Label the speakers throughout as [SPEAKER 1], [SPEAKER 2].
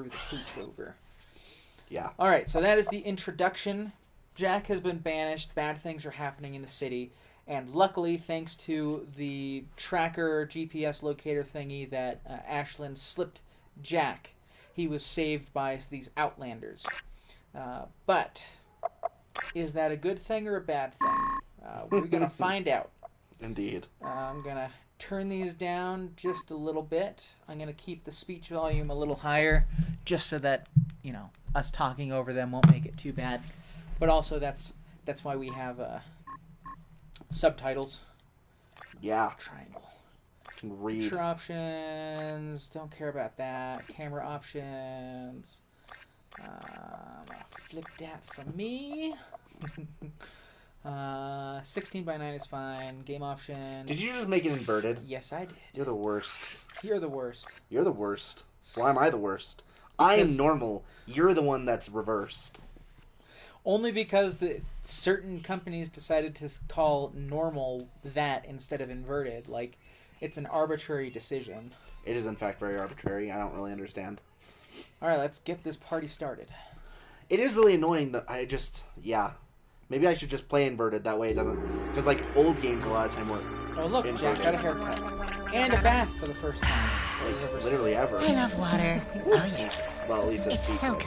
[SPEAKER 1] the pooch over.
[SPEAKER 2] Yeah.
[SPEAKER 1] Alright, so that is the introduction. Jack has been banished. Bad things are happening in the city. And luckily, thanks to the tracker GPS locator thingy that Ashland slipped Jack, he was saved by these outlanders. But is that a good thing or a bad thing? We're going to find out.
[SPEAKER 2] Indeed.
[SPEAKER 1] I'm going to turn these down just a little bit. I'm going to keep the speech volume a little higher just so that, you know, us talking over them won't make it too bad. But also that's why we have subtitles.
[SPEAKER 2] Yeah.
[SPEAKER 1] Triangle.
[SPEAKER 2] Can read.
[SPEAKER 1] Picture options. Don't care about that. Camera options. Flip that for me. 16 by 9 is fine. Game option.
[SPEAKER 2] Did you just make it inverted?
[SPEAKER 1] Yes, I did.
[SPEAKER 2] You're the worst.
[SPEAKER 1] You're the worst.
[SPEAKER 2] You're the worst. Why am I the worst? I am normal. You're the one that's reversed.
[SPEAKER 1] Only because certain companies decided to call normal that instead of inverted. Like, it's an arbitrary decision.
[SPEAKER 2] It is, in fact, very arbitrary. I don't really understand.
[SPEAKER 1] All right, let's get this party started.
[SPEAKER 2] It is really annoying that yeah. Maybe I should just play inverted. That way it doesn't... Because, like, old games a lot of time work.
[SPEAKER 1] Oh, look,
[SPEAKER 2] inverted.
[SPEAKER 1] Jack got a haircut. And a bath for the first time.
[SPEAKER 2] Like, literally ever.
[SPEAKER 3] I love water. Oh, yes.
[SPEAKER 2] Well, at least
[SPEAKER 3] it's so good.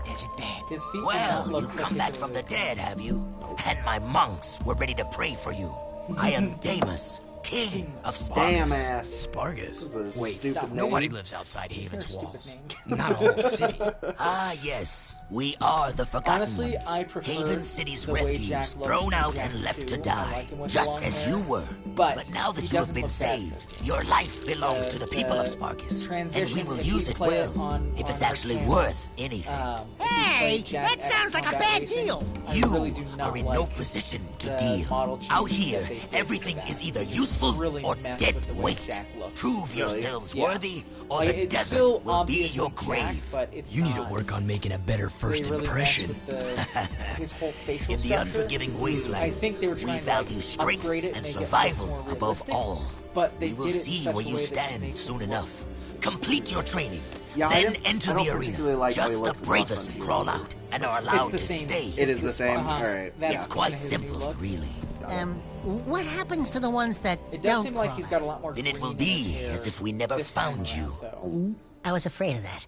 [SPEAKER 4] Desert Dad.
[SPEAKER 1] His feet
[SPEAKER 4] Well, you've come back from the dead, have you? And my monks were ready to pray for you. I am Damus, king of Spargus.
[SPEAKER 2] Damn ass.
[SPEAKER 5] Spargus?
[SPEAKER 2] Wait,
[SPEAKER 5] Nobody lives outside Haven's
[SPEAKER 1] You're a
[SPEAKER 5] walls.
[SPEAKER 1] stupid name.
[SPEAKER 5] Not a whole city.
[SPEAKER 4] Ah, yes. We are the forgotten
[SPEAKER 1] Honestly,
[SPEAKER 4] ones.
[SPEAKER 1] I prefer
[SPEAKER 4] Haven City's
[SPEAKER 1] the way
[SPEAKER 4] refuge,
[SPEAKER 1] Jack looks
[SPEAKER 4] thrown
[SPEAKER 1] to
[SPEAKER 4] out
[SPEAKER 1] Jack
[SPEAKER 4] and left to
[SPEAKER 1] 2. I
[SPEAKER 4] die,
[SPEAKER 1] like him with the
[SPEAKER 4] just
[SPEAKER 1] long
[SPEAKER 4] as
[SPEAKER 1] hair.
[SPEAKER 4] you were.
[SPEAKER 1] But
[SPEAKER 4] now that
[SPEAKER 1] he
[SPEAKER 4] you have
[SPEAKER 1] doesn't
[SPEAKER 4] been
[SPEAKER 1] look that
[SPEAKER 4] saved, your life belongs to the people of Spargus, and we
[SPEAKER 1] transition,
[SPEAKER 4] will
[SPEAKER 1] if
[SPEAKER 4] use
[SPEAKER 1] you
[SPEAKER 4] it
[SPEAKER 1] play
[SPEAKER 4] well,
[SPEAKER 1] it on
[SPEAKER 4] if it's
[SPEAKER 1] our
[SPEAKER 4] actually
[SPEAKER 1] channel,
[SPEAKER 4] worth anything.
[SPEAKER 3] Hey, that sounds like a bad deal.
[SPEAKER 4] You
[SPEAKER 1] really do not
[SPEAKER 4] are in
[SPEAKER 1] like
[SPEAKER 4] no position to
[SPEAKER 1] the model
[SPEAKER 4] deal.
[SPEAKER 1] changes
[SPEAKER 4] Out
[SPEAKER 1] that
[SPEAKER 4] here,
[SPEAKER 1] they did
[SPEAKER 4] everything
[SPEAKER 1] to
[SPEAKER 4] is
[SPEAKER 1] that.
[SPEAKER 4] either useful
[SPEAKER 1] Really
[SPEAKER 4] or
[SPEAKER 1] messed
[SPEAKER 4] dead
[SPEAKER 1] with the way
[SPEAKER 4] weight.
[SPEAKER 1] Jack looks.
[SPEAKER 4] Prove
[SPEAKER 2] Really?
[SPEAKER 4] yourselves
[SPEAKER 1] Yeah.
[SPEAKER 4] worthy, or
[SPEAKER 1] Like,
[SPEAKER 4] the
[SPEAKER 1] it's
[SPEAKER 4] desert
[SPEAKER 1] still
[SPEAKER 4] will be
[SPEAKER 1] obviously
[SPEAKER 4] your
[SPEAKER 1] Jack,
[SPEAKER 4] grave.
[SPEAKER 1] but it's
[SPEAKER 5] You need to
[SPEAKER 1] not.
[SPEAKER 5] work on making a better first
[SPEAKER 1] They really
[SPEAKER 5] impression.
[SPEAKER 1] messed with his whole facial
[SPEAKER 4] In the
[SPEAKER 1] structure.
[SPEAKER 4] unforgiving
[SPEAKER 1] I
[SPEAKER 4] wasteland,
[SPEAKER 1] think they were
[SPEAKER 4] we
[SPEAKER 1] trying to
[SPEAKER 4] value strength
[SPEAKER 1] upgrade it
[SPEAKER 4] and
[SPEAKER 1] make it look
[SPEAKER 4] survival
[SPEAKER 1] more
[SPEAKER 4] above
[SPEAKER 1] realistic,
[SPEAKER 4] all.
[SPEAKER 1] But they
[SPEAKER 4] We will
[SPEAKER 1] did it in
[SPEAKER 4] see
[SPEAKER 1] such
[SPEAKER 4] where
[SPEAKER 1] a
[SPEAKER 4] you
[SPEAKER 1] way that
[SPEAKER 4] stand
[SPEAKER 1] makes
[SPEAKER 4] soon
[SPEAKER 1] it
[SPEAKER 4] enough. Complete your training.
[SPEAKER 2] Yeah, I
[SPEAKER 4] then
[SPEAKER 2] don't
[SPEAKER 4] enter the
[SPEAKER 2] particularly
[SPEAKER 4] arena.
[SPEAKER 2] like how he
[SPEAKER 4] Just the
[SPEAKER 2] looks in
[SPEAKER 4] bravest
[SPEAKER 2] Lost
[SPEAKER 4] crawl
[SPEAKER 2] Frontier.
[SPEAKER 4] out and are allowed
[SPEAKER 1] the
[SPEAKER 4] to
[SPEAKER 1] same.
[SPEAKER 4] stay.
[SPEAKER 2] It is
[SPEAKER 4] in
[SPEAKER 2] the same?
[SPEAKER 4] Spargus.
[SPEAKER 2] Alright.
[SPEAKER 1] That's
[SPEAKER 4] It's
[SPEAKER 2] Yeah.
[SPEAKER 4] quite
[SPEAKER 1] kinda his new
[SPEAKER 4] simple,
[SPEAKER 1] look.
[SPEAKER 4] really.
[SPEAKER 3] What happens to the ones that
[SPEAKER 1] It does
[SPEAKER 3] don't
[SPEAKER 1] seem like
[SPEAKER 3] crawl
[SPEAKER 1] he's got a lot more.
[SPEAKER 4] Then it
[SPEAKER 1] green
[SPEAKER 4] will
[SPEAKER 1] in his
[SPEAKER 4] be
[SPEAKER 1] hair
[SPEAKER 4] as if we never
[SPEAKER 1] this time
[SPEAKER 4] found you.
[SPEAKER 1] around, though.
[SPEAKER 3] I was afraid of that.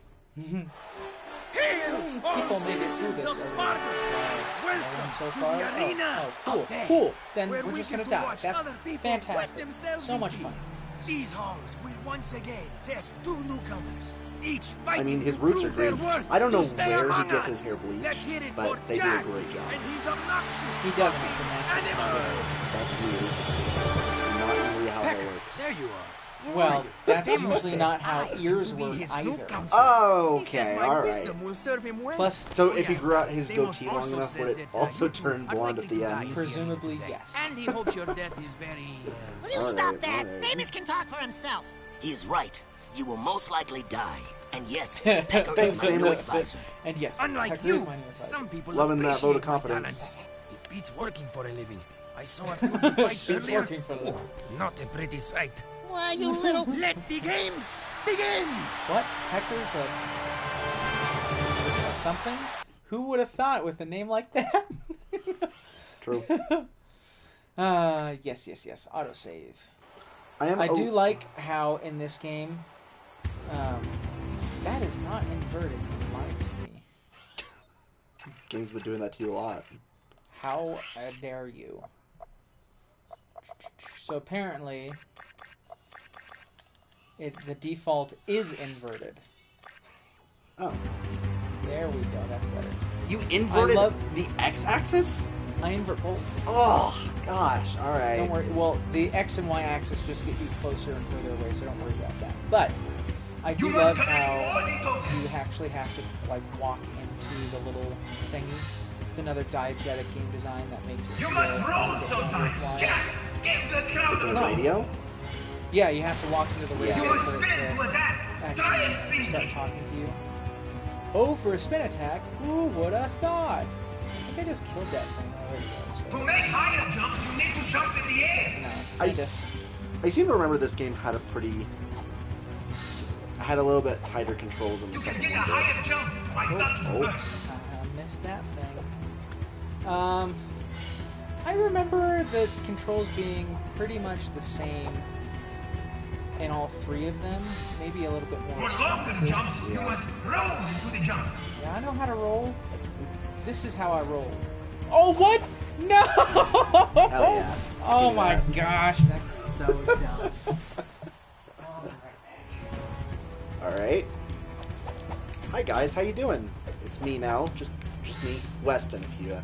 [SPEAKER 6] Hail, all
[SPEAKER 1] People made it through
[SPEAKER 6] citizens
[SPEAKER 1] this
[SPEAKER 6] of
[SPEAKER 1] already.
[SPEAKER 6] Spargus! Welcome
[SPEAKER 1] So
[SPEAKER 6] to
[SPEAKER 1] far?
[SPEAKER 6] the arena
[SPEAKER 1] Oh, cool,
[SPEAKER 6] of death,
[SPEAKER 1] cool. Then
[SPEAKER 6] where
[SPEAKER 1] we're
[SPEAKER 6] we
[SPEAKER 1] just
[SPEAKER 6] get
[SPEAKER 1] gonna
[SPEAKER 6] to
[SPEAKER 1] die.
[SPEAKER 6] watch
[SPEAKER 1] That's
[SPEAKER 6] other people
[SPEAKER 1] fantastic.
[SPEAKER 6] wet themselves
[SPEAKER 1] So
[SPEAKER 6] in
[SPEAKER 1] much
[SPEAKER 6] beer.
[SPEAKER 1] fun.
[SPEAKER 6] These halls will once again test two newcomers, each
[SPEAKER 2] I
[SPEAKER 6] fighting
[SPEAKER 2] mean, his
[SPEAKER 6] to
[SPEAKER 2] roots are
[SPEAKER 6] prove their
[SPEAKER 2] green.
[SPEAKER 6] worth
[SPEAKER 2] I don't know
[SPEAKER 6] to stay
[SPEAKER 2] where he
[SPEAKER 6] among
[SPEAKER 2] gets his
[SPEAKER 6] us.
[SPEAKER 2] hair bleached,
[SPEAKER 6] Let's hear it
[SPEAKER 2] but
[SPEAKER 6] for
[SPEAKER 2] they do a
[SPEAKER 6] Jack
[SPEAKER 2] great job.
[SPEAKER 6] and his obnoxious
[SPEAKER 1] He doesn't.
[SPEAKER 6] fucking
[SPEAKER 1] It's a natural
[SPEAKER 6] animal.
[SPEAKER 2] That's weird. Not usually how that
[SPEAKER 6] Pecker,
[SPEAKER 2] works.
[SPEAKER 6] there you are. Who are
[SPEAKER 1] Well,
[SPEAKER 6] you?
[SPEAKER 1] that's
[SPEAKER 6] Demos
[SPEAKER 1] usually
[SPEAKER 6] says
[SPEAKER 1] not how
[SPEAKER 6] I am
[SPEAKER 1] ears
[SPEAKER 6] to be
[SPEAKER 1] work
[SPEAKER 6] his
[SPEAKER 1] either.
[SPEAKER 6] new counselor.
[SPEAKER 2] Oh,
[SPEAKER 6] He says
[SPEAKER 2] okay,
[SPEAKER 6] my
[SPEAKER 2] alright.
[SPEAKER 6] wisdom will serve him well.
[SPEAKER 1] Plus,
[SPEAKER 2] So
[SPEAKER 6] Oh,
[SPEAKER 2] if he
[SPEAKER 6] yeah.
[SPEAKER 2] grew out his
[SPEAKER 6] Demos
[SPEAKER 2] goatee long
[SPEAKER 6] also
[SPEAKER 2] enough,
[SPEAKER 6] says
[SPEAKER 2] would it
[SPEAKER 6] that,
[SPEAKER 2] also
[SPEAKER 6] you two
[SPEAKER 2] turn
[SPEAKER 6] are
[SPEAKER 2] blonde
[SPEAKER 6] likely
[SPEAKER 2] at
[SPEAKER 6] to
[SPEAKER 2] the
[SPEAKER 6] die
[SPEAKER 2] end?
[SPEAKER 6] in
[SPEAKER 1] Presumably,
[SPEAKER 6] today.
[SPEAKER 1] yes.
[SPEAKER 6] And he hopes your death is very...
[SPEAKER 3] Will you
[SPEAKER 2] All
[SPEAKER 3] stop
[SPEAKER 2] right,
[SPEAKER 3] that?
[SPEAKER 2] all right.
[SPEAKER 3] Davis can talk for himself.
[SPEAKER 4] He's right. You will most likely die. And yes, Pecker is my new advisor.
[SPEAKER 1] And yes,
[SPEAKER 6] Unlike
[SPEAKER 1] Pecker
[SPEAKER 6] you,
[SPEAKER 1] is my new advisor.
[SPEAKER 6] some people
[SPEAKER 2] Loving that vote of
[SPEAKER 6] appreciate my
[SPEAKER 2] confidence.
[SPEAKER 6] talents. It beats working for a living. I saw a few of the fights
[SPEAKER 1] Beats
[SPEAKER 6] earlier.
[SPEAKER 1] working for a living.
[SPEAKER 6] Oh, not a pretty sight.
[SPEAKER 3] Why, you little...
[SPEAKER 6] Let the games begin!
[SPEAKER 1] What? Pecker's a something? Who would have thought with a name like that?
[SPEAKER 2] True.
[SPEAKER 1] Yes. Autosave.
[SPEAKER 2] I
[SPEAKER 1] I do like how in this game, that is not inverted. You lied to me.
[SPEAKER 2] Game's been doing that to you a lot.
[SPEAKER 1] How dare you? So apparently, the default is inverted.
[SPEAKER 2] Oh.
[SPEAKER 1] There we go. That's better.
[SPEAKER 2] You inverted
[SPEAKER 1] love-
[SPEAKER 2] the x-axis?
[SPEAKER 1] I invert. Well,
[SPEAKER 2] Oh, gosh. Alright.
[SPEAKER 1] don't worry. Well, the X and Y axis just get you closer and further away, so don't worry about that. But I do love how you actually have to like walk into the little thingy. It's another diegetic game design that makes it.
[SPEAKER 7] You must roll sometimes, Jack! Give the crowd
[SPEAKER 2] The
[SPEAKER 1] No.
[SPEAKER 2] radio?
[SPEAKER 1] Yeah, you have to walk into the radio
[SPEAKER 7] You
[SPEAKER 1] for it
[SPEAKER 7] spin
[SPEAKER 1] to
[SPEAKER 7] with that! Giant
[SPEAKER 1] actually
[SPEAKER 7] speed!
[SPEAKER 1] start talking to you. Oh, for a spin attack? Who would have thought? I think I just killed that thing already, though.
[SPEAKER 7] To make higher jumps, you need to jump in the air!
[SPEAKER 1] So, no,
[SPEAKER 2] I
[SPEAKER 1] just...
[SPEAKER 2] I seem to remember this game had had a little bit tighter controls in the
[SPEAKER 7] You can
[SPEAKER 2] second
[SPEAKER 7] get a
[SPEAKER 2] one.
[SPEAKER 7] higher jump by ducking
[SPEAKER 2] Oh.
[SPEAKER 7] first.
[SPEAKER 1] I missed that thing. I remember the controls being pretty much the same in all three of them. Maybe a little bit more.
[SPEAKER 7] For long
[SPEAKER 1] responsive.
[SPEAKER 7] jumps, you must roll into the jump.
[SPEAKER 1] Yeah, I know how to roll. This is how I roll. Oh, what? No!
[SPEAKER 2] Hell yeah.
[SPEAKER 1] Oh
[SPEAKER 2] Do
[SPEAKER 1] my
[SPEAKER 2] that.
[SPEAKER 1] gosh, that's so dumb.
[SPEAKER 2] Alright. Hi guys, how you doing? It's me now. Just me. Weston, if you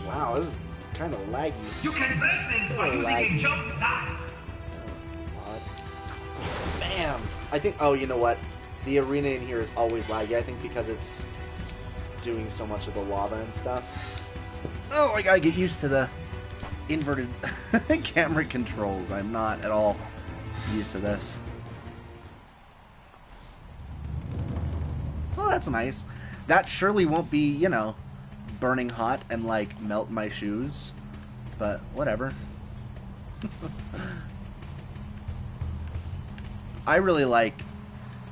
[SPEAKER 2] wow, this is kind of laggy.
[SPEAKER 7] You can break things by
[SPEAKER 2] Oh,
[SPEAKER 7] using
[SPEAKER 2] laggy.
[SPEAKER 7] a jump dive.
[SPEAKER 2] Bam! I think, oh, you know what? The arena in here is always laggy, I think because it's doing so much of the lava and stuff. Oh, I gotta get used to the inverted camera controls. I'm not at all used to this. Well, that's nice. That surely won't be, you know, burning hot and, like, melt my shoes. But, whatever. I really like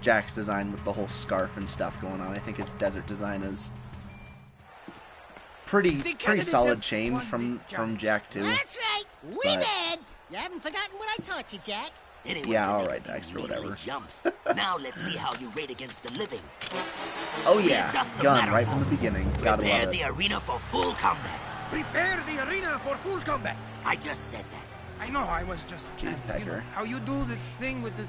[SPEAKER 2] Jack's design with the whole scarf and stuff going on. I think his desert design is pretty solid change from Jack 2.
[SPEAKER 3] That's right. We
[SPEAKER 2] But-
[SPEAKER 3] did. You haven't forgotten what I taught you, Jack.
[SPEAKER 4] Anyone
[SPEAKER 2] Yeah,
[SPEAKER 4] can
[SPEAKER 2] all
[SPEAKER 4] make
[SPEAKER 2] right,
[SPEAKER 4] a few
[SPEAKER 2] Dexter,
[SPEAKER 4] measly
[SPEAKER 2] whatever.
[SPEAKER 4] Jumps. Now let's see how you rate against the living.
[SPEAKER 2] Oh yeah,
[SPEAKER 4] Readjust the
[SPEAKER 2] gun right from the
[SPEAKER 4] metaphors.
[SPEAKER 2] beginning. Gotta
[SPEAKER 4] Prepare
[SPEAKER 2] love
[SPEAKER 4] the
[SPEAKER 2] it.
[SPEAKER 4] arena for full combat.
[SPEAKER 6] Prepare the arena for full combat.
[SPEAKER 4] I just said that.
[SPEAKER 6] I know, I was just
[SPEAKER 2] Gee,
[SPEAKER 6] adding,
[SPEAKER 2] Pecker.
[SPEAKER 6] how you do the thing with the...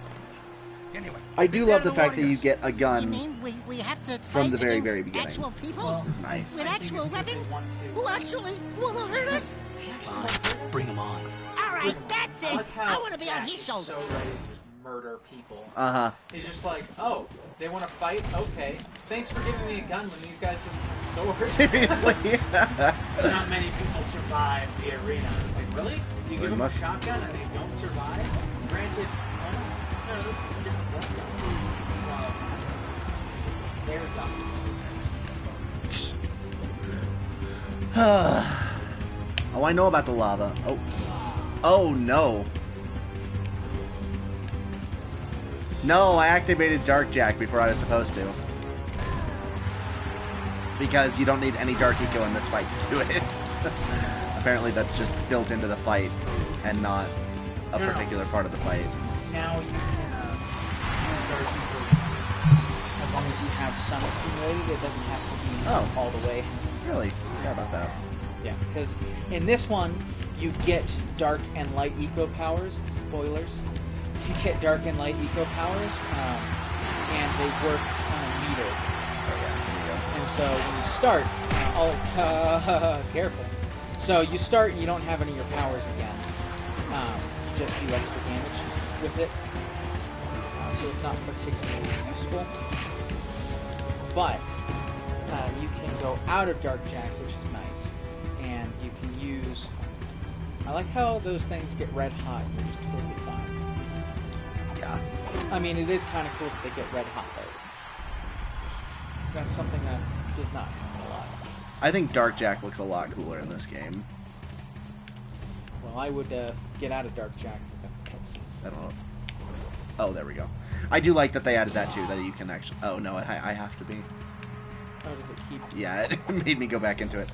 [SPEAKER 6] Anyway.
[SPEAKER 2] I do
[SPEAKER 6] prepare
[SPEAKER 2] love the fact that you
[SPEAKER 6] warriors.
[SPEAKER 2] get a
[SPEAKER 3] You
[SPEAKER 2] gun.
[SPEAKER 3] mean we have to
[SPEAKER 2] From
[SPEAKER 3] fight
[SPEAKER 2] the very,
[SPEAKER 3] against
[SPEAKER 2] very beginning.
[SPEAKER 3] actual people?
[SPEAKER 1] Well,
[SPEAKER 2] It's nice.
[SPEAKER 3] With actual weapons? Who actually want to hurt us?
[SPEAKER 5] Fine, bring him on.
[SPEAKER 3] All right, that's
[SPEAKER 1] I
[SPEAKER 3] it.
[SPEAKER 1] like how
[SPEAKER 3] I want to be on
[SPEAKER 1] Jack
[SPEAKER 3] his
[SPEAKER 1] is
[SPEAKER 3] shoulder.
[SPEAKER 1] so ready to just murder people.
[SPEAKER 2] Uh-huh.
[SPEAKER 1] He's just like, oh, they want to fight? Okay. Thanks for giving me a gun when these guys just have swords.
[SPEAKER 2] Seriously.
[SPEAKER 1] Not many people survive the arena. It's like, really? You give them
[SPEAKER 2] must-
[SPEAKER 1] a shotgun and they don't survive? Granted, no, this is a different gun. Their gun.
[SPEAKER 2] Oh, I know about the lava. Oh. Oh, no. No, I activated Dark Jack before I was supposed to. Because you don't need any Dark Eco in this fight to do it. Apparently that's just built into the fight and not a
[SPEAKER 1] No.
[SPEAKER 2] particular part of the fight.
[SPEAKER 1] Now you can use Dark Eco as long as you have some accumulated. It doesn't have to be
[SPEAKER 2] Oh.
[SPEAKER 1] all the way.
[SPEAKER 2] Really? Forgot about that.
[SPEAKER 1] Yeah, because in this one, you get dark and light eco powers. Spoilers. You get dark and light eco powers, and they work on a meter. And so when you start, careful. So you start and you don't have any of your powers again. You just do extra damage with it. So it's not particularly useful. But you can go out of Dark Jacks, which is nice. And you can use... I like how those things get red hot and you're just totally fine.
[SPEAKER 2] Yeah.
[SPEAKER 1] I mean, it is kind of cool that they get red hot, though. That's something that does not happen a lot.
[SPEAKER 2] I think Dark Jack looks a lot cooler in this game.
[SPEAKER 1] Well, I would get out of Dark Jack with a cutscene.
[SPEAKER 2] I don't know. Oh, there we go. I do like that they added that too, that you can actually... Oh, no, I have to be...
[SPEAKER 1] How does it keep...
[SPEAKER 2] Yeah, it made me go back into it.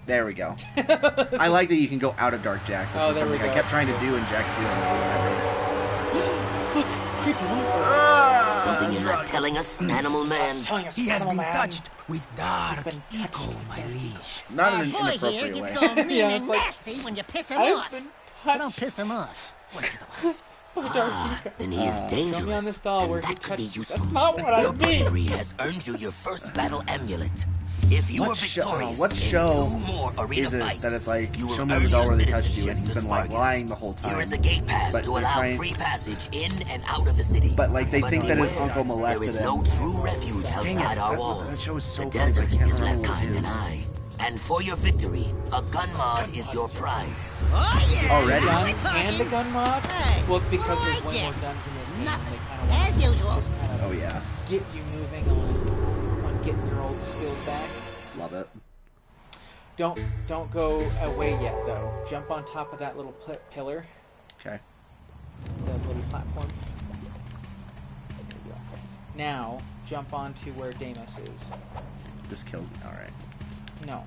[SPEAKER 2] There we go. I like that you can go out of Dark Jack, which
[SPEAKER 1] Oh,
[SPEAKER 2] is
[SPEAKER 1] there we
[SPEAKER 2] something I
[SPEAKER 1] go.
[SPEAKER 2] kept trying to do in Jack 2 and
[SPEAKER 1] Look, creepy
[SPEAKER 4] Something you're not telling us, Animal Man?
[SPEAKER 1] Telling us,
[SPEAKER 6] He has
[SPEAKER 1] Animal
[SPEAKER 6] been
[SPEAKER 1] Man.
[SPEAKER 6] touched with dark
[SPEAKER 1] been
[SPEAKER 6] eco,
[SPEAKER 1] touched.
[SPEAKER 6] my liege.
[SPEAKER 2] Not in
[SPEAKER 3] Our
[SPEAKER 2] an
[SPEAKER 3] boy here
[SPEAKER 2] inappropriate way.
[SPEAKER 3] gets all mean
[SPEAKER 1] Yeah,
[SPEAKER 3] and
[SPEAKER 1] it's like,
[SPEAKER 3] nasty when you piss him
[SPEAKER 1] I've
[SPEAKER 3] off.
[SPEAKER 1] been
[SPEAKER 3] So
[SPEAKER 1] touched.
[SPEAKER 3] don't piss him off.
[SPEAKER 6] Went to the west.
[SPEAKER 1] Oh, Dark Eco.
[SPEAKER 4] Then he is dangerous.
[SPEAKER 1] Show me on this doll
[SPEAKER 4] and
[SPEAKER 1] where he
[SPEAKER 4] that could be
[SPEAKER 1] touched-
[SPEAKER 4] useful.
[SPEAKER 1] That's not what I
[SPEAKER 4] Your
[SPEAKER 1] mean.
[SPEAKER 4] bravery has earned you your first battle amulet. If you
[SPEAKER 2] What
[SPEAKER 4] are
[SPEAKER 2] show-
[SPEAKER 4] victorious
[SPEAKER 2] what
[SPEAKER 4] in
[SPEAKER 2] show
[SPEAKER 4] 2 more arena
[SPEAKER 2] Is it
[SPEAKER 4] fights,
[SPEAKER 2] that it's like,
[SPEAKER 4] you will
[SPEAKER 2] show me
[SPEAKER 4] earn
[SPEAKER 2] the doll
[SPEAKER 4] your
[SPEAKER 2] where they touched you, and
[SPEAKER 4] citizenship
[SPEAKER 2] he's
[SPEAKER 4] to
[SPEAKER 2] been like
[SPEAKER 4] Spargus.
[SPEAKER 2] lying the whole time.
[SPEAKER 4] Here is a gate pass
[SPEAKER 2] But
[SPEAKER 4] to
[SPEAKER 2] they're
[SPEAKER 4] allow
[SPEAKER 2] trying-
[SPEAKER 4] free passage in and out of the city.
[SPEAKER 2] But, like, they think that his
[SPEAKER 4] beware,
[SPEAKER 2] uncle molested
[SPEAKER 4] there is
[SPEAKER 2] him.
[SPEAKER 4] no true refuge
[SPEAKER 2] Dang it,
[SPEAKER 4] outside our
[SPEAKER 2] that
[SPEAKER 4] walls.
[SPEAKER 2] show is so
[SPEAKER 4] the
[SPEAKER 2] good, I
[SPEAKER 4] desert
[SPEAKER 2] can't
[SPEAKER 4] is less
[SPEAKER 2] remember what it
[SPEAKER 4] kind than
[SPEAKER 2] is.
[SPEAKER 4] I. And for your victory, a gun mod is your prize.
[SPEAKER 3] Oh, yeah.
[SPEAKER 2] Already?
[SPEAKER 3] Now
[SPEAKER 1] Gun
[SPEAKER 3] we're talking.
[SPEAKER 1] and a gun mod?
[SPEAKER 3] Hey,
[SPEAKER 1] Well, it's
[SPEAKER 3] what
[SPEAKER 1] because
[SPEAKER 3] do
[SPEAKER 1] there's
[SPEAKER 3] I
[SPEAKER 1] way more
[SPEAKER 3] get?
[SPEAKER 1] guns in this game. And
[SPEAKER 3] Nothing.
[SPEAKER 1] they kind of want
[SPEAKER 3] As usual.
[SPEAKER 1] just kind of
[SPEAKER 2] Oh, yeah.
[SPEAKER 1] get you moving on getting your old skills back.
[SPEAKER 2] Love it.
[SPEAKER 1] Don't go away yet though. Jump on top of that little pillar,
[SPEAKER 2] Okay.
[SPEAKER 1] that little platform. There you go. Now, jump on to where Deimos is.
[SPEAKER 2] This kills me. All right.
[SPEAKER 1] No.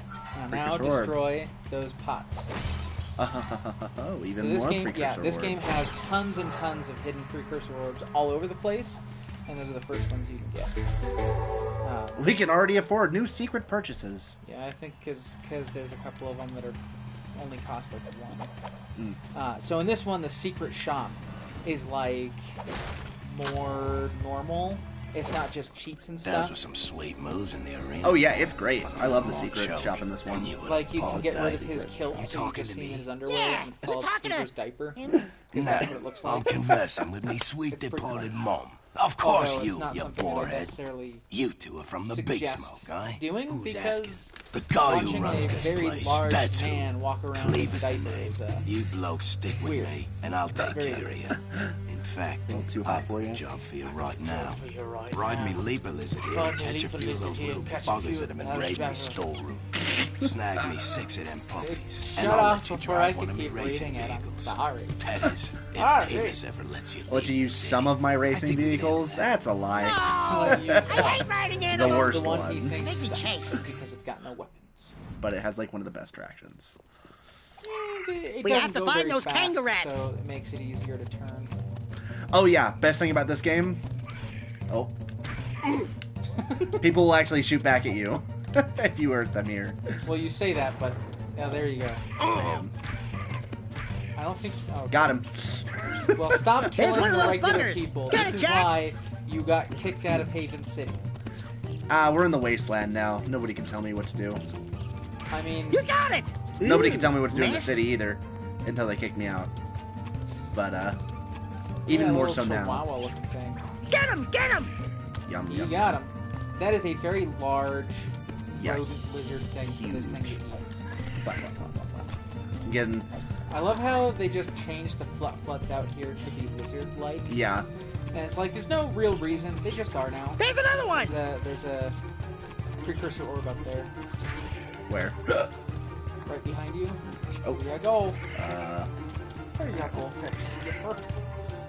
[SPEAKER 1] Now
[SPEAKER 2] Precursor
[SPEAKER 1] destroy those pots.
[SPEAKER 2] Oh, even
[SPEAKER 1] So this
[SPEAKER 2] more
[SPEAKER 1] game,
[SPEAKER 2] precursor
[SPEAKER 1] this
[SPEAKER 2] orb.
[SPEAKER 1] game has tons and tons of hidden precursor orbs all over the place, and those are the first ones you can get.
[SPEAKER 2] We can already afford new secret purchases.
[SPEAKER 1] Yeah, I think because there's a couple of them that are only cost like one. So in this one, the secret shop is like more normal. It's not just cheats and
[SPEAKER 4] Those
[SPEAKER 1] stuff.
[SPEAKER 4] were some sweet moves in the arena.
[SPEAKER 2] Oh yeah, it's great. I love the secret shop in this one.
[SPEAKER 1] Like you can get rid of his kilt, so you
[SPEAKER 4] talking
[SPEAKER 1] just
[SPEAKER 4] to
[SPEAKER 1] see him
[SPEAKER 4] me?
[SPEAKER 1] in his underwear,
[SPEAKER 3] Yeah,
[SPEAKER 1] and it's
[SPEAKER 3] who's
[SPEAKER 1] called
[SPEAKER 3] talking to
[SPEAKER 1] Peter's diaper.
[SPEAKER 3] him?
[SPEAKER 1] Because that's what it looks
[SPEAKER 4] I'm
[SPEAKER 1] like.
[SPEAKER 4] conversing with me sweet
[SPEAKER 1] It's pretty
[SPEAKER 4] departed
[SPEAKER 1] funny.
[SPEAKER 4] mom. Of course
[SPEAKER 1] Although
[SPEAKER 4] you
[SPEAKER 1] it's not something that I
[SPEAKER 4] boarhead.
[SPEAKER 1] necessarily
[SPEAKER 4] You two are from the big
[SPEAKER 1] suggest
[SPEAKER 4] smoke, eh?
[SPEAKER 1] doing,
[SPEAKER 4] Who's
[SPEAKER 1] because
[SPEAKER 4] asking? The guy who
[SPEAKER 1] watching
[SPEAKER 4] runs
[SPEAKER 1] a
[SPEAKER 4] this
[SPEAKER 1] very
[SPEAKER 4] place.
[SPEAKER 1] large
[SPEAKER 4] That's
[SPEAKER 1] man
[SPEAKER 4] who.
[SPEAKER 1] walk around
[SPEAKER 4] Leave
[SPEAKER 1] in a
[SPEAKER 4] it
[SPEAKER 1] diaper
[SPEAKER 4] to me.
[SPEAKER 1] is
[SPEAKER 4] You blokes stick with
[SPEAKER 1] weird.
[SPEAKER 4] me, and I'll take
[SPEAKER 1] Very
[SPEAKER 4] care of you. In fact,
[SPEAKER 2] A little too hot
[SPEAKER 4] I've
[SPEAKER 2] for
[SPEAKER 4] got
[SPEAKER 2] you?
[SPEAKER 4] a job for you right now.
[SPEAKER 3] Right
[SPEAKER 4] Ride me
[SPEAKER 3] now.
[SPEAKER 4] leaper lizard here
[SPEAKER 3] Ride
[SPEAKER 4] and
[SPEAKER 3] me
[SPEAKER 4] catch a
[SPEAKER 3] leaper
[SPEAKER 4] few of
[SPEAKER 3] lizard
[SPEAKER 4] those
[SPEAKER 3] here
[SPEAKER 4] little
[SPEAKER 3] and catch a
[SPEAKER 4] buggers
[SPEAKER 3] few
[SPEAKER 4] that have been
[SPEAKER 3] of those
[SPEAKER 4] raiding me
[SPEAKER 3] buggers.
[SPEAKER 4] storeroom. Snag me 6 of them puppies, and
[SPEAKER 1] Shut
[SPEAKER 4] I'll
[SPEAKER 1] off
[SPEAKER 4] let you
[SPEAKER 1] before I
[SPEAKER 4] drive one
[SPEAKER 1] can
[SPEAKER 4] of me
[SPEAKER 1] keep
[SPEAKER 4] racing
[SPEAKER 1] reading it. I'm
[SPEAKER 4] vehicles.
[SPEAKER 1] sorry.
[SPEAKER 4] That is,
[SPEAKER 3] Ah,
[SPEAKER 4] if Davis ever lets you
[SPEAKER 2] I'll let you
[SPEAKER 4] leave
[SPEAKER 2] use
[SPEAKER 4] the
[SPEAKER 2] some
[SPEAKER 4] city.
[SPEAKER 2] of my racing
[SPEAKER 4] think we can
[SPEAKER 2] vehicles.
[SPEAKER 4] handle that.
[SPEAKER 2] That's a lie.
[SPEAKER 1] I
[SPEAKER 3] I hate riding
[SPEAKER 2] The
[SPEAKER 3] animals.
[SPEAKER 2] worst
[SPEAKER 1] the one he
[SPEAKER 2] one.
[SPEAKER 1] thinks
[SPEAKER 3] Make me
[SPEAKER 1] sucks
[SPEAKER 3] chase.
[SPEAKER 1] because it's got no weapons.
[SPEAKER 2] But it has like one of the best tractions.
[SPEAKER 1] It
[SPEAKER 3] We
[SPEAKER 1] doesn't
[SPEAKER 3] have to
[SPEAKER 1] go
[SPEAKER 3] find
[SPEAKER 1] very
[SPEAKER 3] those
[SPEAKER 1] fast,
[SPEAKER 3] kangaroos.
[SPEAKER 1] so it makes it easier to turn.
[SPEAKER 2] Oh yeah, best thing about this game. Oh. People will actually shoot back at you if you hurt them here.
[SPEAKER 1] Well, you say that, but yeah, there you go.
[SPEAKER 2] Damn.
[SPEAKER 1] I don't think. Oh,
[SPEAKER 2] Got him.
[SPEAKER 1] well, stop
[SPEAKER 3] Here's
[SPEAKER 1] killing
[SPEAKER 3] one
[SPEAKER 1] the
[SPEAKER 3] of those
[SPEAKER 1] regular
[SPEAKER 3] buggers.
[SPEAKER 1] people.
[SPEAKER 3] Get
[SPEAKER 1] This
[SPEAKER 3] it,
[SPEAKER 1] is
[SPEAKER 3] Jack?
[SPEAKER 1] why you got kicked out of Haven City.
[SPEAKER 2] We're in the wasteland now. Nobody can tell me what to do.
[SPEAKER 1] I mean,
[SPEAKER 3] You got it.
[SPEAKER 2] Nobody can tell me what to do in the
[SPEAKER 3] man.
[SPEAKER 2] city either until they kick me out. But even
[SPEAKER 1] yeah, a
[SPEAKER 2] more
[SPEAKER 1] little
[SPEAKER 2] so now.
[SPEAKER 1] chihuahua looking thing.
[SPEAKER 3] Get him! Get him!
[SPEAKER 2] Yum,
[SPEAKER 1] You
[SPEAKER 2] yum,
[SPEAKER 1] got
[SPEAKER 2] yum.
[SPEAKER 1] him. That is a very large
[SPEAKER 2] Yeah,
[SPEAKER 1] rodent lizard thing for this thing to eat.
[SPEAKER 2] Blah, blah, blah, blah, blah. I'm getting,
[SPEAKER 1] I love how they just changed the floods out here to be lizard-like.
[SPEAKER 2] yeah.
[SPEAKER 1] And it's like, there's no real reason. They just are now.
[SPEAKER 3] There's another one!
[SPEAKER 1] There's a precursor orb up there.
[SPEAKER 2] Where?
[SPEAKER 1] Right behind you.
[SPEAKER 2] Oh.
[SPEAKER 1] There you go.
[SPEAKER 2] There
[SPEAKER 1] you go.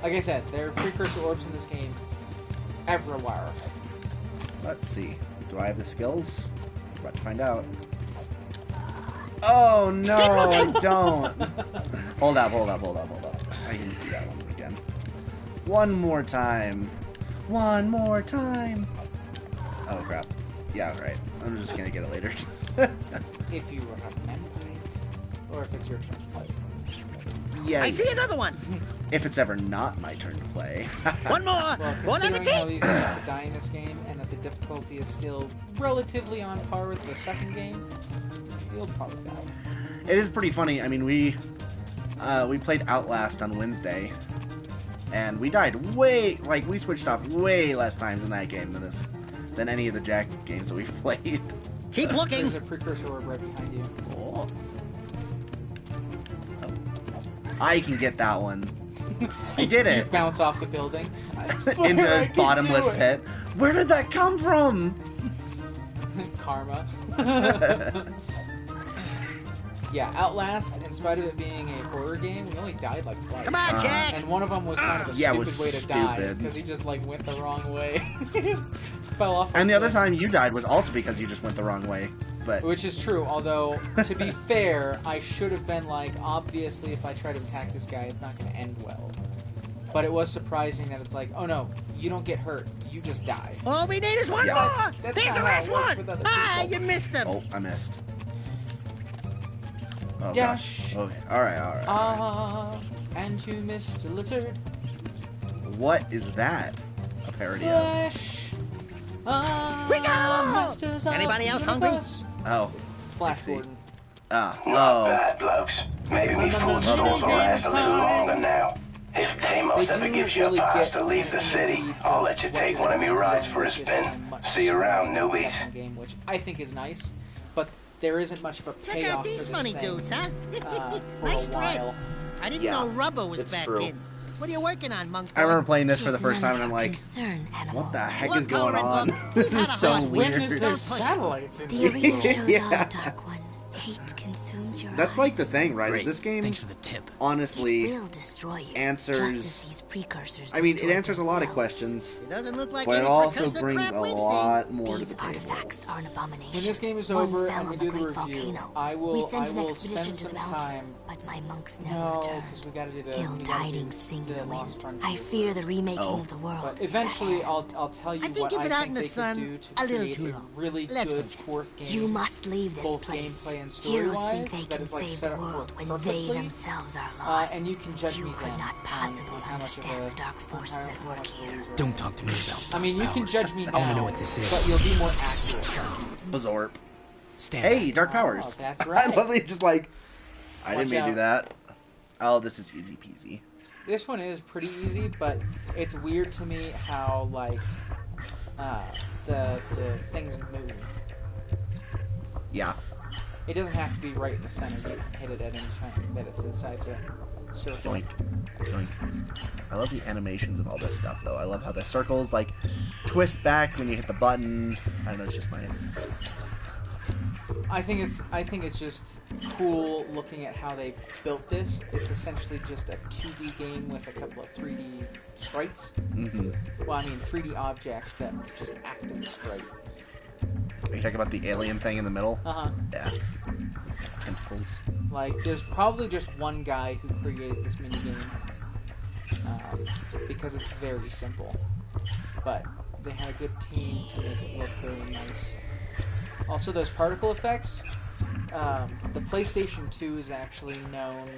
[SPEAKER 1] Like I said, there are precursor orbs in this game everywhere.
[SPEAKER 2] Let's see. Do I have the skills? We're about to find out. Oh no, I don't. Hold up. I can do that one again. One more time. Oh crap. Yeah, right. I'm just gonna get it later.
[SPEAKER 1] If you have memory. Or if it's your turn to play.
[SPEAKER 2] Yeah.
[SPEAKER 3] I see another one.
[SPEAKER 2] If it's ever not my turn to play.
[SPEAKER 3] One more.
[SPEAKER 1] Well,
[SPEAKER 3] One on the
[SPEAKER 1] considering how
[SPEAKER 3] team.
[SPEAKER 1] easy it is to die in this game, and that the difficulty is still relatively on par with the second game, you'll probably die.
[SPEAKER 2] It is pretty funny. I mean, we played Outlast on Wednesday, and we died we switched off way less times in that game than any of the Jack games that we've played.
[SPEAKER 3] Keep looking.
[SPEAKER 1] There's a precursor orb right behind you.
[SPEAKER 2] Oh. I can get that one. I did
[SPEAKER 1] You
[SPEAKER 2] it
[SPEAKER 1] bounce off the building. I swear I
[SPEAKER 2] into a
[SPEAKER 1] can
[SPEAKER 2] bottomless
[SPEAKER 1] do it.
[SPEAKER 2] pit. Where did that come from?
[SPEAKER 1] Karma. Yeah, Outlast, in spite of it being a horror game, we only died like twice.
[SPEAKER 3] Come on, Jack.
[SPEAKER 1] And one of them was kind of a
[SPEAKER 2] Yeah, it
[SPEAKER 1] stupid
[SPEAKER 2] was
[SPEAKER 1] way to die
[SPEAKER 2] stupid.
[SPEAKER 1] because he just like went the wrong way, fell off.
[SPEAKER 2] And the other
[SPEAKER 1] cliff.
[SPEAKER 2] time you died was also because you just went the wrong way. But
[SPEAKER 1] Which is true, although, to be fair, I should have been like, obviously, if I try to attack this guy, it's not going to end well. But it was surprising that it's like, oh no, you don't get hurt, you just die.
[SPEAKER 3] All we need is one
[SPEAKER 2] Yeah.
[SPEAKER 3] more.
[SPEAKER 1] That's
[SPEAKER 3] Here's
[SPEAKER 1] not
[SPEAKER 3] the
[SPEAKER 1] how
[SPEAKER 3] last
[SPEAKER 1] it works
[SPEAKER 3] one.
[SPEAKER 1] with other
[SPEAKER 3] Ah,
[SPEAKER 1] people.
[SPEAKER 3] you missed him.
[SPEAKER 2] oh, I missed. Oh
[SPEAKER 1] Dash.
[SPEAKER 2] gosh. Okay. All right.
[SPEAKER 1] Ah, and you missed the lizard.
[SPEAKER 2] What is that? A parody of?
[SPEAKER 1] Flash.
[SPEAKER 3] We got 'em all!
[SPEAKER 1] Masters of
[SPEAKER 3] Anybody
[SPEAKER 1] the
[SPEAKER 3] else hungry?
[SPEAKER 1] universe.
[SPEAKER 2] Oh.
[SPEAKER 1] Flash
[SPEAKER 2] I see.
[SPEAKER 1] Gordon.
[SPEAKER 4] Not
[SPEAKER 2] Oh.
[SPEAKER 4] bad, blokes. Maybe me food stalls will last a little longer now. If Deimos
[SPEAKER 1] They
[SPEAKER 4] ever
[SPEAKER 1] do
[SPEAKER 4] gives you a
[SPEAKER 1] really
[SPEAKER 4] pass
[SPEAKER 1] get
[SPEAKER 4] to leave the
[SPEAKER 1] into
[SPEAKER 4] city,
[SPEAKER 1] weeds
[SPEAKER 4] I'll
[SPEAKER 1] of
[SPEAKER 4] let you
[SPEAKER 1] what
[SPEAKER 4] take
[SPEAKER 1] you're
[SPEAKER 4] one of me
[SPEAKER 1] doing
[SPEAKER 4] rides for a
[SPEAKER 1] with this
[SPEAKER 4] spin.
[SPEAKER 1] much
[SPEAKER 4] See you around,
[SPEAKER 1] smoother
[SPEAKER 4] newbies.
[SPEAKER 1] second game, which I think is nice, but there isn't much of a
[SPEAKER 3] Check
[SPEAKER 1] payoff
[SPEAKER 3] out these
[SPEAKER 1] for
[SPEAKER 3] funny
[SPEAKER 1] this thing,
[SPEAKER 3] dudes, huh?
[SPEAKER 1] for
[SPEAKER 3] Nice
[SPEAKER 1] a while.
[SPEAKER 3] threads. I didn't
[SPEAKER 2] Yeah,
[SPEAKER 3] know rubber was
[SPEAKER 2] it's
[SPEAKER 3] back
[SPEAKER 2] true.
[SPEAKER 3] in. What are you working on, monk?
[SPEAKER 2] I remember playing this for the
[SPEAKER 8] It's
[SPEAKER 2] first
[SPEAKER 8] none
[SPEAKER 2] time, and
[SPEAKER 8] of
[SPEAKER 2] I'm
[SPEAKER 8] your
[SPEAKER 2] like,
[SPEAKER 8] concern, animal.
[SPEAKER 2] what the heck
[SPEAKER 3] Look,
[SPEAKER 2] is going
[SPEAKER 3] coloring
[SPEAKER 2] on?
[SPEAKER 3] book. We've
[SPEAKER 2] This
[SPEAKER 3] had
[SPEAKER 2] is
[SPEAKER 3] a
[SPEAKER 2] so
[SPEAKER 3] hard
[SPEAKER 1] When
[SPEAKER 2] weird.
[SPEAKER 1] is there
[SPEAKER 3] Don't push it.
[SPEAKER 1] satellites in
[SPEAKER 8] The arena shows
[SPEAKER 2] Yeah.
[SPEAKER 8] all, Dark One. hate consumes your
[SPEAKER 2] That's
[SPEAKER 8] eyes,
[SPEAKER 2] like the thing, right?
[SPEAKER 5] Great.
[SPEAKER 2] This game,
[SPEAKER 5] Thanks for the tip.
[SPEAKER 2] honestly,
[SPEAKER 8] it will destroy you,
[SPEAKER 2] answers.
[SPEAKER 8] just as these precursors
[SPEAKER 2] I mean, it
[SPEAKER 8] destroyed
[SPEAKER 2] answers a lot of
[SPEAKER 8] themselves.
[SPEAKER 2] questions,
[SPEAKER 3] It doesn't look like
[SPEAKER 2] but it
[SPEAKER 3] any
[SPEAKER 2] also
[SPEAKER 3] precursor
[SPEAKER 2] brings
[SPEAKER 3] crap
[SPEAKER 2] a
[SPEAKER 3] we've
[SPEAKER 2] lot more to
[SPEAKER 8] These
[SPEAKER 2] the table.
[SPEAKER 8] artifacts are an abomination.
[SPEAKER 1] When this game is
[SPEAKER 8] One
[SPEAKER 1] over
[SPEAKER 8] fell
[SPEAKER 1] and we
[SPEAKER 8] on
[SPEAKER 1] do
[SPEAKER 8] the
[SPEAKER 1] the
[SPEAKER 8] great
[SPEAKER 1] review,
[SPEAKER 8] volcano.
[SPEAKER 1] I will
[SPEAKER 8] We sent
[SPEAKER 1] I
[SPEAKER 8] an
[SPEAKER 1] will
[SPEAKER 8] expedition
[SPEAKER 1] spend
[SPEAKER 8] to the
[SPEAKER 1] some
[SPEAKER 8] mountain,
[SPEAKER 1] time.
[SPEAKER 8] but my monks never
[SPEAKER 1] No,
[SPEAKER 8] returned.
[SPEAKER 1] because we gotta do the
[SPEAKER 8] Ill
[SPEAKER 1] we gotta do
[SPEAKER 8] tidings sing
[SPEAKER 1] the
[SPEAKER 8] the
[SPEAKER 1] Lost
[SPEAKER 8] wind.
[SPEAKER 1] Frontier
[SPEAKER 8] I fear the
[SPEAKER 1] first.
[SPEAKER 8] remaking
[SPEAKER 2] Oh.
[SPEAKER 8] of the world.
[SPEAKER 1] But
[SPEAKER 8] is
[SPEAKER 1] eventually,
[SPEAKER 8] at hand.
[SPEAKER 1] I'll tell you
[SPEAKER 3] I think
[SPEAKER 1] what
[SPEAKER 3] you've
[SPEAKER 1] I
[SPEAKER 3] been out
[SPEAKER 1] think
[SPEAKER 3] in the
[SPEAKER 1] they
[SPEAKER 3] sun
[SPEAKER 1] could do to
[SPEAKER 3] a little
[SPEAKER 1] create
[SPEAKER 3] too
[SPEAKER 1] a
[SPEAKER 3] long.
[SPEAKER 1] really
[SPEAKER 3] Let's
[SPEAKER 1] good
[SPEAKER 3] go.
[SPEAKER 1] fourth game.
[SPEAKER 8] You must leave this
[SPEAKER 1] both
[SPEAKER 8] place.
[SPEAKER 1] gameplay and
[SPEAKER 8] Heroes think
[SPEAKER 1] story-wise,
[SPEAKER 8] they
[SPEAKER 1] that
[SPEAKER 8] can
[SPEAKER 1] is, like,
[SPEAKER 8] save
[SPEAKER 1] set
[SPEAKER 8] the
[SPEAKER 1] up
[SPEAKER 8] world when
[SPEAKER 1] perfectly.
[SPEAKER 8] they themselves are lost.
[SPEAKER 1] And you can judge
[SPEAKER 8] You
[SPEAKER 1] me
[SPEAKER 8] could
[SPEAKER 1] then
[SPEAKER 8] not possibly
[SPEAKER 1] on how much of
[SPEAKER 8] understand
[SPEAKER 1] a-
[SPEAKER 8] the dark
[SPEAKER 1] on
[SPEAKER 8] forces
[SPEAKER 1] how
[SPEAKER 8] at work
[SPEAKER 1] much of a
[SPEAKER 8] here.
[SPEAKER 1] loser
[SPEAKER 5] Don't talk to me about
[SPEAKER 1] I mean, you can
[SPEAKER 5] powers.
[SPEAKER 1] judge me now.
[SPEAKER 5] I want to know what this is.
[SPEAKER 1] But you'll be more accurate.
[SPEAKER 2] Bazorp.
[SPEAKER 5] Stand
[SPEAKER 2] Hey,
[SPEAKER 5] back.
[SPEAKER 2] Dark
[SPEAKER 1] Oh,
[SPEAKER 2] Powers.
[SPEAKER 1] that's
[SPEAKER 2] I
[SPEAKER 1] right.
[SPEAKER 2] love it. Just like, I
[SPEAKER 1] Watch
[SPEAKER 2] didn't mean to do
[SPEAKER 1] out.
[SPEAKER 2] that. Oh, this is easy peasy.
[SPEAKER 1] This one is pretty easy, but it's weird to me how like the things move.
[SPEAKER 2] Yeah.
[SPEAKER 1] It doesn't have to be right in the center. You can hit it at any time that it's inside the circle.
[SPEAKER 2] Doink. Doink. I love the animations of all this stuff, though. I love how the circles, like, twist back when you hit the button. I don't know, it's just nice.
[SPEAKER 1] I think it's just cool looking at how they built this. It's essentially just a 2D game with a couple of 3D sprites.
[SPEAKER 2] Mm-hmm.
[SPEAKER 1] Well, I mean 3D objects that just act as a sprite.
[SPEAKER 2] Are you talking about the alien thing in the middle?
[SPEAKER 1] Uh-huh.
[SPEAKER 2] Yeah. Tentacles.
[SPEAKER 1] Like, there's probably just one guy who created this minigame. Because it's very simple. But they had a good team to make it look very nice. Also, those particle effects, the PlayStation 2 is actually known,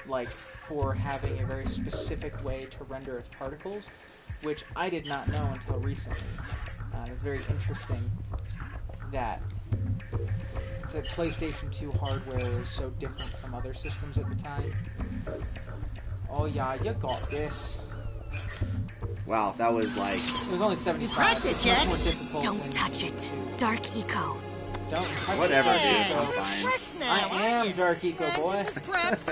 [SPEAKER 1] like, for having a very specific way to render its particles, which I did not know until recently. It's very interesting that the PlayStation 2 hardware is so different from other systems at the time. Oh yeah, you got this.
[SPEAKER 2] Wow, that was like...
[SPEAKER 1] It was only 75.
[SPEAKER 3] cracked it,
[SPEAKER 1] It's
[SPEAKER 3] Jack.
[SPEAKER 1] much more difficult
[SPEAKER 8] Don't
[SPEAKER 1] than
[SPEAKER 8] touch it.
[SPEAKER 1] 2.
[SPEAKER 8] Dark Eco.
[SPEAKER 1] Don't touch
[SPEAKER 2] Whatever,
[SPEAKER 1] it.
[SPEAKER 2] dude. I'm fine.
[SPEAKER 3] Fresh now,
[SPEAKER 1] I
[SPEAKER 3] aren't
[SPEAKER 1] am
[SPEAKER 3] you?
[SPEAKER 1] Dark Eco Boy.
[SPEAKER 3] Give us preps.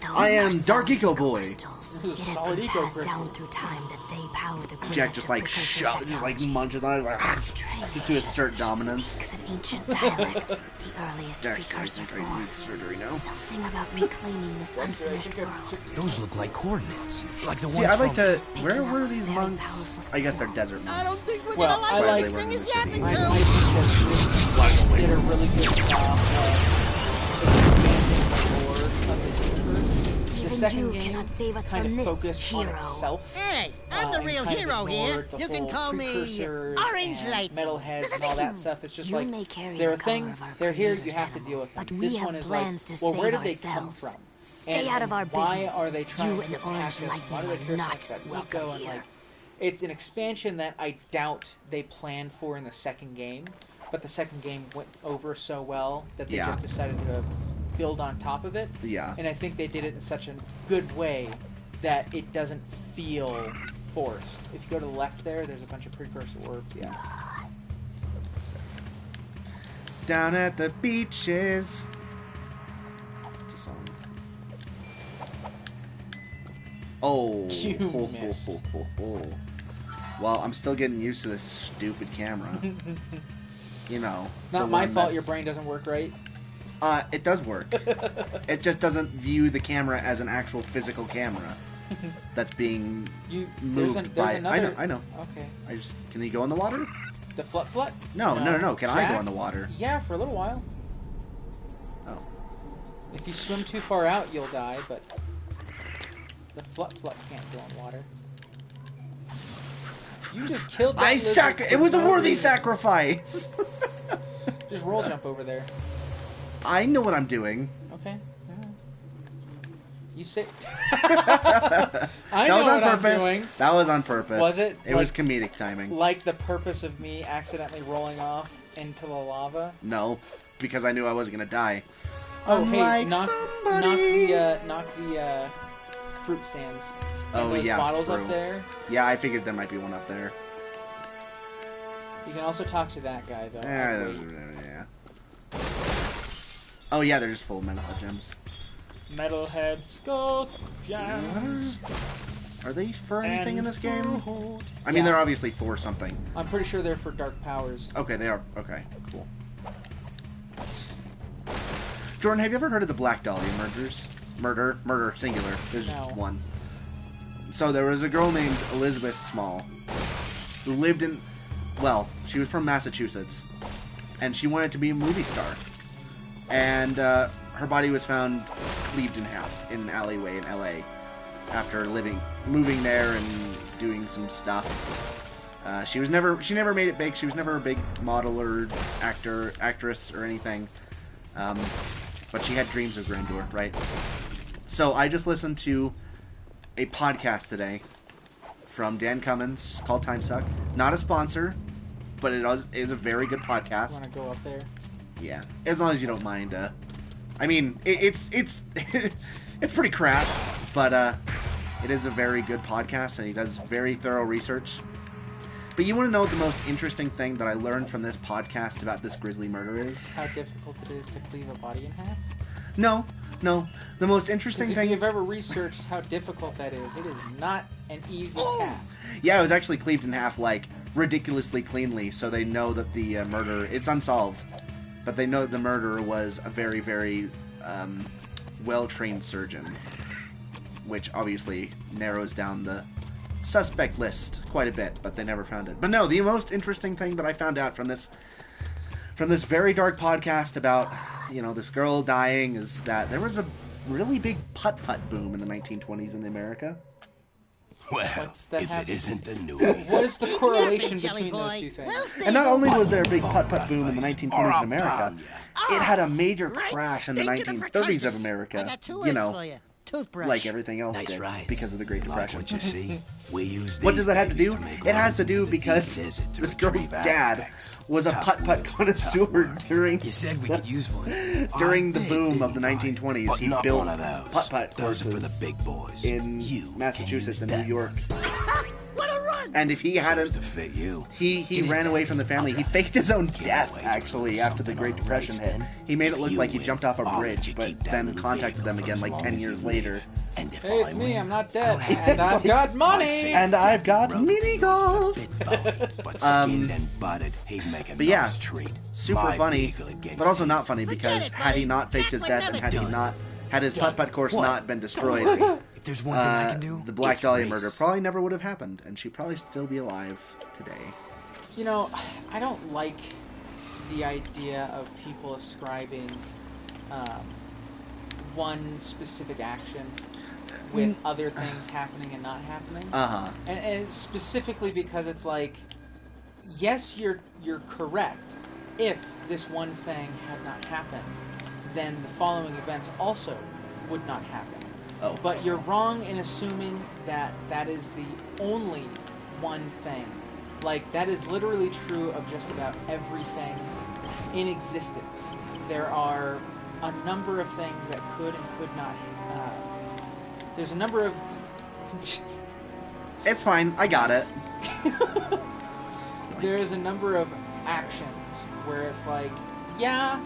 [SPEAKER 8] Those
[SPEAKER 2] I am
[SPEAKER 8] are
[SPEAKER 2] Dark
[SPEAKER 8] solid
[SPEAKER 2] Eco Boy.
[SPEAKER 8] crystals.
[SPEAKER 1] This
[SPEAKER 8] It
[SPEAKER 1] is
[SPEAKER 8] has
[SPEAKER 1] solid
[SPEAKER 8] been
[SPEAKER 1] eco
[SPEAKER 8] passed
[SPEAKER 1] crystal.
[SPEAKER 8] down through time that they power the
[SPEAKER 2] Jack
[SPEAKER 8] greatest
[SPEAKER 2] just
[SPEAKER 8] of
[SPEAKER 2] like
[SPEAKER 8] precursor
[SPEAKER 2] just like
[SPEAKER 8] technologies.
[SPEAKER 2] munches on it, like
[SPEAKER 8] Strange.
[SPEAKER 2] just to assert dominance.
[SPEAKER 8] Speaks an ancient dialect, the earliest
[SPEAKER 2] Jack, I
[SPEAKER 8] precursor
[SPEAKER 2] think I need
[SPEAKER 8] forms.
[SPEAKER 2] surgery now.
[SPEAKER 8] Something about reclaiming this unfinished world.
[SPEAKER 5] Those look like coordinates. Like the
[SPEAKER 2] See,
[SPEAKER 5] ones
[SPEAKER 2] I'd like
[SPEAKER 5] from...
[SPEAKER 2] to.
[SPEAKER 8] Just
[SPEAKER 2] Where
[SPEAKER 8] picking
[SPEAKER 2] were
[SPEAKER 8] up
[SPEAKER 2] these
[SPEAKER 8] very
[SPEAKER 2] monks?
[SPEAKER 8] powerful
[SPEAKER 2] I guess they're
[SPEAKER 8] signal.
[SPEAKER 2] desert
[SPEAKER 3] I don't
[SPEAKER 2] monks.
[SPEAKER 3] think we're
[SPEAKER 1] Well,
[SPEAKER 3] gonna
[SPEAKER 1] I
[SPEAKER 3] like
[SPEAKER 1] like-
[SPEAKER 3] this thing is yapping
[SPEAKER 1] I
[SPEAKER 3] too.
[SPEAKER 1] think that this did a really good job of expanding the lore of the universe. The
[SPEAKER 8] Even
[SPEAKER 1] second
[SPEAKER 8] you
[SPEAKER 1] game
[SPEAKER 8] cannot save us
[SPEAKER 1] kind
[SPEAKER 8] from
[SPEAKER 1] of
[SPEAKER 8] this,
[SPEAKER 1] focused on
[SPEAKER 8] hero.
[SPEAKER 1] itself.
[SPEAKER 3] Hey, I'm the
[SPEAKER 1] and
[SPEAKER 3] real
[SPEAKER 1] kind of
[SPEAKER 3] hero here.
[SPEAKER 1] ignored the
[SPEAKER 3] You can
[SPEAKER 1] whole
[SPEAKER 3] call me
[SPEAKER 1] precursors
[SPEAKER 3] Orange
[SPEAKER 1] and
[SPEAKER 3] Lightning.
[SPEAKER 1] metalheads and all that stuff. It's just
[SPEAKER 8] You
[SPEAKER 1] like
[SPEAKER 8] may carry
[SPEAKER 1] they're
[SPEAKER 8] the
[SPEAKER 1] a thing.
[SPEAKER 8] color of our
[SPEAKER 1] They're here. You
[SPEAKER 8] creator's
[SPEAKER 1] have to
[SPEAKER 8] animal,
[SPEAKER 1] deal with them.
[SPEAKER 8] but we
[SPEAKER 1] This
[SPEAKER 8] have
[SPEAKER 1] one is
[SPEAKER 8] plans
[SPEAKER 1] like,
[SPEAKER 8] to
[SPEAKER 1] well,
[SPEAKER 8] save
[SPEAKER 1] where did they
[SPEAKER 8] ourselves.
[SPEAKER 1] come from?
[SPEAKER 8] Stay out of our
[SPEAKER 1] why
[SPEAKER 8] business.
[SPEAKER 1] are they trying
[SPEAKER 8] You
[SPEAKER 1] to
[SPEAKER 8] and
[SPEAKER 1] attack
[SPEAKER 8] Orange
[SPEAKER 1] us? Why
[SPEAKER 8] Lightning
[SPEAKER 1] do they
[SPEAKER 8] are
[SPEAKER 1] care so
[SPEAKER 8] not
[SPEAKER 1] much about
[SPEAKER 8] welcome
[SPEAKER 1] Nico? And,
[SPEAKER 8] here.
[SPEAKER 1] like, it's an expansion that I doubt they planned for in the second game, but the second game went over so well that they
[SPEAKER 2] Yeah.
[SPEAKER 1] just decided to build on top of it.
[SPEAKER 2] Yeah.
[SPEAKER 1] And I think they did it in such a good way that it doesn't feel forced. If you go to the left there's a bunch of precursor orbs, yeah.
[SPEAKER 2] Down at the beaches. It's a song. Oh.
[SPEAKER 1] You missed.
[SPEAKER 2] Well, I'm still getting used to this stupid camera. You know. the
[SPEAKER 1] Not my
[SPEAKER 2] one
[SPEAKER 1] fault your
[SPEAKER 2] that's-
[SPEAKER 1] brain doesn't work right.
[SPEAKER 2] It does work. It just doesn't view the camera as an actual physical camera that's being moved
[SPEAKER 1] There's
[SPEAKER 2] by.
[SPEAKER 1] another...
[SPEAKER 2] I know.
[SPEAKER 1] Okay.
[SPEAKER 2] Can he go in the water?
[SPEAKER 1] The flut?
[SPEAKER 2] No. Can I
[SPEAKER 1] Jack?
[SPEAKER 2] go in the water?
[SPEAKER 1] Yeah, for a little while.
[SPEAKER 2] Oh.
[SPEAKER 1] If you swim too far out, you'll die, but the flut can't go in water. You just killed that lizard
[SPEAKER 2] It
[SPEAKER 1] for
[SPEAKER 2] was a
[SPEAKER 1] no
[SPEAKER 2] worthy
[SPEAKER 1] reason.
[SPEAKER 2] sacrifice.
[SPEAKER 1] Just roll jump over there.
[SPEAKER 2] I know what I'm doing.
[SPEAKER 1] Okay. Alright. You say...
[SPEAKER 2] That
[SPEAKER 1] I know
[SPEAKER 2] was on
[SPEAKER 1] what I'm
[SPEAKER 2] purpose.
[SPEAKER 1] doing.
[SPEAKER 2] That was on purpose.
[SPEAKER 1] Was it?
[SPEAKER 2] It was comedic timing.
[SPEAKER 1] Like the purpose of me accidentally rolling off into the lava.
[SPEAKER 2] No, because I knew I wasn't gonna die.
[SPEAKER 1] Oh, hey,
[SPEAKER 2] Unlike
[SPEAKER 1] knock
[SPEAKER 2] somebody.
[SPEAKER 1] the fruit stands. And
[SPEAKER 2] Oh,
[SPEAKER 1] those
[SPEAKER 2] yeah,
[SPEAKER 1] bottles
[SPEAKER 2] true.
[SPEAKER 1] up there.
[SPEAKER 2] Yeah, I figured there might be one up there.
[SPEAKER 1] You can also talk to that guy though.
[SPEAKER 2] Yeah. Oh yeah, they're just full of metal gems.
[SPEAKER 1] Metalhead skull gems.
[SPEAKER 2] Are they for anything in this game?
[SPEAKER 1] Gold.
[SPEAKER 2] I mean,
[SPEAKER 1] Yeah.
[SPEAKER 2] they're obviously for something.
[SPEAKER 1] I'm pretty sure they're for dark powers.
[SPEAKER 2] Okay, they are. Okay, cool. Jordan, have you ever heard of the Black Dahlia murders? Murder, singular. There's
[SPEAKER 1] No.
[SPEAKER 2] one. So there was a girl named Elizabeth Small who lived in, well, she was from Massachusetts, and she wanted to be a movie star. And her body was found cleaved in half in an alleyway in LA after moving there and doing some stuff. She never made it big. She was never a big model or actress or anything. But she had dreams of grandeur, right? So I just listened to a podcast today from Dan Cummins called Time Suck. Not a sponsor, but it is a very good podcast.
[SPEAKER 1] Want to go up there?
[SPEAKER 2] Yeah, as long as you don't mind. I mean, it's it's pretty crass, but it is a very good podcast, and he does very thorough research. But you want to know the most interesting thing that I learned from this podcast about this grisly murder is?
[SPEAKER 1] How difficult it is to cleave a body in half?
[SPEAKER 2] No. The most interesting thing...
[SPEAKER 1] If you've ever researched how difficult that is, it is not an easy task.
[SPEAKER 2] Yeah, it was actually cleaved in half, like, ridiculously cleanly, so they know that the murder... It's unsolved, but they know that the murderer was a very, very well-trained surgeon, which obviously narrows down the suspect list quite a bit, but they never found it. But no, the most interesting thing that I found out from this very dark podcast about, this girl dying is that there was a really big putt-putt boom in the 1920s in America.
[SPEAKER 5] Well, if it isn't the news.
[SPEAKER 1] What is the correlation between those two things?
[SPEAKER 2] And not only was there a big putt-putt boom in the 1920s in America, it had a major crash in the 1930s of America. Like everything else did, because of the Great Depression.
[SPEAKER 5] What you see? We use
[SPEAKER 2] what does that have to do? It has to do because this girl's dad was a putt-putt connoisseur during
[SPEAKER 5] You said we could use one.
[SPEAKER 2] during the boom of the 1920s.
[SPEAKER 5] But
[SPEAKER 2] He
[SPEAKER 5] not
[SPEAKER 2] built
[SPEAKER 5] one of those.
[SPEAKER 2] putt-putt
[SPEAKER 5] Those
[SPEAKER 2] courses
[SPEAKER 5] are for the big boys.
[SPEAKER 2] in
[SPEAKER 5] You
[SPEAKER 2] Massachusetts
[SPEAKER 5] can
[SPEAKER 2] and
[SPEAKER 5] use
[SPEAKER 2] New York.
[SPEAKER 3] What a run!
[SPEAKER 2] And if he hadn't,
[SPEAKER 5] to fit you.
[SPEAKER 2] he ran away from the family. He faked his own death, actually, after the Great Depression hit. He made it look like he jumped off a bridge, but then contacted them again like 10 years later.
[SPEAKER 1] Hey, it's me, I'm not dead, and I've got money!
[SPEAKER 2] And I've got mini golf!
[SPEAKER 5] But skinned and butted, he'd make a
[SPEAKER 2] But yeah,
[SPEAKER 5] nice treat.
[SPEAKER 2] super
[SPEAKER 5] My
[SPEAKER 2] funny,
[SPEAKER 5] vehicle against
[SPEAKER 2] but also
[SPEAKER 5] him.
[SPEAKER 2] not funny because had he not faked his death and had he not had his putt-putt course
[SPEAKER 5] What?
[SPEAKER 2] not been destroyed,
[SPEAKER 5] If there's one thing I can do,
[SPEAKER 2] the Black
[SPEAKER 5] it's
[SPEAKER 2] Dahlia
[SPEAKER 5] race.
[SPEAKER 2] murder probably never would have happened, and she'd probably still be alive today.
[SPEAKER 1] I don't like the idea of people ascribing one specific action with other things happening and not happening.
[SPEAKER 2] Uh-huh.
[SPEAKER 1] And specifically because it's like, yes, you're correct. If this one thing had not happened, then the following events also would not happen.
[SPEAKER 2] Oh.
[SPEAKER 1] But you're wrong in assuming that that is the only one thing. Like, that is literally true of just about everything in existence. There are a number of things that could and could not. There's a number of.
[SPEAKER 2] It's fine, I got it.
[SPEAKER 1] There's a number of actions where it's like, yeah,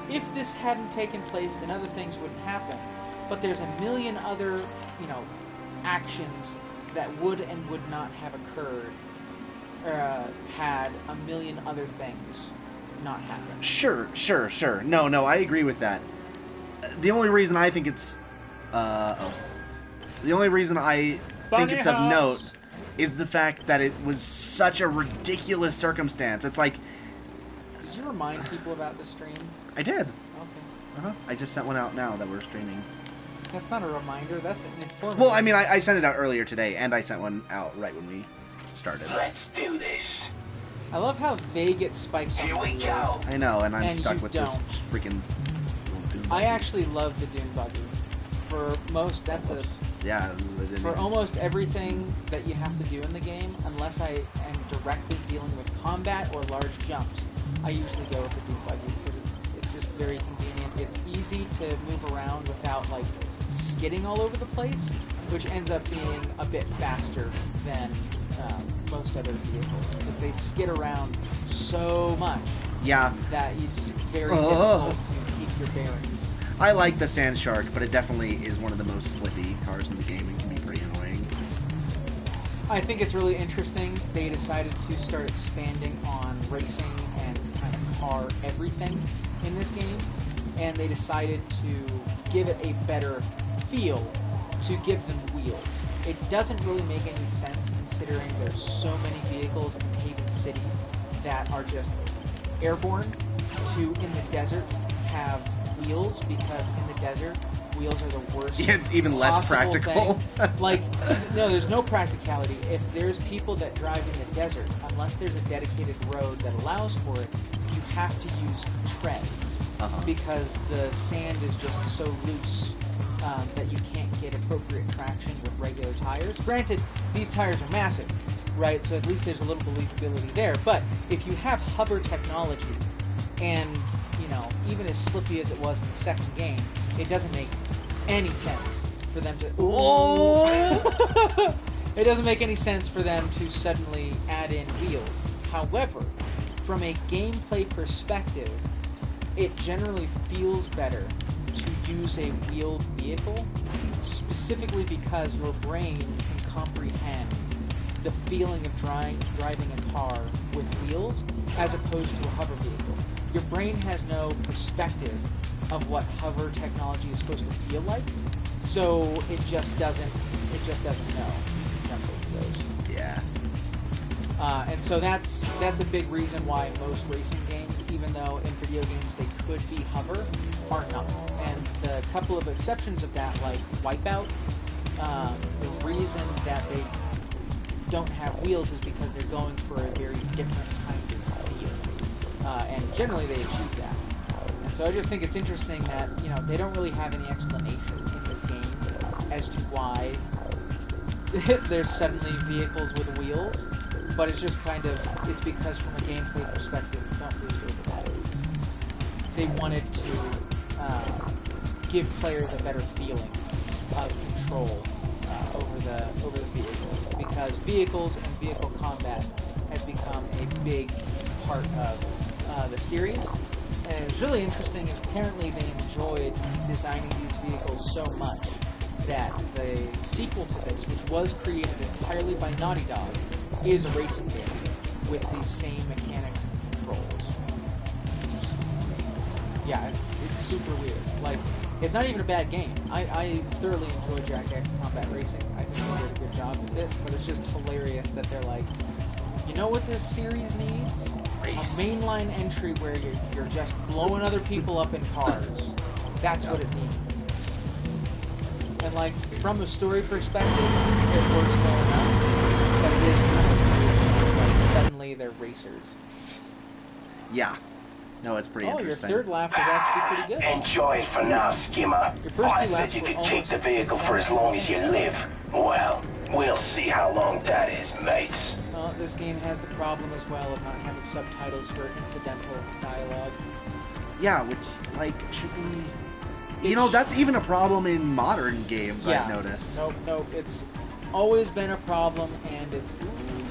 [SPEAKER 1] if this hadn't taken place, then other things wouldn't happen. But there's a million other, actions that would and would not have occurred had a million other things not happened.
[SPEAKER 2] Sure. No, I agree with that. The only reason I think it's... The only reason I think it's of note is the fact that it was such a ridiculous circumstance. It's like...
[SPEAKER 1] Did you remind people about the stream?
[SPEAKER 2] I did.
[SPEAKER 1] Okay.
[SPEAKER 2] I just sent one out now that we're streaming.
[SPEAKER 1] That's not a reminder, that's an informative.
[SPEAKER 2] Well, I mean, I sent it out earlier today, and I sent one out right when we started.
[SPEAKER 5] Let's do this.
[SPEAKER 1] I love how vague it spikes on
[SPEAKER 5] Here we
[SPEAKER 1] the
[SPEAKER 5] go.
[SPEAKER 2] I know, and I'm
[SPEAKER 1] And
[SPEAKER 2] stuck
[SPEAKER 1] you
[SPEAKER 2] with
[SPEAKER 1] don't.
[SPEAKER 2] this freaking...
[SPEAKER 1] I actually love the Dune buggy. For most,
[SPEAKER 2] Yeah,
[SPEAKER 1] for almost everything that you have to do in the game, unless I am directly dealing with combat or large jumps, I usually go with the Dune buggy because it's just very convenient. It's easy to move around without like skidding all over the place, which ends up being a bit faster than most other vehicles because they skid around so much.
[SPEAKER 2] Yeah.
[SPEAKER 1] That it's very difficult to keep your bearings.
[SPEAKER 2] I like the Sand Shark, but it definitely is one of the most slippy cars in the game and can be pretty annoying.
[SPEAKER 1] I think it's really interesting they decided to start expanding on racing and kind of car everything in this game. and they decided to give it a better feel to give them wheels. It doesn't really make any sense considering there's so many vehicles in Haven City that are just airborne to, in the desert, have wheels, because in the desert, wheels are the worst.
[SPEAKER 2] Yeah, it's even less
[SPEAKER 1] possible
[SPEAKER 2] practical.
[SPEAKER 1] thing. Like, no, there's no practicality. If there's people that drive in the desert, unless there's a dedicated road that allows for it, you have to use treads, because the sand is just so loose that you can't get appropriate traction with regular tires. Granted, these tires are massive, right? So at least there's a little believability there. But if you have hover technology, and, you know, even as slippy as it was in the second game, it doesn't make any sense for them to... It doesn't make any sense for them to suddenly add in wheels. However, from a gameplay perspective, it generally feels better to use a wheeled vehicle, specifically because your brain can comprehend the feeling of driving a car with wheels as opposed to a hover vehicle. Your brain has no perspective of what hover technology is supposed to feel like, so it just doesn't know.
[SPEAKER 2] Yeah.
[SPEAKER 1] And so that's a big reason why most racing games, even though in video games they could be hover, are not. And the couple of exceptions of that, like Wipeout, the reason that they don't have wheels is because they're going for a very different kind of feel. And generally they achieve that. And so I just think it's interesting that, you know, they don't really have any explanation in this game as to why there's suddenly vehicles with wheels, but it's just kind of, it's because from a gameplay perspective, don't lose over that. They wanted to give players a better feeling of control over the vehicles, because vehicles and vehicle combat has become a big part of the series. And it's really interesting is apparently they enjoyed designing these vehicles so much that the sequel to this, which was created entirely by Naughty Dog, is a racing game with these same mechanics and controls. Yeah, it's super weird. Like, it's not even a bad game. I thoroughly enjoy Jack X Combat Racing. I think they did a good job with it, but it's just hilarious that they're like, you know what this series needs? A mainline entry where you're just blowing other people up in cars. That's what it needs. And like, from a story perspective, it works well enough, but it is kind of like suddenly they're racers.
[SPEAKER 2] Yeah. No, it's pretty interesting.
[SPEAKER 1] Your third lap was actually pretty good.
[SPEAKER 5] Enjoy it for now, Skimmer. I said you could keep the vehicle for as long as you live. Well, we'll see how long that is, mates.
[SPEAKER 1] Well, this game has the problem as well of not having subtitles for incidental dialogue.
[SPEAKER 2] Yeah, which, like, should we... You know, that's even a problem in modern games, I've noticed.
[SPEAKER 1] Nope, it's always been a problem, and it's,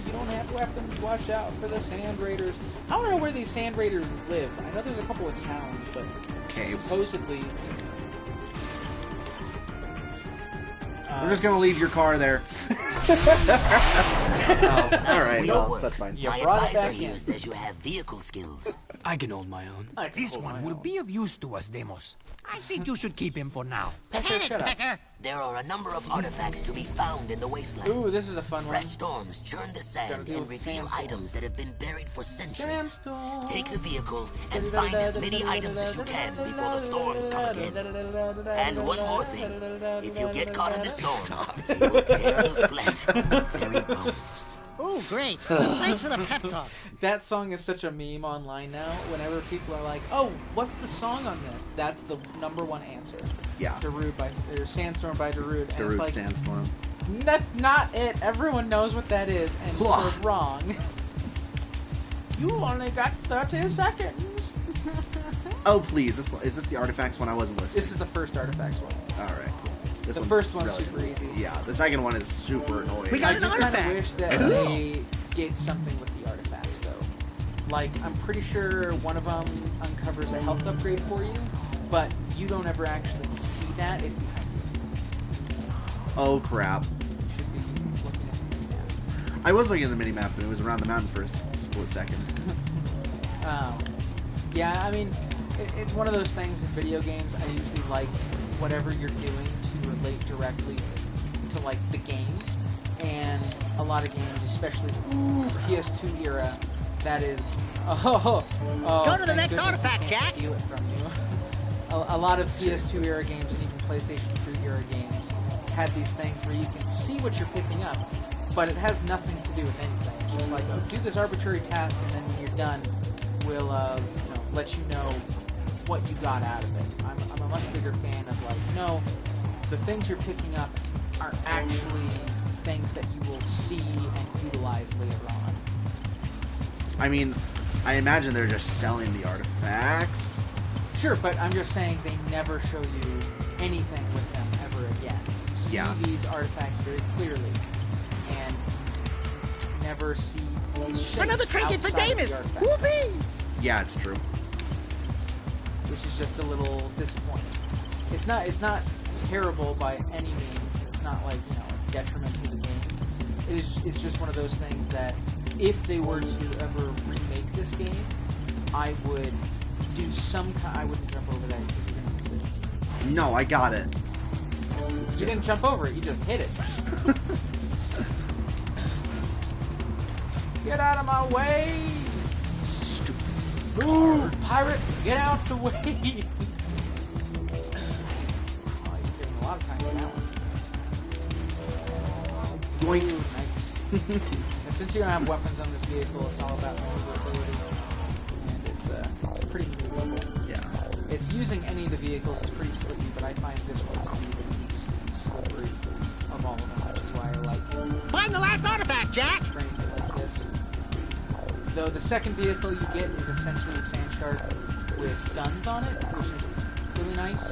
[SPEAKER 1] you don't have weapons, watch out for the Sand Raiders. I don't know where these Sand Raiders live. I know there's a couple of towns, but
[SPEAKER 2] caves.
[SPEAKER 1] Supposedly...
[SPEAKER 2] We're just gonna leave your car there. Alright, well, that's fine.
[SPEAKER 4] My advisor here says you have vehicle skills.
[SPEAKER 6] I can hold my own. This one will be of use to us, Deimos. I think you should keep him for now.
[SPEAKER 8] Pecker.
[SPEAKER 4] There are a number of artifacts to be found in the wasteland.
[SPEAKER 1] Ooh, this is a fun one.
[SPEAKER 4] Fresh storms churn the sand and reveal items that have been buried for centuries. Take the vehicle and find as many items as you can before the storms come again. And one more thing. If you get caught in the storms, you will tear the flesh from the very bones.
[SPEAKER 3] Oh, great. Thanks for the pep talk.
[SPEAKER 1] That song is such a meme online now. Whenever people are like, oh, what's the song on this? That's the #1 answer.
[SPEAKER 2] Yeah.
[SPEAKER 1] Sandstorm by Darude. And
[SPEAKER 2] Darude
[SPEAKER 1] it's like,
[SPEAKER 2] Sandstorm.
[SPEAKER 1] that's not it. Everyone knows what that is, and you're wrong. You only got 30 seconds.
[SPEAKER 2] Oh, please. Is this the Artifacts one? I wasn't listening.
[SPEAKER 1] This is the first Artifacts one.
[SPEAKER 2] Alright, cool.
[SPEAKER 1] The first one's super easy.
[SPEAKER 2] Yeah, the second one is super annoying.
[SPEAKER 3] We got an
[SPEAKER 1] I
[SPEAKER 3] artifact.
[SPEAKER 1] kind of wish that they did something with the artifacts, though. Like, I'm pretty sure one of them uncovers a health upgrade for you, but you don't ever actually see that. It's behind you.
[SPEAKER 2] Oh, crap.
[SPEAKER 1] You should be looking at the map.
[SPEAKER 2] I was looking at the mini-map, and it was around the mountain for a split second.
[SPEAKER 1] Yeah, I mean, It's one of those things in video games. I usually like whatever you're doing to relate directly to like the game, and a lot of games, especially PS2 era, that is go
[SPEAKER 3] to the next artifact, Jack.
[SPEAKER 1] Steal it from you. A lot of PS2 era games and even PlayStation 3 era games had these things where you can see what you're picking up, but it has nothing to do with anything. It's just like, oh, do this arbitrary task, and then when you're done, we'll let you know what you got out of it. I'm a much bigger fan of like, no, the things you're picking up are actually things that you will see and utilize later on.
[SPEAKER 2] I mean, I imagine they're just selling the artifacts.
[SPEAKER 1] Sure, but I'm just saying they never show you anything with them ever again. You see these artifacts very clearly, and never see these shapes.
[SPEAKER 3] Another trinket for
[SPEAKER 1] outside of the
[SPEAKER 3] Damus!
[SPEAKER 1] artifact.
[SPEAKER 3] Whoopee!
[SPEAKER 2] Yeah, it's true.
[SPEAKER 1] Which is just a little disappointing. It's not terrible by any means. It's not like, you know, a detriment to the game. It's just one of those things that if they were to ever remake this game, I would do some kind. I wouldn't jump over that.
[SPEAKER 2] No, I got it.
[SPEAKER 1] You didn't jump over it. You just hit it. Get out of my way!
[SPEAKER 2] Stupid.
[SPEAKER 1] Ooh, pirate, get out the way! Oh, you're getting a lot of time for that one.
[SPEAKER 2] Doink.
[SPEAKER 1] Ooh, nice. And since you don't have weapons on this vehicle, it's all about maneuverability. And it's pretty maneuverable.
[SPEAKER 2] Yeah.
[SPEAKER 1] It's using any of the vehicles is pretty slippy, but I find this one to be the least slippery of all of them, which is why I like
[SPEAKER 3] Find the last artifact, Jack!
[SPEAKER 1] spraying it like this. Though the second vehicle you get is essentially a sand shark with guns on it, which is really nice.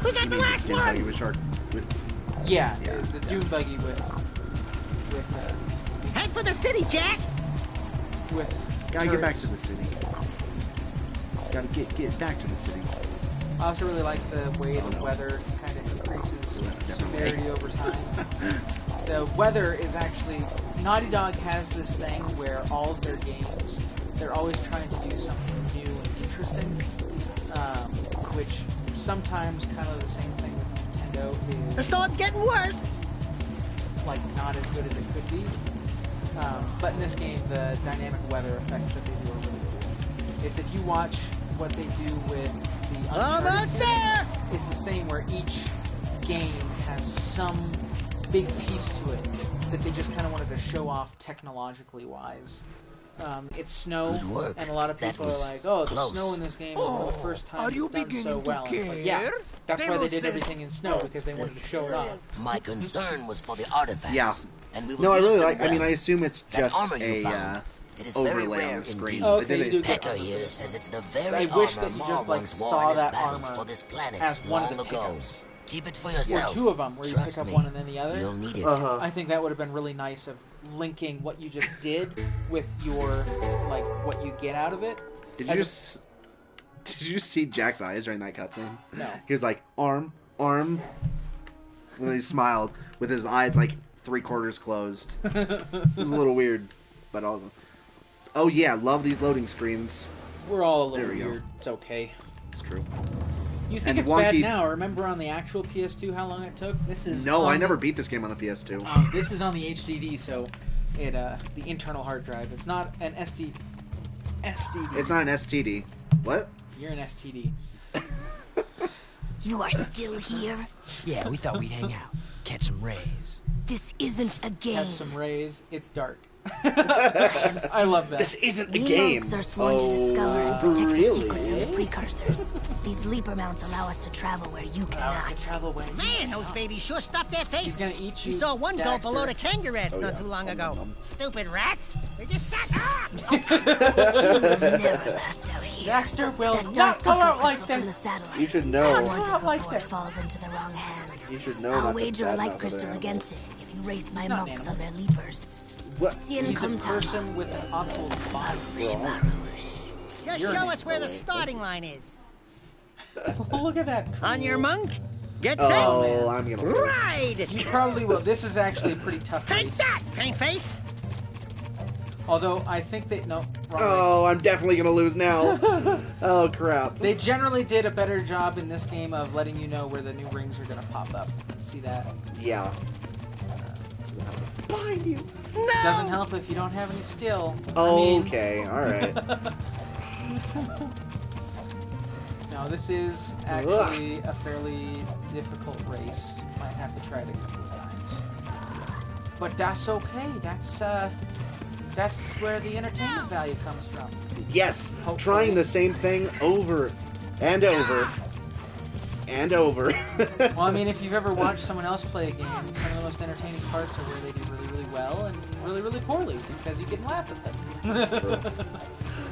[SPEAKER 3] We got the last
[SPEAKER 2] Buggy
[SPEAKER 3] one!
[SPEAKER 2] with shark.
[SPEAKER 1] Yeah, the Doom buggy with
[SPEAKER 3] Head for the city, Jack!
[SPEAKER 2] Gotta get back to the city. Gotta get back to the city.
[SPEAKER 1] I also really like the way the weather kind of increases severity over time. The weather is actually... Naughty Dog has this thing where all of their games, they're always trying to do something new and interesting, which sometimes kind of the same thing with Nintendo is...
[SPEAKER 3] The storm's getting worse!
[SPEAKER 1] Like, not as good as it could be. But in this game, the dynamic weather effects that they do are really cool. It's if you watch what they do with the Uncharted
[SPEAKER 3] Almost
[SPEAKER 1] series,
[SPEAKER 3] there!
[SPEAKER 1] it's the same where each game has some big piece to it that they just kind of wanted to show off technologically wise. It's snow, and a lot of people are like, "Oh, the snow in this game is the first time it's done so well." But yeah, that's why they did everything in snow, because they wanted to show it off.
[SPEAKER 4] My concern was for the artifacts.
[SPEAKER 2] Yeah.
[SPEAKER 4] And we will
[SPEAKER 2] No, I
[SPEAKER 4] use
[SPEAKER 2] really
[SPEAKER 4] them
[SPEAKER 2] like. I mean, I
[SPEAKER 4] well.
[SPEAKER 2] assume it's
[SPEAKER 4] That
[SPEAKER 2] just
[SPEAKER 4] armor you
[SPEAKER 2] a
[SPEAKER 4] found, it is very
[SPEAKER 2] overlay
[SPEAKER 4] rare
[SPEAKER 2] on the screen.
[SPEAKER 4] indeed.
[SPEAKER 1] Oh,
[SPEAKER 2] They
[SPEAKER 1] okay,
[SPEAKER 2] did
[SPEAKER 1] you do
[SPEAKER 2] it.
[SPEAKER 1] get
[SPEAKER 4] Pecker
[SPEAKER 1] armor.
[SPEAKER 4] here says it's the
[SPEAKER 1] I
[SPEAKER 4] very
[SPEAKER 1] wish that
[SPEAKER 4] armor
[SPEAKER 1] you
[SPEAKER 4] Mar
[SPEAKER 1] just like
[SPEAKER 4] once
[SPEAKER 1] saw
[SPEAKER 4] wore in his
[SPEAKER 1] that
[SPEAKER 4] battles
[SPEAKER 1] armor
[SPEAKER 4] for this planet
[SPEAKER 1] as one of
[SPEAKER 4] long
[SPEAKER 1] the
[SPEAKER 4] ago.
[SPEAKER 1] pickups.
[SPEAKER 4] Keep it for
[SPEAKER 1] Or
[SPEAKER 4] yourself.
[SPEAKER 1] two of them, where you
[SPEAKER 4] Trust
[SPEAKER 1] pick up
[SPEAKER 4] me,
[SPEAKER 1] one and then the other.
[SPEAKER 4] You'll need it.
[SPEAKER 1] I think that would have been really nice of linking what you just did with your, like, what you get out of it.
[SPEAKER 2] Did you see Jack's eyes during that cutscene?
[SPEAKER 1] No.
[SPEAKER 2] He was like, arm. And then he smiled with his eyes like 3/4 closed. It was a little weird, but also... Oh yeah, love these loading screens.
[SPEAKER 1] We're all a little
[SPEAKER 2] There we go.
[SPEAKER 1] weird. It's okay.
[SPEAKER 2] It's true.
[SPEAKER 1] You think
[SPEAKER 2] And
[SPEAKER 1] it's bad
[SPEAKER 2] wonky-
[SPEAKER 1] now? Remember on the actual PS2 how long it took? This is
[SPEAKER 2] No,
[SPEAKER 1] on
[SPEAKER 2] I never
[SPEAKER 1] the-
[SPEAKER 2] beat this game on the PS2.
[SPEAKER 1] This is on the HDD, so it the internal hard drive. It's not an SDD.
[SPEAKER 2] It's not an STD. What?
[SPEAKER 1] You're an STD.
[SPEAKER 8] You are still here?
[SPEAKER 6] Yeah, we thought we'd hang out, catch some rays.
[SPEAKER 8] This isn't a game.
[SPEAKER 1] Has some rays. It's dark. I love that.
[SPEAKER 2] This isn't a
[SPEAKER 8] We
[SPEAKER 2] game.
[SPEAKER 8] monks are sworn to discover and protect
[SPEAKER 2] really?
[SPEAKER 8] the secrets of the precursors. These leaper mounts allow us to travel where you
[SPEAKER 1] Allow us to
[SPEAKER 8] cannot.
[SPEAKER 1] travel away.
[SPEAKER 3] Man, those babies sure stuffed their faces.
[SPEAKER 1] He's gonna eat you.
[SPEAKER 3] We saw one dope below the
[SPEAKER 1] Daxter.
[SPEAKER 3] kangaroos not too long ago. Stupid rats! They just sat up!
[SPEAKER 8] You will never last out here.
[SPEAKER 1] Daxter will
[SPEAKER 8] That
[SPEAKER 1] not
[SPEAKER 8] dark
[SPEAKER 1] go out
[SPEAKER 8] echo
[SPEAKER 1] like
[SPEAKER 8] crystal from the
[SPEAKER 1] this.
[SPEAKER 8] satellite.
[SPEAKER 2] You should know.
[SPEAKER 8] I want it
[SPEAKER 1] Not like
[SPEAKER 8] before it
[SPEAKER 1] that.
[SPEAKER 8] falls into the wrong hands.
[SPEAKER 2] You should know
[SPEAKER 8] I'll
[SPEAKER 2] not to
[SPEAKER 8] wager a
[SPEAKER 2] badmouth
[SPEAKER 8] light
[SPEAKER 2] other
[SPEAKER 8] crystal
[SPEAKER 2] animals.
[SPEAKER 8] against it if you race my
[SPEAKER 1] Not an
[SPEAKER 8] monks
[SPEAKER 1] animal.
[SPEAKER 8] on their leapers.
[SPEAKER 2] What?
[SPEAKER 8] Sien
[SPEAKER 1] He's a
[SPEAKER 8] Kumtama.
[SPEAKER 1] person with an occult body.
[SPEAKER 3] Just
[SPEAKER 1] You're
[SPEAKER 3] show
[SPEAKER 1] an
[SPEAKER 3] us where the
[SPEAKER 1] animal.
[SPEAKER 3] starting line is.
[SPEAKER 1] Look at that.
[SPEAKER 3] On your monk, get
[SPEAKER 2] Oh,
[SPEAKER 3] set,
[SPEAKER 2] I'm gonna lose.
[SPEAKER 3] ride!
[SPEAKER 1] You probably will. This is actually a pretty tough
[SPEAKER 3] Take
[SPEAKER 1] race.
[SPEAKER 3] that, paint face!
[SPEAKER 1] Although I think they no.
[SPEAKER 2] Oh, I'm definitely gonna lose now. Oh crap!
[SPEAKER 1] They generally did a better job in this game of letting you know where the new rings are gonna pop up. See that?
[SPEAKER 2] Yeah. Behind you. No.
[SPEAKER 1] It doesn't help if you don't have any skill.
[SPEAKER 2] Okay. All right.
[SPEAKER 1] No, this is actually a fairly difficult race. Might have to try it a couple of times. But that's okay. That's where the entertainment value comes from.
[SPEAKER 2] Yes.
[SPEAKER 1] Hopefully.
[SPEAKER 2] Trying the same thing over and over and over.
[SPEAKER 1] Well, I mean, if you've ever watched someone else play a game, some of the most entertaining parts are where they do really, really well and really, really poorly because you can laugh at them.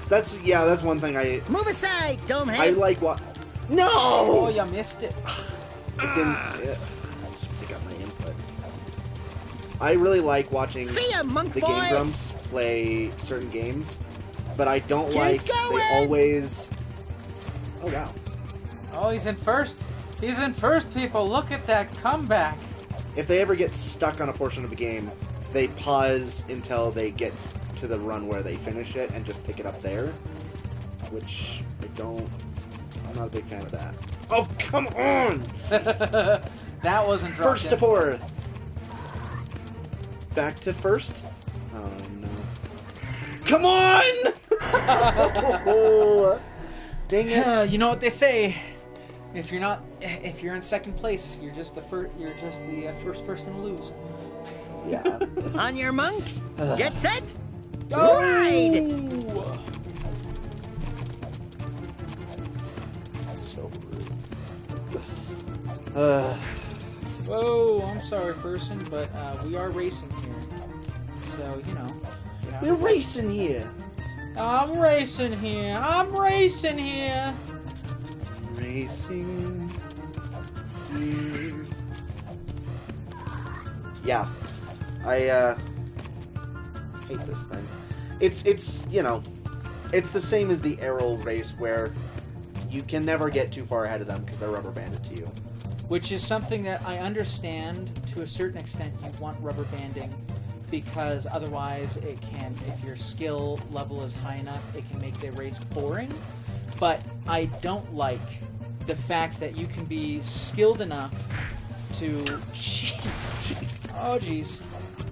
[SPEAKER 2] That's true. That's one thing I...
[SPEAKER 3] Move aside, dumbhead!
[SPEAKER 2] I like what... No!
[SPEAKER 1] Oh, you missed it.
[SPEAKER 2] I didn't... I just pick up my input. I really like watching
[SPEAKER 3] See ya, monk
[SPEAKER 2] the
[SPEAKER 3] boy!
[SPEAKER 2] Game Grumps play certain games, but I don't like...
[SPEAKER 3] going!
[SPEAKER 2] They always... Oh, wow.
[SPEAKER 1] Oh, he's in first. He's in first, people. Look at that comeback.
[SPEAKER 2] If they ever get stuck on a portion of a game, they pause until they get to the run where they finish it and just pick it up there, which I'm not a big fan of that. Oh, come on!
[SPEAKER 1] That wasn't dropped
[SPEAKER 2] First
[SPEAKER 1] in.
[SPEAKER 2] to fourth. Back to first. Oh no! Come on! Dang it!
[SPEAKER 1] You know what they say. If you're in second place, you're just the first person to lose.
[SPEAKER 2] Yeah.
[SPEAKER 3] On your monk, get set,
[SPEAKER 1] Go!
[SPEAKER 3] ride!
[SPEAKER 2] So rude.
[SPEAKER 1] Oh, I'm sorry, person, but we are racing here. So, you know.
[SPEAKER 2] We're racing here.
[SPEAKER 1] I'm racing here. I'm racing here.
[SPEAKER 2] Racing here. Yeah. I hate this thing. It's you know, it's the same as the Arrow race where you can never get too far ahead of them because they're rubber banded to you.
[SPEAKER 1] Which is something that I understand to a certain extent. You want rubber banding because otherwise it can, if your skill level is high enough, it can make the race boring. But I don't like the fact that you can be skilled enough to... Jeez. Oh, jeez.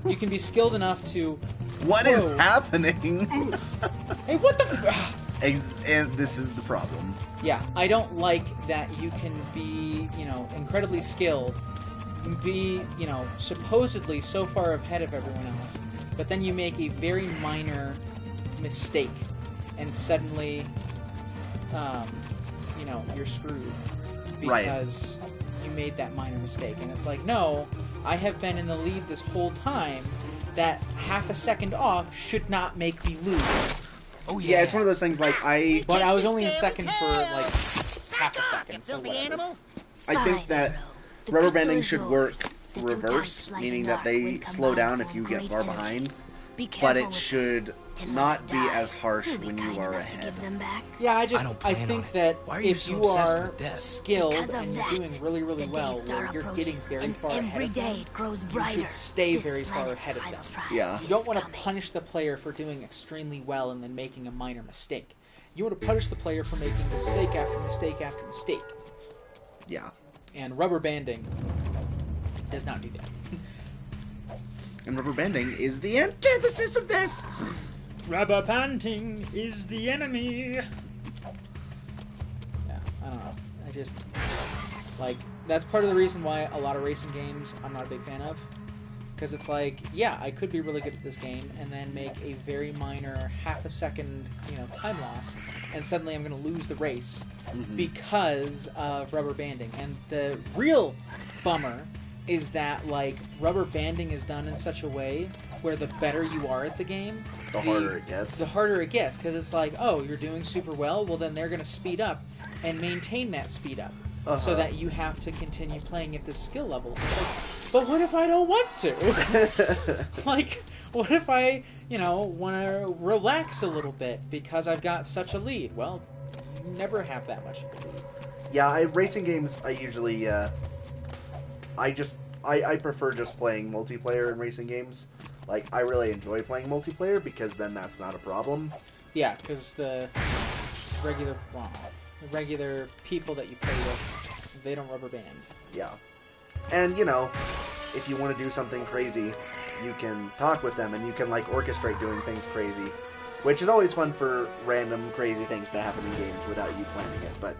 [SPEAKER 1] You can be skilled enough to...
[SPEAKER 2] What is happening?
[SPEAKER 1] Hey, what the...
[SPEAKER 2] And this is the problem.
[SPEAKER 1] Yeah, I don't like that you can be, you know, incredibly skilled, be, you know, supposedly so far ahead of everyone else, but then you make a very minor mistake, and suddenly, you know, you're screwed because you made that minor mistake. And it's like, no, I have been in the lead this whole time. That half a second off should not make me lose.
[SPEAKER 6] Oh
[SPEAKER 2] Yeah, it's one of those things like
[SPEAKER 1] But I was only in second for like half a second. So
[SPEAKER 3] Filthy
[SPEAKER 1] whatever.
[SPEAKER 3] animal?
[SPEAKER 2] I think that rubber banding should work reverse, meaning that they slow down if you get far behind, but it should not be as harsh when you are ahead.
[SPEAKER 1] Yeah, I
[SPEAKER 6] don't plan on
[SPEAKER 1] think
[SPEAKER 6] it.
[SPEAKER 1] that
[SPEAKER 6] Why are you
[SPEAKER 1] if
[SPEAKER 6] so
[SPEAKER 1] you
[SPEAKER 6] obsessed
[SPEAKER 1] are
[SPEAKER 6] with death?
[SPEAKER 1] skilled
[SPEAKER 8] Because of
[SPEAKER 1] and you're
[SPEAKER 8] that,
[SPEAKER 1] doing really, really
[SPEAKER 8] the
[SPEAKER 1] well,
[SPEAKER 8] day star
[SPEAKER 1] where you're getting
[SPEAKER 8] approaches,
[SPEAKER 1] very
[SPEAKER 8] and
[SPEAKER 1] far ahead
[SPEAKER 8] every
[SPEAKER 1] of
[SPEAKER 8] day
[SPEAKER 1] them,
[SPEAKER 8] it grows
[SPEAKER 1] you
[SPEAKER 8] brighter.
[SPEAKER 1] should stay
[SPEAKER 8] This
[SPEAKER 1] very far
[SPEAKER 8] planet's
[SPEAKER 1] ahead of
[SPEAKER 8] final
[SPEAKER 1] them.
[SPEAKER 8] trial
[SPEAKER 2] Yeah.
[SPEAKER 1] You don't
[SPEAKER 8] is
[SPEAKER 1] want to
[SPEAKER 8] coming.
[SPEAKER 1] punish the player for doing extremely well and then making a minor mistake. You want to punish the player for making mistake after mistake after mistake.
[SPEAKER 2] Yeah.
[SPEAKER 1] And rubber banding does not do that.
[SPEAKER 2] And rubber banding is the antithesis of this.
[SPEAKER 1] Rubber banding is the enemy. Yeah, I don't know. I just like that's part of the reason why a lot of racing games I'm not a big fan of, because it's like, yeah, I could be really good at this game and then make a very minor half a second, you know, time loss, and suddenly I'm going to lose the race because of rubber banding. And the real bummer is that like rubber banding is done in such a way where the better you are at the game,
[SPEAKER 2] The harder it gets.
[SPEAKER 1] the harder it gets, because it's like, oh, you're doing super well, well then they're going to speed up and maintain that speed up, so that you have to continue playing at this skill level. It's like, but what if I don't want to? Like, what if I, you know, want to relax a little bit because I've got such a lead? Well, you never have that much of a lead.
[SPEAKER 2] Yeah, racing games, I usually, I prefer just playing multiplayer in racing games. Like, I really enjoy playing multiplayer because then that's not a problem.
[SPEAKER 1] Yeah, because the regular people that you play with, they don't rubber band.
[SPEAKER 2] Yeah. And, you know, if you want to do something crazy, you can talk with them and you can, like, orchestrate doing things crazy. Which is always fun for random crazy things to happen in games without you planning it, but...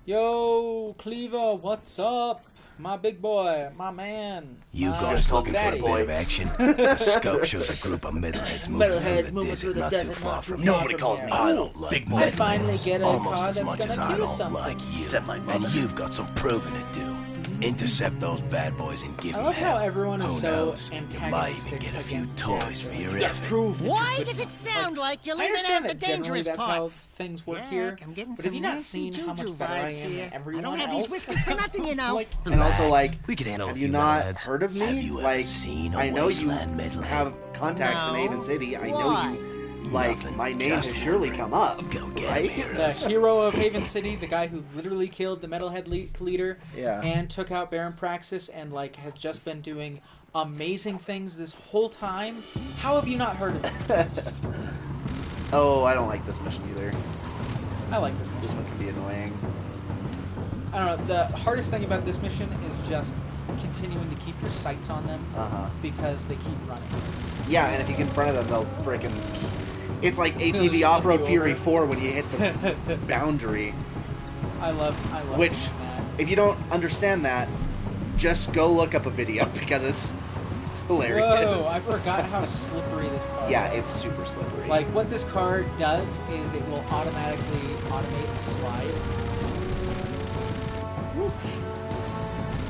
[SPEAKER 1] Yo, Cleaver, what's up? My big boy, my man.
[SPEAKER 4] You
[SPEAKER 1] my
[SPEAKER 4] guys looking for a
[SPEAKER 1] daddy.
[SPEAKER 4] bit of action? The scope shows a group of metalheads moving through the desert not too far from here.
[SPEAKER 2] Nobody calls me
[SPEAKER 4] I don't like
[SPEAKER 1] I finally
[SPEAKER 4] metalheads
[SPEAKER 1] get a
[SPEAKER 4] almost
[SPEAKER 1] car
[SPEAKER 4] as
[SPEAKER 1] that's
[SPEAKER 4] much
[SPEAKER 1] gonna
[SPEAKER 4] as I
[SPEAKER 1] do
[SPEAKER 4] don't
[SPEAKER 1] something.
[SPEAKER 4] like you.
[SPEAKER 2] Said my mother.
[SPEAKER 4] And you've got some proving to do. Intercept those bad boys and give
[SPEAKER 1] I
[SPEAKER 4] them
[SPEAKER 1] love
[SPEAKER 4] hell.
[SPEAKER 1] how everyone is
[SPEAKER 4] Who
[SPEAKER 1] so
[SPEAKER 4] knows? You might
[SPEAKER 1] antagonistic
[SPEAKER 4] even get a few
[SPEAKER 1] against
[SPEAKER 4] toys for your
[SPEAKER 1] Yeah,
[SPEAKER 4] effort.
[SPEAKER 1] prove that
[SPEAKER 3] Why
[SPEAKER 1] you're
[SPEAKER 3] does
[SPEAKER 1] good.
[SPEAKER 3] it sound like you're
[SPEAKER 1] I
[SPEAKER 3] leaving
[SPEAKER 1] understand
[SPEAKER 3] out the
[SPEAKER 1] that generally
[SPEAKER 3] dangerous
[SPEAKER 1] that's
[SPEAKER 3] parts?
[SPEAKER 1] how things work
[SPEAKER 3] Jack,
[SPEAKER 1] here.
[SPEAKER 3] I'm getting
[SPEAKER 1] But have
[SPEAKER 3] some
[SPEAKER 1] you not
[SPEAKER 3] nasty
[SPEAKER 1] seen how much
[SPEAKER 3] juju
[SPEAKER 1] better I
[SPEAKER 3] vibes
[SPEAKER 1] am
[SPEAKER 3] here.
[SPEAKER 1] than everyone
[SPEAKER 3] I don't have
[SPEAKER 1] else?
[SPEAKER 3] these whiskers for nothing, you know.
[SPEAKER 1] Like,
[SPEAKER 2] And also, like,
[SPEAKER 4] We could handle
[SPEAKER 2] have
[SPEAKER 4] a
[SPEAKER 2] you
[SPEAKER 4] few
[SPEAKER 2] not
[SPEAKER 4] metalheads.
[SPEAKER 2] heard of me?
[SPEAKER 4] Have you ever
[SPEAKER 2] Like,
[SPEAKER 4] seen a
[SPEAKER 2] I know you
[SPEAKER 4] wasteland metalhead?
[SPEAKER 2] have contacts in
[SPEAKER 3] No.
[SPEAKER 2] Haven City. I know
[SPEAKER 3] Why?
[SPEAKER 2] you... Like,
[SPEAKER 4] Nothing,
[SPEAKER 2] my name has
[SPEAKER 4] just
[SPEAKER 2] surely
[SPEAKER 4] wondering.
[SPEAKER 2] come up,
[SPEAKER 4] Go get
[SPEAKER 2] right?
[SPEAKER 4] him,
[SPEAKER 1] the
[SPEAKER 4] heroes.
[SPEAKER 1] hero of Haven City, the guy who literally killed the metalhead leader
[SPEAKER 2] Yeah.
[SPEAKER 1] and took out Baron Praxis and like has just been doing amazing things this whole time. How have you not heard of it?
[SPEAKER 2] Oh, I don't like this mission either.
[SPEAKER 1] I like this
[SPEAKER 2] This
[SPEAKER 1] mission.
[SPEAKER 2] one can be annoying.
[SPEAKER 1] I don't know. The hardest thing about this mission is just continuing to keep your sights on them
[SPEAKER 2] Uh-huh.
[SPEAKER 1] because they keep running.
[SPEAKER 2] Yeah, and if you get in front of them, they'll frickin'... It's like
[SPEAKER 1] They'll
[SPEAKER 2] ATV
[SPEAKER 1] just
[SPEAKER 2] Off-Road
[SPEAKER 1] flip you
[SPEAKER 2] Fury
[SPEAKER 1] over.
[SPEAKER 2] 4 when you hit the boundary.
[SPEAKER 1] I love
[SPEAKER 2] Which,
[SPEAKER 1] doing that.
[SPEAKER 2] if you don't understand that, just go look up a video because it's hilarious.
[SPEAKER 1] Whoa, I forgot how slippery this car
[SPEAKER 2] Yeah,
[SPEAKER 1] is.
[SPEAKER 2] it's super slippery.
[SPEAKER 1] Like, what this car does is it will automatically automate the slide. Woo.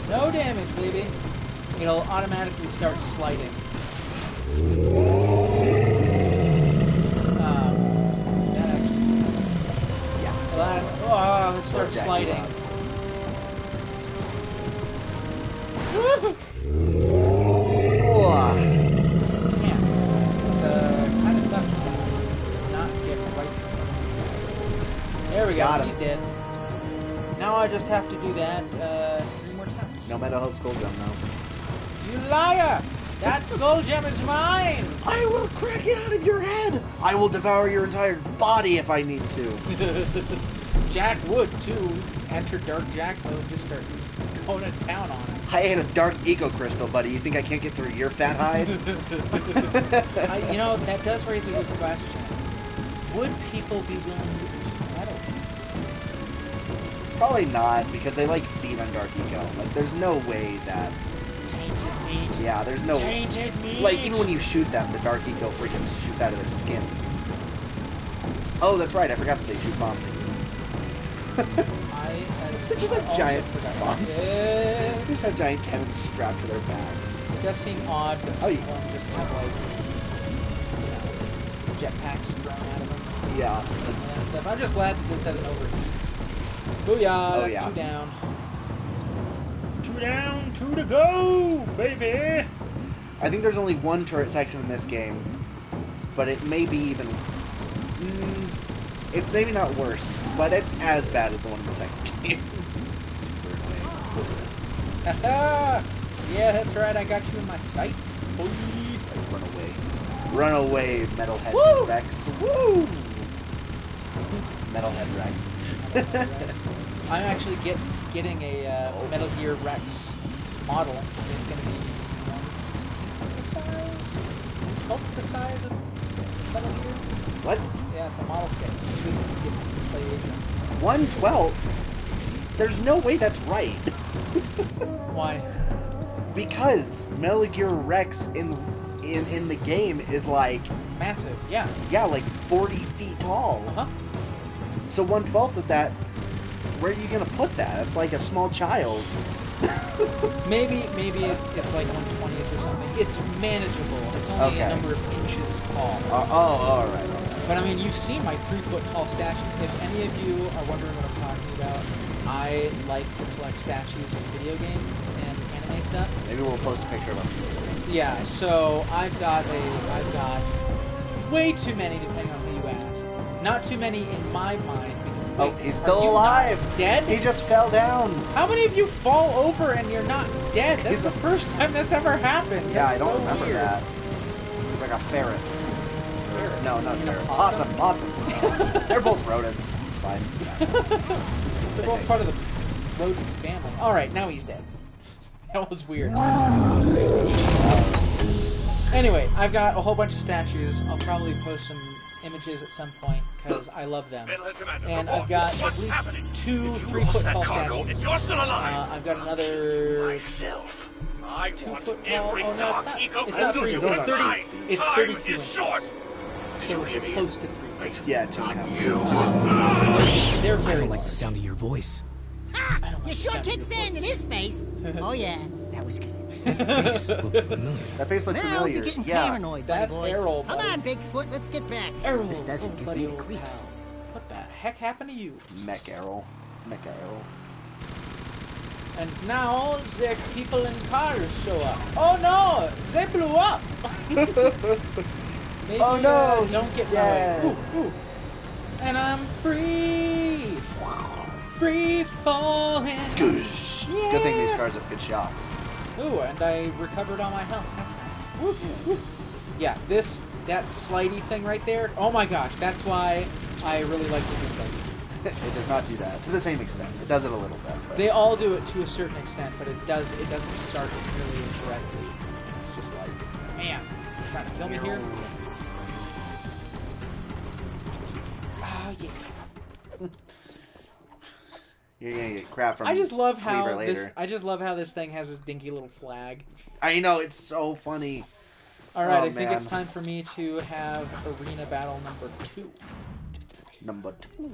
[SPEAKER 1] No damage, baby. It'll automatically start sliding. That actually...
[SPEAKER 2] yeah.
[SPEAKER 1] Oh, let's start
[SPEAKER 2] Jack you
[SPEAKER 1] sliding.
[SPEAKER 2] up.
[SPEAKER 1] Yeah, it's kind of tough to not get right. There we go.
[SPEAKER 2] Got him.
[SPEAKER 1] He's dead. Now I just have to do that 3 more times.
[SPEAKER 2] No Metal Health Skull Gem, though.
[SPEAKER 1] You liar! That skull gem is mine!
[SPEAKER 2] I will crack it out of your head! I will devour your entire body if I need to.
[SPEAKER 1] Jack would too. Enter Dark Jack mode, just start going to town on him.
[SPEAKER 2] I ate a dark eco crystal, buddy. You think I can't get through your fat hide?
[SPEAKER 1] You know, that does raise a good question. Would people be willing to eat metal heads?
[SPEAKER 2] Probably not, because they like feed on dark eco. Like, there's no way that...
[SPEAKER 1] Tainted meat.
[SPEAKER 2] Yeah, there's no...
[SPEAKER 1] Tainted meat.
[SPEAKER 2] Like, even when you shoot them, the dark eco freaking shoots out of their skin. Oh, that's right. I forgot that they shoot bombs at you. They just have giant bombs.
[SPEAKER 1] Yeah.
[SPEAKER 2] They just have giant cannons strapped to their backs.
[SPEAKER 1] It does seem odd that
[SPEAKER 2] Oh,
[SPEAKER 1] some
[SPEAKER 2] yeah.
[SPEAKER 1] of them just have like, jetpacks thrown out of them.
[SPEAKER 2] Yeah.
[SPEAKER 1] And that stuff. I'm just glad that this doesn't overheat. Booyah!
[SPEAKER 2] Oh,
[SPEAKER 1] That's
[SPEAKER 2] yeah.
[SPEAKER 1] 2 down. 2 down, 2 to go, baby.
[SPEAKER 2] I think there's only one turret section in this game, but it may be even... it's maybe not worse, but it's as bad as the one in the second game. It's super annoying.
[SPEAKER 1] Yeah, that's right. I got you in my sights, boy.
[SPEAKER 2] Like, run away. Run away, Metalhead
[SPEAKER 1] Woo!
[SPEAKER 2] Rex. Woo! Metalhead Rex.
[SPEAKER 1] I'm actually getting a Metal Gear Rex model. It's going to be 1/16 the size, 1/12 the size of Metal Gear.
[SPEAKER 2] What?
[SPEAKER 1] Yeah, it's a model kit. It's good to get to play Asian.
[SPEAKER 2] 1/12? There's no way that's right.
[SPEAKER 1] Why?
[SPEAKER 2] Because Metal Gear Rex in the game is like,
[SPEAKER 1] Massive. Yeah.
[SPEAKER 2] like 40 feet tall.
[SPEAKER 1] Uh-huh.
[SPEAKER 2] So 1/12 of that, where are you gonna put that? It's like a small child.
[SPEAKER 1] Maybe it's like 1/20th or something. It's manageable. It's only a
[SPEAKER 2] Okay.
[SPEAKER 1] number of inches tall.
[SPEAKER 2] All right.
[SPEAKER 1] But I mean, you've seen my 3-foot tall statue. If any of you are wondering what I'm talking about, I like to collect statues in video games and anime stuff.
[SPEAKER 2] Maybe we'll post a picture of them.
[SPEAKER 1] Yeah, so I've got way too many, depending on who you ask. Not too many in my mind,
[SPEAKER 2] Oh, he's still alive.
[SPEAKER 1] Dead?
[SPEAKER 2] He just fell down.
[SPEAKER 1] How many of you fall over and you're not dead? That's the first time that's ever happened.
[SPEAKER 2] Yeah,
[SPEAKER 1] That's
[SPEAKER 2] I don't
[SPEAKER 1] so
[SPEAKER 2] remember
[SPEAKER 1] weird.
[SPEAKER 2] that. He's like a ferret. No, not ferret.
[SPEAKER 1] Possum?
[SPEAKER 2] Possum. They're both rodents. It's fine.
[SPEAKER 1] They're both part of the rodent family. Alright, now he's dead. That was weird. Anyway, I've got a whole bunch of statues. I'll probably post some images at some point because I love them. And I've got at least 2 3-foot tall statues. I've got another
[SPEAKER 5] Myself. I
[SPEAKER 1] 2
[SPEAKER 5] want
[SPEAKER 1] foot tall.
[SPEAKER 5] every
[SPEAKER 1] Oh no,
[SPEAKER 5] dark
[SPEAKER 1] it's not 3. It's 30. It's 32 inches.
[SPEAKER 5] short.
[SPEAKER 1] So it's close to 3.
[SPEAKER 2] Yeah, 2.5.
[SPEAKER 1] They're
[SPEAKER 6] I
[SPEAKER 1] very
[SPEAKER 6] don't like
[SPEAKER 1] low.
[SPEAKER 6] the sound of your voice.
[SPEAKER 3] Ah,
[SPEAKER 1] I don't
[SPEAKER 3] you
[SPEAKER 1] like
[SPEAKER 3] sure
[SPEAKER 1] the sound
[SPEAKER 3] kicked
[SPEAKER 1] of your
[SPEAKER 3] sand in
[SPEAKER 1] voice.
[SPEAKER 3] his face. Oh yeah, that was good.
[SPEAKER 6] Face looked familiar.
[SPEAKER 2] That face looks
[SPEAKER 3] Now
[SPEAKER 2] familiar.
[SPEAKER 3] you're getting
[SPEAKER 2] Yeah.
[SPEAKER 3] paranoid, buddy
[SPEAKER 1] That's
[SPEAKER 3] boy.
[SPEAKER 1] Errol,
[SPEAKER 3] Come
[SPEAKER 1] buddy.
[SPEAKER 3] on, Bigfoot, let's get back.
[SPEAKER 1] Errol,
[SPEAKER 3] This doesn't
[SPEAKER 1] oh,
[SPEAKER 3] give
[SPEAKER 1] buddy,
[SPEAKER 3] me the
[SPEAKER 1] old
[SPEAKER 3] creeps.
[SPEAKER 1] pal. What the heck happened to you?
[SPEAKER 2] Mech Errol. Mecha Errol.
[SPEAKER 1] And now the people in cars show up. Oh no, they blew up. Maybe,
[SPEAKER 2] Oh, no,
[SPEAKER 1] don't
[SPEAKER 2] he's
[SPEAKER 1] get
[SPEAKER 2] dead.
[SPEAKER 1] my way. Ooh. And I'm free, free falling.
[SPEAKER 2] Goosh. It's a good thing these cars have good shocks.
[SPEAKER 1] Ooh, and I recovered all my health. That's nice. Woo, woo. Yeah, that slidey thing right there. Oh my gosh, that's why I really like the BMW.
[SPEAKER 2] It does not do that to the same extent. It does it a little bit. But
[SPEAKER 1] They all do it to a certain extent, but it doesn't start really incorrectly. And it's just like, man, you're trying to kill me here. Oh yeah.
[SPEAKER 2] You're gonna get crap from
[SPEAKER 1] I just love
[SPEAKER 2] Cleaver
[SPEAKER 1] how
[SPEAKER 2] later.
[SPEAKER 1] I just love how this thing has this dinky little flag.
[SPEAKER 2] I know, it's so funny.
[SPEAKER 1] All right,
[SPEAKER 2] Oh,
[SPEAKER 1] I think it's
[SPEAKER 2] man.
[SPEAKER 1] time for me to have arena battle number 2.
[SPEAKER 2] Number 2.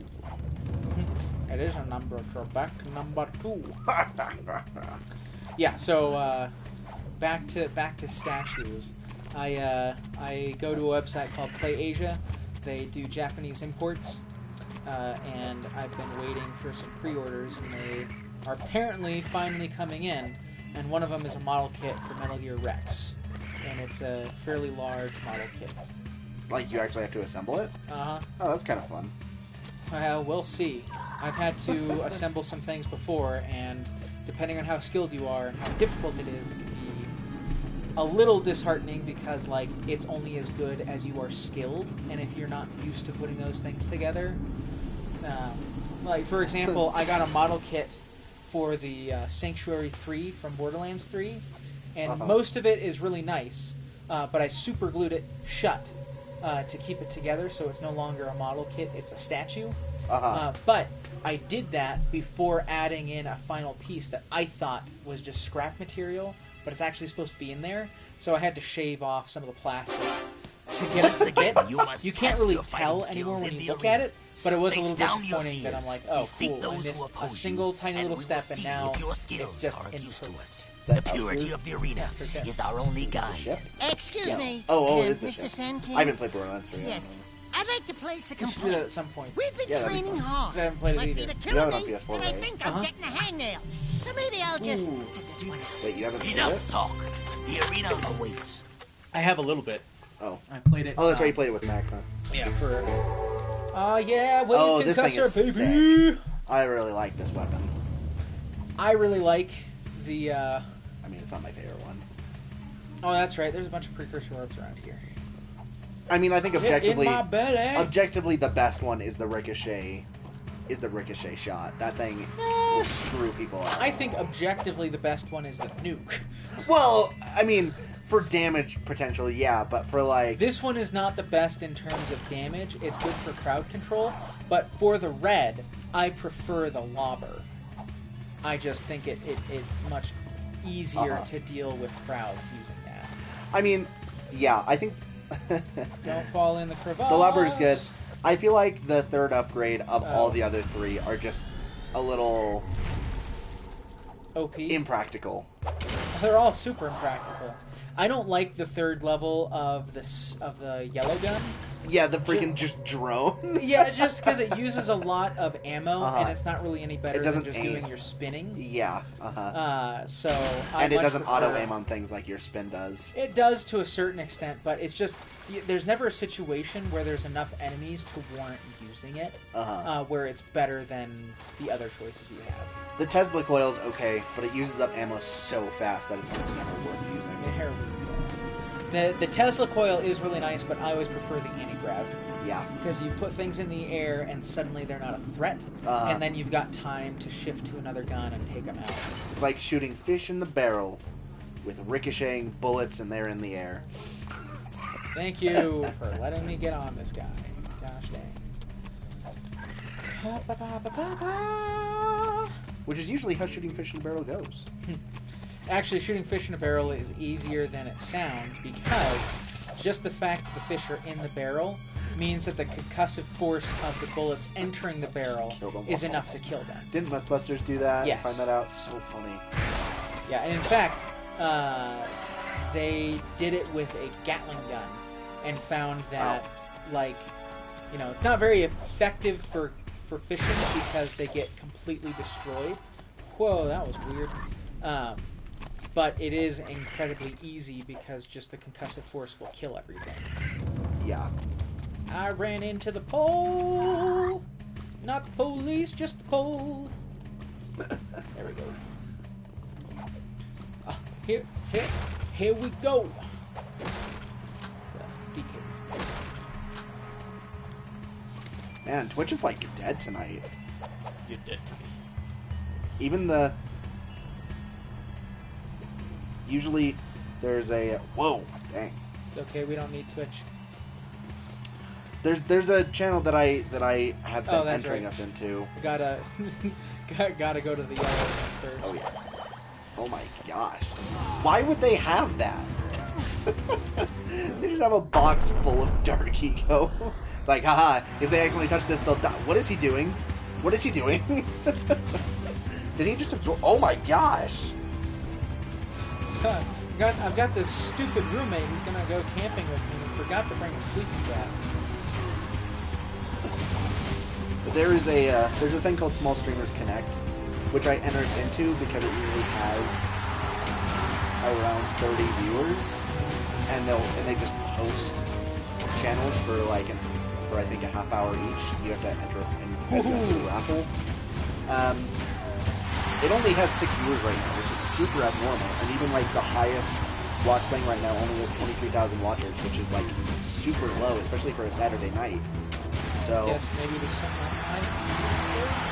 [SPEAKER 1] It is a number, Trebek, number 2. Yeah, so back to statues. I go to a website called Play Asia. They do Japanese imports, and I've been waiting for some pre-orders, and they are apparently finally coming in. And one of them is a model kit for Metal Gear Rex, and it's a fairly large model kit.
[SPEAKER 2] Like, you actually have to assemble it?
[SPEAKER 1] Uh-huh.
[SPEAKER 2] Oh, that's kind of fun.
[SPEAKER 1] Well, we'll see. I've had to assemble some things before, and depending on how skilled you are and how difficult it is, it can be a little disheartening because, like, it's only as good as you are skilled, and if you're not used to putting those things together... like, for example, I got a model kit for the Sanctuary 3 from Borderlands 3, and most of it is really nice, but I super glued it shut to keep it together, so it's no longer a model kit, it's a statue. But I did that before adding in a final piece that I thought was just scrap material, but it's actually supposed to be in there, so I had to shave off some of the plastic to get it to fit. You can't really tell anymore when you look at it, but it was a little disappointing that I'm like, oh, cool, I missed a single tiny little step, and now it's just imperfect.
[SPEAKER 4] The purity of the arena is our only guide.
[SPEAKER 3] Excuse me,
[SPEAKER 2] Oh, it is the
[SPEAKER 3] Mr.
[SPEAKER 2] ship.
[SPEAKER 3] Sand King.
[SPEAKER 2] I haven't played Borderlands 3 yet.
[SPEAKER 3] Yes, I'd like to place a
[SPEAKER 1] We should do that
[SPEAKER 3] complaint.
[SPEAKER 1] at some point.
[SPEAKER 3] We've been
[SPEAKER 2] Yeah, that'd be
[SPEAKER 3] training
[SPEAKER 2] fun.
[SPEAKER 3] hard.
[SPEAKER 1] I haven't played it
[SPEAKER 3] My
[SPEAKER 1] either.
[SPEAKER 3] feet are
[SPEAKER 2] You
[SPEAKER 3] killing
[SPEAKER 2] have it
[SPEAKER 3] me,
[SPEAKER 2] on PS4,
[SPEAKER 3] and I
[SPEAKER 2] right?
[SPEAKER 3] think I'm getting a hangnail. So maybe I'll just sit this one out.
[SPEAKER 2] Wait, you haven't played
[SPEAKER 4] Enough
[SPEAKER 2] it?
[SPEAKER 4] talk. The arena awaits.
[SPEAKER 1] I have a little bit.
[SPEAKER 2] Oh.
[SPEAKER 1] I played it.
[SPEAKER 2] Oh, that's right, you played it with Mac, huh?
[SPEAKER 1] Yeah, for... yeah, wave
[SPEAKER 2] Oh, this thing
[SPEAKER 1] concussor,
[SPEAKER 2] is
[SPEAKER 1] baby!
[SPEAKER 2] I really like this weapon.
[SPEAKER 1] I really like the,
[SPEAKER 2] I mean, it's not my favorite one.
[SPEAKER 1] Oh, that's right, there's a bunch of precursor orbs around here.
[SPEAKER 2] I mean, I think objectively,
[SPEAKER 1] In my belly!
[SPEAKER 2] objectively, the best one is the ricochet. Is the ricochet shot? That thing will screw people up.
[SPEAKER 1] I think objectively the best one is the nuke.
[SPEAKER 2] Well, I mean, for damage potential, yeah, but for like
[SPEAKER 1] This one is not the best in terms of damage. It's good for crowd control, but for the red, I prefer the lobber. I just think it much easier to deal with crowds using that.
[SPEAKER 2] I mean, yeah, I think
[SPEAKER 1] Don't fall in the crevasse.
[SPEAKER 2] the lobber is good. I feel like the third upgrade of all the other three are just a little
[SPEAKER 1] OP.
[SPEAKER 2] impractical.
[SPEAKER 1] They're all super impractical. I don't like the third level of the yellow gun
[SPEAKER 2] Yeah, the freaking just drone.
[SPEAKER 1] Yeah, just because it uses a lot of ammo,
[SPEAKER 2] Uh-huh.
[SPEAKER 1] and it's not really any better
[SPEAKER 2] It
[SPEAKER 1] than
[SPEAKER 2] doesn't
[SPEAKER 1] just
[SPEAKER 2] aim.
[SPEAKER 1] doing your spinning.
[SPEAKER 2] Yeah,
[SPEAKER 1] So
[SPEAKER 2] and it
[SPEAKER 1] much
[SPEAKER 2] doesn't
[SPEAKER 1] prefer-
[SPEAKER 2] auto-aim on things like your spin does.
[SPEAKER 1] It does to a certain extent, but it's just there's never a situation where there's enough enemies to warrant using it, where it's better than the other choices you have.
[SPEAKER 2] The Tesla coil's okay, but it uses up ammo so fast that it's almost never worth using.
[SPEAKER 1] The Tesla coil is really nice, but I always prefer the anti-grav.
[SPEAKER 2] Yeah.
[SPEAKER 1] Because you put things in the air and suddenly they're not a threat, and then you've got time to shift to another gun and take them out.
[SPEAKER 2] It's like shooting fish in the barrel with ricocheting bullets and they're in the air.
[SPEAKER 1] Thank you for letting me get on this guy. Gosh dang.
[SPEAKER 2] Which is usually how shooting fish in a barrel goes.
[SPEAKER 1] Actually, shooting fish in a barrel is easier than it sounds because just the fact that the fish are in the barrel means that the concussive force of the bullets entering the barrel is enough to kill them.
[SPEAKER 2] Didn't Mythbusters do that?
[SPEAKER 1] Yes.
[SPEAKER 2] Find that out? So funny.
[SPEAKER 1] Yeah, and in fact, they did it with a Gatling gun and found that, it's not very effective for fishing because they get completely destroyed. Whoa, that was weird. But it is incredibly easy because just the concussive force will kill everything.
[SPEAKER 2] Yeah.
[SPEAKER 1] I ran into the pole. Not the police, just the pole. There we go. Here we go. DK.
[SPEAKER 2] Man, Twitch is like dead tonight.
[SPEAKER 1] You're dead.
[SPEAKER 2] Even the... Usually there's a... Whoa, dang.
[SPEAKER 1] It's okay, we don't need Twitch.
[SPEAKER 2] There's a channel that I have been
[SPEAKER 1] that's
[SPEAKER 2] entering
[SPEAKER 1] right.
[SPEAKER 2] us into.
[SPEAKER 1] Gotta go to the yellow one first.
[SPEAKER 2] Oh yeah. Oh my gosh. Why would they have that? They just have a box full of Dark Eco. Like, haha, if they accidentally touch this, they'll die. What is he doing? What is he doing? Did he just absorb? Oh my gosh.
[SPEAKER 1] I've got this stupid roommate who's gonna go camping with me and forgot to bring a sleeping bag.
[SPEAKER 2] There's a thing called Small Streamers Connect, which I enter into because it usually has around 30 viewers, and they just post channels for I think a half hour each. You have to enter and go through the raffle. It only has 6 viewers right now, which is super abnormal, and even the highest watch thing right now only has 23,000 watchers, which is super low, especially for a Saturday night. So,
[SPEAKER 1] Yes, maybe there's something on tonight.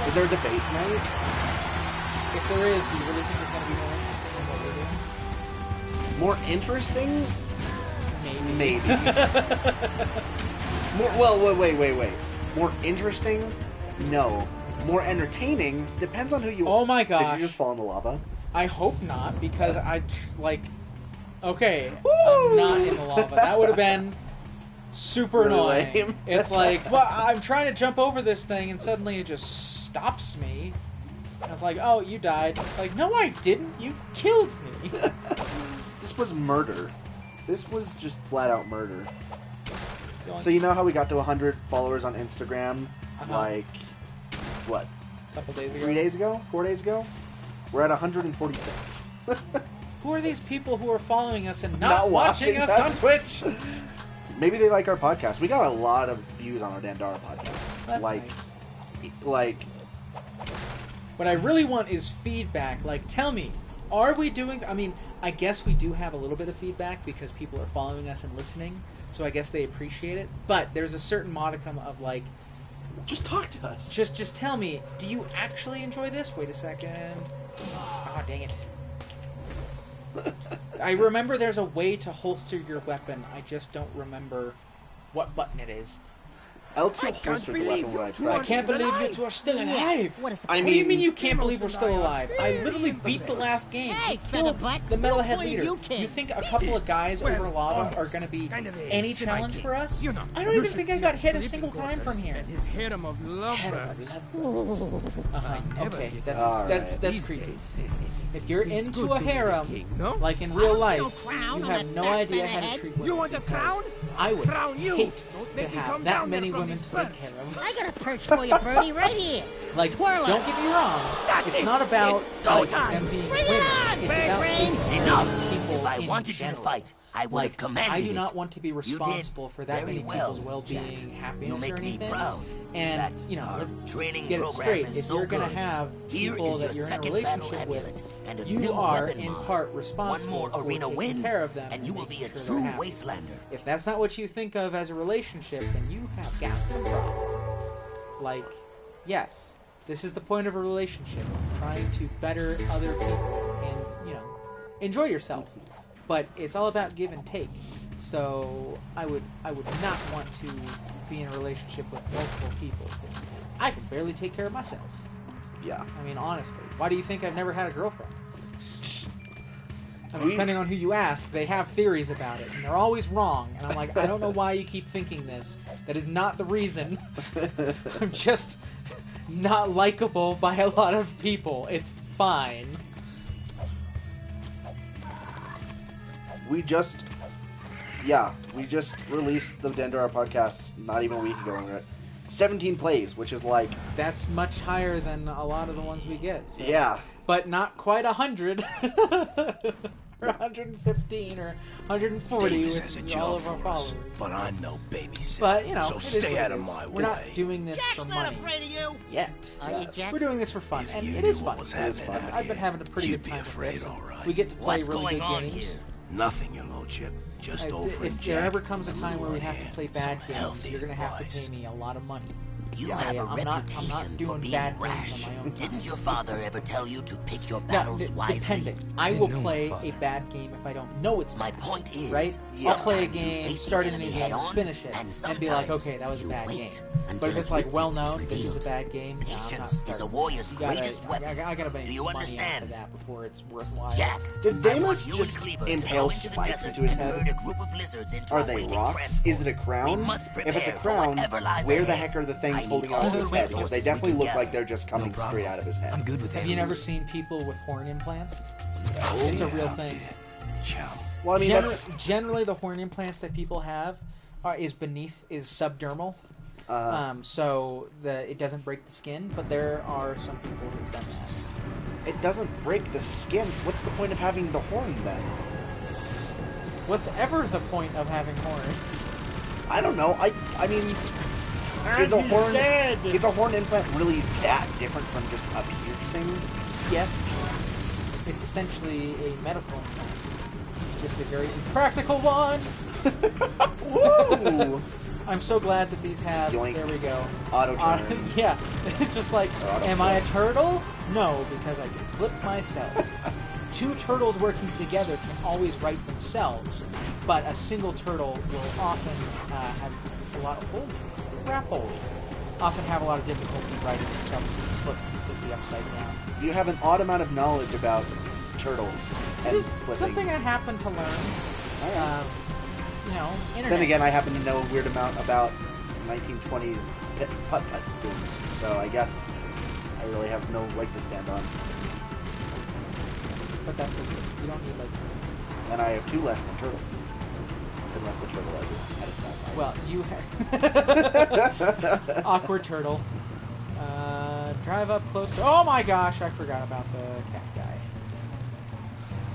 [SPEAKER 2] is there a debate tonight?
[SPEAKER 1] If there is, do you really think it's gonna be more interesting than what we're doing?
[SPEAKER 2] Maybe. Wait. More interesting? No. More entertaining? Depends on who you are.
[SPEAKER 1] Oh my gosh.
[SPEAKER 2] Did you just fall in the lava?
[SPEAKER 1] I hope not, because okay, I'm not in the lava. That would have been super
[SPEAKER 2] Really
[SPEAKER 1] annoying.
[SPEAKER 2] lame.
[SPEAKER 1] It's I'm trying to jump over this thing, and suddenly it just stops me. And I was like, oh, you died. It's like, no, I didn't. You killed me.
[SPEAKER 2] This was murder. This was just flat out murder.
[SPEAKER 1] Going-
[SPEAKER 2] So you know how we got to 100 followers on Instagram? What?
[SPEAKER 1] A couple days ago.
[SPEAKER 2] 3 days ago? 4 days ago? We're at 146.
[SPEAKER 1] Who are these people who are following us and
[SPEAKER 2] Not
[SPEAKER 1] not watching
[SPEAKER 2] watching
[SPEAKER 1] us
[SPEAKER 2] us?
[SPEAKER 1] on Twitch?
[SPEAKER 2] Maybe they like our podcast. We got a lot of views on our Dandara podcast.
[SPEAKER 1] That's
[SPEAKER 2] like,
[SPEAKER 1] nice. What I really want is feedback. Tell me, are we doing... I mean, I guess we do have a little bit of feedback because people are following us and listening, so I guess they appreciate it. But there's a certain modicum of,
[SPEAKER 2] just talk to us.
[SPEAKER 1] Just tell me, do you actually enjoy this? Wait a second. Oh, dang it. I remember there's a way to holster your weapon. I just don't remember what button it is.
[SPEAKER 2] L2
[SPEAKER 6] I can't
[SPEAKER 2] holstered the
[SPEAKER 6] believe
[SPEAKER 2] weapon
[SPEAKER 6] you
[SPEAKER 2] when I
[SPEAKER 6] two
[SPEAKER 2] tried.
[SPEAKER 6] are
[SPEAKER 1] I can't believe you
[SPEAKER 6] alive.
[SPEAKER 1] two are still alive.
[SPEAKER 8] What a
[SPEAKER 2] I
[SPEAKER 8] surprise.
[SPEAKER 1] What do you
[SPEAKER 2] mean,
[SPEAKER 1] mean you can't believe we're
[SPEAKER 6] Demos
[SPEAKER 1] still
[SPEAKER 6] and I are
[SPEAKER 1] alive? I literally
[SPEAKER 6] very
[SPEAKER 1] beat the
[SPEAKER 6] impressed.
[SPEAKER 1] last game.
[SPEAKER 8] Hey,
[SPEAKER 1] We killed
[SPEAKER 8] Featherbutt,
[SPEAKER 1] the
[SPEAKER 8] we'll
[SPEAKER 1] metalhead
[SPEAKER 8] blame
[SPEAKER 1] leader.
[SPEAKER 8] you, kid.
[SPEAKER 1] You think a couple of guys
[SPEAKER 6] Well,
[SPEAKER 1] over lava
[SPEAKER 6] almost.
[SPEAKER 1] are going to be
[SPEAKER 6] Kind of a
[SPEAKER 1] any challenge
[SPEAKER 6] semi-king.
[SPEAKER 1] for us?
[SPEAKER 6] You know,
[SPEAKER 1] I don't
[SPEAKER 6] you
[SPEAKER 1] even
[SPEAKER 6] should
[SPEAKER 1] think I
[SPEAKER 6] see
[SPEAKER 1] got
[SPEAKER 6] his
[SPEAKER 1] hit a
[SPEAKER 6] sleeping
[SPEAKER 1] single time
[SPEAKER 6] quarters
[SPEAKER 1] from here.
[SPEAKER 6] and his harem of lovebirds.
[SPEAKER 1] Uh-huh. Okay, that's
[SPEAKER 6] These
[SPEAKER 1] creepy.
[SPEAKER 6] days,
[SPEAKER 1] If you're
[SPEAKER 6] it's
[SPEAKER 1] into
[SPEAKER 6] good
[SPEAKER 1] a
[SPEAKER 6] to be
[SPEAKER 1] harem,
[SPEAKER 6] king, no?
[SPEAKER 1] like in real life,
[SPEAKER 8] no crown
[SPEAKER 1] you
[SPEAKER 8] on
[SPEAKER 1] have
[SPEAKER 8] that
[SPEAKER 1] no
[SPEAKER 8] fat
[SPEAKER 1] idea how to
[SPEAKER 8] head.
[SPEAKER 1] treat women.
[SPEAKER 6] You want a
[SPEAKER 1] because
[SPEAKER 6] crown?
[SPEAKER 1] I would
[SPEAKER 6] Crown you.
[SPEAKER 1] hate
[SPEAKER 6] Don't
[SPEAKER 1] to
[SPEAKER 6] make me
[SPEAKER 1] have
[SPEAKER 6] come
[SPEAKER 1] that
[SPEAKER 6] down there
[SPEAKER 1] many
[SPEAKER 6] from
[SPEAKER 1] women
[SPEAKER 6] these
[SPEAKER 1] to take
[SPEAKER 6] birds.
[SPEAKER 1] care of.
[SPEAKER 8] I got a perch for you, Birdie, right here.
[SPEAKER 1] Like,
[SPEAKER 8] Twirl her.
[SPEAKER 1] don't get me wrong.
[SPEAKER 6] That's
[SPEAKER 1] It's
[SPEAKER 6] it.
[SPEAKER 1] not about
[SPEAKER 6] It's
[SPEAKER 1] like,
[SPEAKER 6] go time.
[SPEAKER 1] them being
[SPEAKER 8] Bring it
[SPEAKER 1] women.
[SPEAKER 8] on,
[SPEAKER 1] It's
[SPEAKER 8] Big
[SPEAKER 1] about
[SPEAKER 8] Brain.
[SPEAKER 1] taking
[SPEAKER 4] Enough.
[SPEAKER 1] people
[SPEAKER 4] If I
[SPEAKER 1] in
[SPEAKER 4] wanted you to
[SPEAKER 1] general.
[SPEAKER 4] fight, I would have
[SPEAKER 1] Like,
[SPEAKER 4] commanded
[SPEAKER 1] I do
[SPEAKER 4] it.
[SPEAKER 1] not want to be
[SPEAKER 4] You did
[SPEAKER 1] responsible for that
[SPEAKER 4] very
[SPEAKER 1] many
[SPEAKER 4] well,
[SPEAKER 1] people's well-being,
[SPEAKER 4] Jack.
[SPEAKER 1] happiness,
[SPEAKER 4] You make
[SPEAKER 1] or
[SPEAKER 4] me
[SPEAKER 1] anything.
[SPEAKER 4] proud.
[SPEAKER 1] And
[SPEAKER 4] that
[SPEAKER 1] you know,
[SPEAKER 4] our
[SPEAKER 1] let's
[SPEAKER 4] training
[SPEAKER 1] get it
[SPEAKER 4] program
[SPEAKER 1] straight.
[SPEAKER 4] is
[SPEAKER 1] If
[SPEAKER 4] so
[SPEAKER 1] you're gonna
[SPEAKER 4] good.
[SPEAKER 1] have
[SPEAKER 4] Here
[SPEAKER 1] people
[SPEAKER 4] is
[SPEAKER 1] that
[SPEAKER 4] your
[SPEAKER 1] you're in a
[SPEAKER 4] second battle
[SPEAKER 1] relationship
[SPEAKER 4] amulet
[SPEAKER 1] with,
[SPEAKER 4] and a
[SPEAKER 1] you
[SPEAKER 4] new
[SPEAKER 1] are
[SPEAKER 4] weapon
[SPEAKER 1] in
[SPEAKER 4] mod.
[SPEAKER 1] part
[SPEAKER 4] One
[SPEAKER 1] responsible
[SPEAKER 4] more
[SPEAKER 1] for
[SPEAKER 4] arena
[SPEAKER 1] taking
[SPEAKER 4] win,
[SPEAKER 1] care of them
[SPEAKER 4] and you will
[SPEAKER 1] making
[SPEAKER 4] be a
[SPEAKER 1] sure
[SPEAKER 4] true
[SPEAKER 1] they're happy.
[SPEAKER 4] wastelander.
[SPEAKER 1] If that's not what you think of as a relationship, then you have got some problem. Like, yes, this is the point of a relationship: trying to better other people and enjoy yourself. But it's all about give and take. So I would not want to be in a relationship with multiple people. 'Cause I can barely take care of myself.
[SPEAKER 2] Yeah.
[SPEAKER 1] I mean, honestly, why do you think I've never had a girlfriend? I mean, depending on who you ask, they have theories about it, and they're always wrong. And I'm like, I don't know why you keep thinking this. That is not the reason. I'm just not likable by a lot of people. It's fine.
[SPEAKER 2] We just released the Dandara podcast not even a week ago, and we're at 17 plays, which is like...
[SPEAKER 1] That's much higher than a lot of the ones we get. So.
[SPEAKER 2] Yeah.
[SPEAKER 1] But not quite 100. Or 115 or 140
[SPEAKER 5] Davis has a
[SPEAKER 1] with all
[SPEAKER 5] job
[SPEAKER 1] of our
[SPEAKER 5] for us,
[SPEAKER 1] followers.
[SPEAKER 5] but I'm no babysitter.
[SPEAKER 1] But,
[SPEAKER 5] so
[SPEAKER 1] it is
[SPEAKER 5] stay
[SPEAKER 1] what
[SPEAKER 5] out
[SPEAKER 1] it
[SPEAKER 5] of
[SPEAKER 1] is.
[SPEAKER 5] my
[SPEAKER 1] We're
[SPEAKER 5] way.
[SPEAKER 1] not doing this
[SPEAKER 3] Jack's
[SPEAKER 1] for
[SPEAKER 3] not
[SPEAKER 1] money
[SPEAKER 3] afraid of you.
[SPEAKER 1] yet.
[SPEAKER 8] Are you, Jack?
[SPEAKER 1] We're doing this for fun,
[SPEAKER 5] If
[SPEAKER 1] and
[SPEAKER 5] you
[SPEAKER 1] it is
[SPEAKER 5] knew
[SPEAKER 1] fun.
[SPEAKER 5] what was
[SPEAKER 2] It is
[SPEAKER 5] happening
[SPEAKER 2] fun.
[SPEAKER 5] out
[SPEAKER 1] I've been
[SPEAKER 5] here,
[SPEAKER 1] having a pretty
[SPEAKER 5] you'd
[SPEAKER 1] good
[SPEAKER 5] be
[SPEAKER 1] time with
[SPEAKER 5] afraid,
[SPEAKER 1] this.
[SPEAKER 5] all right.
[SPEAKER 1] We get to play
[SPEAKER 4] What's
[SPEAKER 1] really
[SPEAKER 4] going
[SPEAKER 1] good
[SPEAKER 4] on
[SPEAKER 1] games.
[SPEAKER 4] here?
[SPEAKER 5] Nothing, your lordship. Just old friend
[SPEAKER 1] If there
[SPEAKER 5] Jack
[SPEAKER 1] ever comes a
[SPEAKER 5] with
[SPEAKER 1] time where we
[SPEAKER 5] little
[SPEAKER 1] have to
[SPEAKER 5] hand.
[SPEAKER 1] play bad
[SPEAKER 5] Some
[SPEAKER 1] games,
[SPEAKER 5] healthy
[SPEAKER 1] you're going to have to
[SPEAKER 5] advice.
[SPEAKER 1] pay me a lot of money.
[SPEAKER 4] You
[SPEAKER 1] Okay,
[SPEAKER 4] have a
[SPEAKER 1] I'm not
[SPEAKER 4] reputation
[SPEAKER 1] doing
[SPEAKER 4] for being
[SPEAKER 1] bad things
[SPEAKER 4] rash.
[SPEAKER 1] on my own time.
[SPEAKER 4] Didn't your father ever tell you to pick your
[SPEAKER 1] Now,
[SPEAKER 4] battles wisely?
[SPEAKER 1] depending. I will play a bad game if I don't know it's
[SPEAKER 4] My
[SPEAKER 1] bad.
[SPEAKER 4] point is,
[SPEAKER 1] Right? I'll play a
[SPEAKER 4] sometimes you
[SPEAKER 1] game,
[SPEAKER 4] face the
[SPEAKER 1] start a new
[SPEAKER 4] enemy
[SPEAKER 1] game,
[SPEAKER 4] head-on,
[SPEAKER 1] finish it, and be like,
[SPEAKER 4] sometimes
[SPEAKER 1] okay, that was a
[SPEAKER 4] you
[SPEAKER 1] bad
[SPEAKER 4] wait
[SPEAKER 1] game.
[SPEAKER 4] until
[SPEAKER 1] But if it's
[SPEAKER 4] its
[SPEAKER 1] like
[SPEAKER 4] weakness
[SPEAKER 1] well
[SPEAKER 4] is
[SPEAKER 1] known, this is a
[SPEAKER 4] revealed.
[SPEAKER 1] bad game, no, I'm not
[SPEAKER 4] Patience is a
[SPEAKER 1] starting.
[SPEAKER 4] warrior's
[SPEAKER 1] You gotta-
[SPEAKER 4] greatest weapon.
[SPEAKER 1] I gotta make
[SPEAKER 4] Do you
[SPEAKER 1] money
[SPEAKER 4] understand?
[SPEAKER 1] off of that before it's worthwhile.
[SPEAKER 4] Jack,
[SPEAKER 2] Did
[SPEAKER 4] I want
[SPEAKER 2] Deimos
[SPEAKER 4] you
[SPEAKER 2] just
[SPEAKER 4] and Cleaver to
[SPEAKER 2] impale
[SPEAKER 4] go into the
[SPEAKER 2] spikes
[SPEAKER 4] desert
[SPEAKER 2] into his
[SPEAKER 4] and
[SPEAKER 2] head?
[SPEAKER 4] herd a group of lizards into
[SPEAKER 2] Are
[SPEAKER 4] a
[SPEAKER 2] they
[SPEAKER 4] waiting
[SPEAKER 2] rocks?
[SPEAKER 4] transport.
[SPEAKER 2] Is it a crown?
[SPEAKER 4] We must
[SPEAKER 2] If it's a
[SPEAKER 4] prepare for
[SPEAKER 2] crown,
[SPEAKER 4] whatever lies
[SPEAKER 2] where the
[SPEAKER 4] ahead.
[SPEAKER 2] heck are the things
[SPEAKER 4] I need
[SPEAKER 2] holding
[SPEAKER 4] all
[SPEAKER 2] onto
[SPEAKER 4] the
[SPEAKER 2] his head? Because
[SPEAKER 4] resources
[SPEAKER 2] they
[SPEAKER 4] we
[SPEAKER 2] definitely
[SPEAKER 4] can
[SPEAKER 2] look
[SPEAKER 4] gather.
[SPEAKER 2] like they're just coming straight out of his head.
[SPEAKER 6] I'm good with
[SPEAKER 1] Have you never
[SPEAKER 6] animals.
[SPEAKER 1] seen people with horn implants?
[SPEAKER 5] Oh,
[SPEAKER 1] It's a
[SPEAKER 5] yeah,
[SPEAKER 1] real
[SPEAKER 5] I
[SPEAKER 1] thing.
[SPEAKER 5] did. Chow.
[SPEAKER 2] Well, I mean, that's...
[SPEAKER 1] Generally, the horn implants that people have is subdermal. So it doesn't break the skin, but there are some people who've done that.
[SPEAKER 2] It doesn't break the skin. What's the point of having the horn, then?
[SPEAKER 1] What's ever the point of having horns?
[SPEAKER 2] I don't know. I mean... Is a horn implant really that different from just a piercing?
[SPEAKER 1] Yes. It's essentially a medical implant. Just a very impractical one!
[SPEAKER 2] Woo!
[SPEAKER 1] I'm so glad that these have...
[SPEAKER 2] Yoink.
[SPEAKER 1] There we go.
[SPEAKER 2] Auto turn.
[SPEAKER 1] Yeah. It's just like,
[SPEAKER 2] Auto
[SPEAKER 1] am I a turtle? No, because I can flip myself. Two turtles working together can always right themselves, but a single turtle will often have a lot of often have a lot of difficulty righting themselves if it's flipped completely upside down.
[SPEAKER 2] You have an odd amount of knowledge about turtles
[SPEAKER 1] It
[SPEAKER 2] and
[SPEAKER 1] is
[SPEAKER 2] flipping.
[SPEAKER 1] something I happen to learn.
[SPEAKER 2] Alright.
[SPEAKER 1] Internet.
[SPEAKER 2] Then again, I happen to know a weird amount about 1920s putt-putt games, so I guess I really have no leg to stand on.
[SPEAKER 1] But that's okay. You don't need legs.
[SPEAKER 2] And I have two less than turtles. Unless the turtle has a satellite.
[SPEAKER 1] Well, you have... Awkward turtle. Drive up close to... Oh my gosh, I forgot about the cat guy.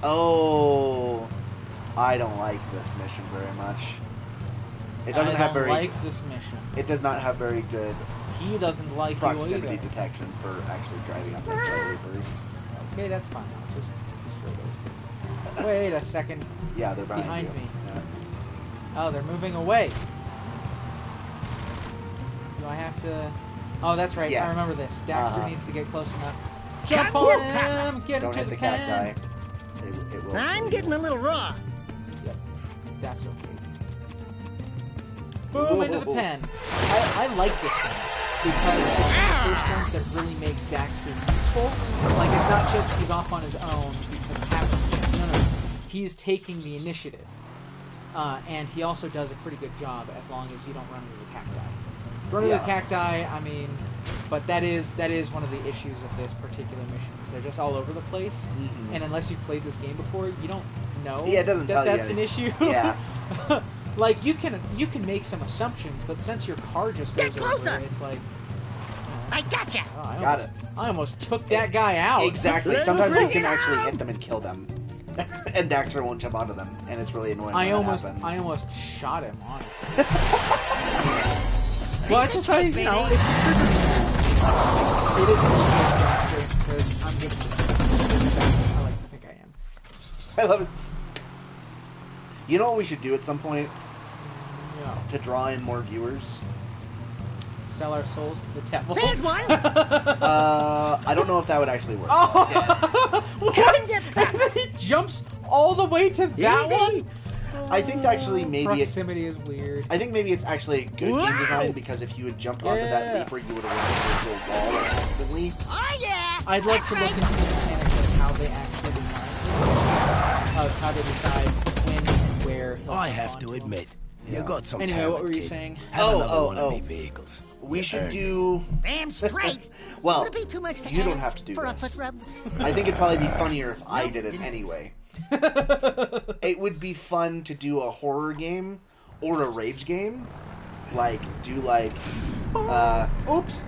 [SPEAKER 2] Oh, I don't like this mission very much. It doesn't have very...
[SPEAKER 1] like this mission.
[SPEAKER 2] It does not have very good
[SPEAKER 1] He doesn't like
[SPEAKER 2] proximity
[SPEAKER 1] you either.
[SPEAKER 2] detection for actually driving up next to reapers.
[SPEAKER 1] Okay, that's fine. I'll just destroy those things. Wait a second.
[SPEAKER 2] Yeah, they're behind you.
[SPEAKER 1] me.
[SPEAKER 2] Yeah.
[SPEAKER 1] Oh, they're moving away. Do I have to... Oh, that's right.
[SPEAKER 2] Yes.
[SPEAKER 1] I remember this. Daxter
[SPEAKER 2] Uh-huh.
[SPEAKER 1] needs to get close enough. Jump on him! Get him
[SPEAKER 2] Don't
[SPEAKER 1] to
[SPEAKER 2] hit
[SPEAKER 1] the
[SPEAKER 2] the cat
[SPEAKER 1] pen!
[SPEAKER 2] guy. It will
[SPEAKER 3] I'm getting a little raw.
[SPEAKER 1] Yep. That's okay. Boom, into the pen. I like this one because it's one of the first ones that really makes Daxter useful. Like, it's not just he's off on his own because it happens. No. He's taking the initiative. And he also does a pretty good job as long as you don't run into the cacti. Run into the cacti, I mean, but that is one of the issues of this particular mission. They're just all over the place, and unless you've played this game before, you don't know
[SPEAKER 2] it doesn't
[SPEAKER 1] that
[SPEAKER 2] tell
[SPEAKER 1] that's
[SPEAKER 2] you
[SPEAKER 1] an issue.
[SPEAKER 2] Yeah.
[SPEAKER 1] Like, you can make some assumptions, but since your car just goes over, it's like...
[SPEAKER 3] I gotcha!
[SPEAKER 2] Got it.
[SPEAKER 1] I almost took that guy out.
[SPEAKER 2] Exactly. Sometimes you can actually hit them and kill them. And Daxter won't jump onto them, and it's really annoying when that happens.
[SPEAKER 1] I almost shot him, honestly. Well, I just tell you, if you trigger it is Daxter, because I'm good at this. I like to think I am.
[SPEAKER 2] I love it. You know what we should do at some point?
[SPEAKER 1] No.
[SPEAKER 2] To draw in more viewers?
[SPEAKER 1] Sell our souls to the devil.
[SPEAKER 3] There's one!
[SPEAKER 2] I don't know if that would actually work.
[SPEAKER 1] Oh!
[SPEAKER 3] Come get back!
[SPEAKER 1] And then he jumps all the way to that one?
[SPEAKER 2] I think actually maybe
[SPEAKER 1] proximity is weird.
[SPEAKER 2] I think maybe it's actually good game design because if you had jumped onto that leaper, you would have run into a wall instantly.
[SPEAKER 3] Oh yeah!
[SPEAKER 1] I'd like to look into the mechanics of how they actually decide when and where.
[SPEAKER 6] I have to admit, you got some
[SPEAKER 1] Anyway,
[SPEAKER 6] talent,
[SPEAKER 1] what were you
[SPEAKER 6] kid.
[SPEAKER 1] saying?
[SPEAKER 6] Have another one of me vehicles.
[SPEAKER 2] We
[SPEAKER 6] You
[SPEAKER 2] should
[SPEAKER 6] earned
[SPEAKER 2] do.
[SPEAKER 3] Damn straight!
[SPEAKER 2] Well,
[SPEAKER 3] Would it be too much to
[SPEAKER 2] you don't
[SPEAKER 3] ask
[SPEAKER 2] have to do
[SPEAKER 3] for
[SPEAKER 2] this.
[SPEAKER 3] a foot rub?
[SPEAKER 2] I think it'd probably be funnier if I did it anyway. It would be fun to do a horror game or a rage game. Like,
[SPEAKER 1] Oops.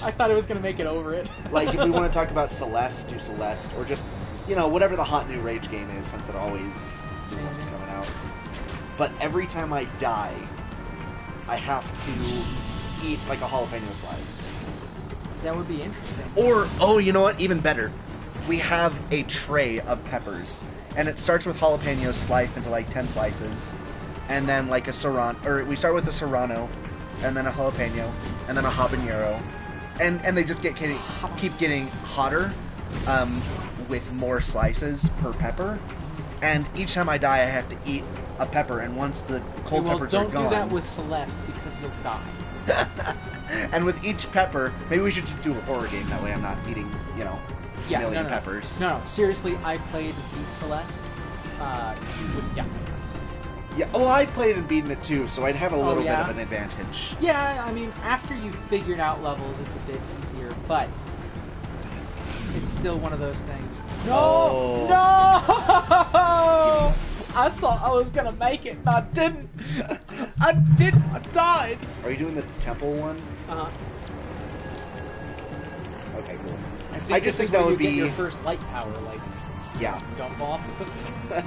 [SPEAKER 1] I thought it was going to make it over it.
[SPEAKER 2] Like, if we want to talk about Celeste, do Celeste. Or just, whatever the hot new rage game is, since it always is coming out. But every time I die, I have to eat, like, a jalapeno slice.
[SPEAKER 1] That would be interesting.
[SPEAKER 2] Or, oh, you know what? Even better. We have a tray of peppers. And it starts with jalapenos sliced into, like, 10 slices. And then, like, a serrano. Or we start with a serrano. And then a jalapeno. And then a habanero. And they just keep getting hotter with more slices per pepper. And each time I die, I have to eat a pepper. And once the cold peppers are gone...
[SPEAKER 1] don't do that with Celeste because you'll die.
[SPEAKER 2] And with each pepper, maybe we should just do a horror game. That way I'm not eating, million peppers.
[SPEAKER 1] No, seriously, I played Beat Celeste. You would die.
[SPEAKER 2] Yeah, well, I played and beaten it too, so I'd have a little bit
[SPEAKER 1] yeah?
[SPEAKER 2] of an advantage.
[SPEAKER 1] Yeah, I mean, after you've figured out levels, it's a bit easier, but it's still one of those things. No! No! I thought I was gonna make it, and I didn't. I died.
[SPEAKER 2] Are you doing the temple one?
[SPEAKER 1] Uh-huh.
[SPEAKER 2] Okay, cool.
[SPEAKER 1] I just think that would be your first light power, like don't fall off the cookie.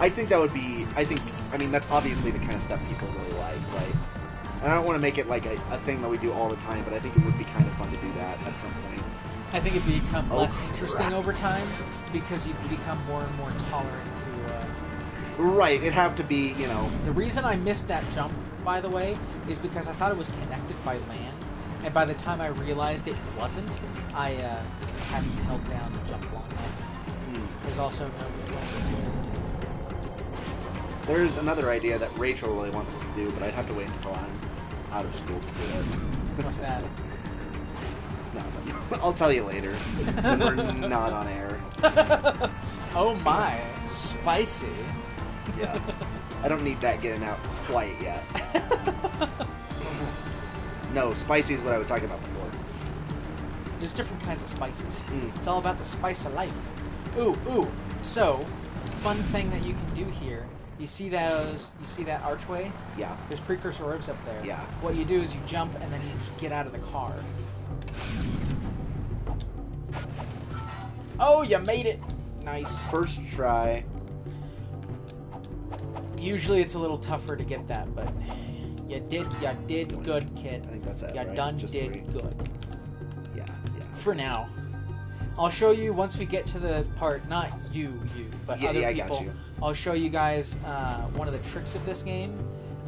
[SPEAKER 2] I think that would be. I mean, that's obviously the kind of stuff people really like, right? And I don't want to make it like a thing that we do all the time, but I think it would be kind of fun to do that at some point.
[SPEAKER 1] I think it'd become less interesting over time because you become more and more tolerant to.
[SPEAKER 2] Right, it'd have to be,
[SPEAKER 1] The reason I missed that jump, by the way, is because I thought it was connected by land, and by the time I realized it wasn't, I hadn't held down the jump long enough. There's also no way.
[SPEAKER 2] There's another idea that Rachel really wants us to do, but I'd have to wait until I'm out of school to do it.
[SPEAKER 1] What's that?
[SPEAKER 2] No, I'll tell you later when we're not on air.
[SPEAKER 1] Oh my, spicy.
[SPEAKER 2] Yeah, I don't need that getting out quite yet. No, spicy is what I was talking about before.
[SPEAKER 1] There's different kinds of spices. It's all about the spice of life. Ooh. So, fun thing that you can do here. You see that archway?
[SPEAKER 2] Yeah.
[SPEAKER 1] There's precursor orbs up there.
[SPEAKER 2] Yeah.
[SPEAKER 1] What you do is you jump and then you just get out of the car. Oh, you made it! Nice.
[SPEAKER 2] First try.
[SPEAKER 1] Usually it's a little tougher to get that, but you did good, kid.
[SPEAKER 2] I think that's it.
[SPEAKER 1] You
[SPEAKER 2] right?
[SPEAKER 1] done
[SPEAKER 2] Just
[SPEAKER 1] did
[SPEAKER 2] 3.
[SPEAKER 1] good.
[SPEAKER 2] Yeah.
[SPEAKER 1] For now. I'll show you once we get to the part, not you, but other people.
[SPEAKER 2] I got you.
[SPEAKER 1] I'll show you guys one of the tricks of this game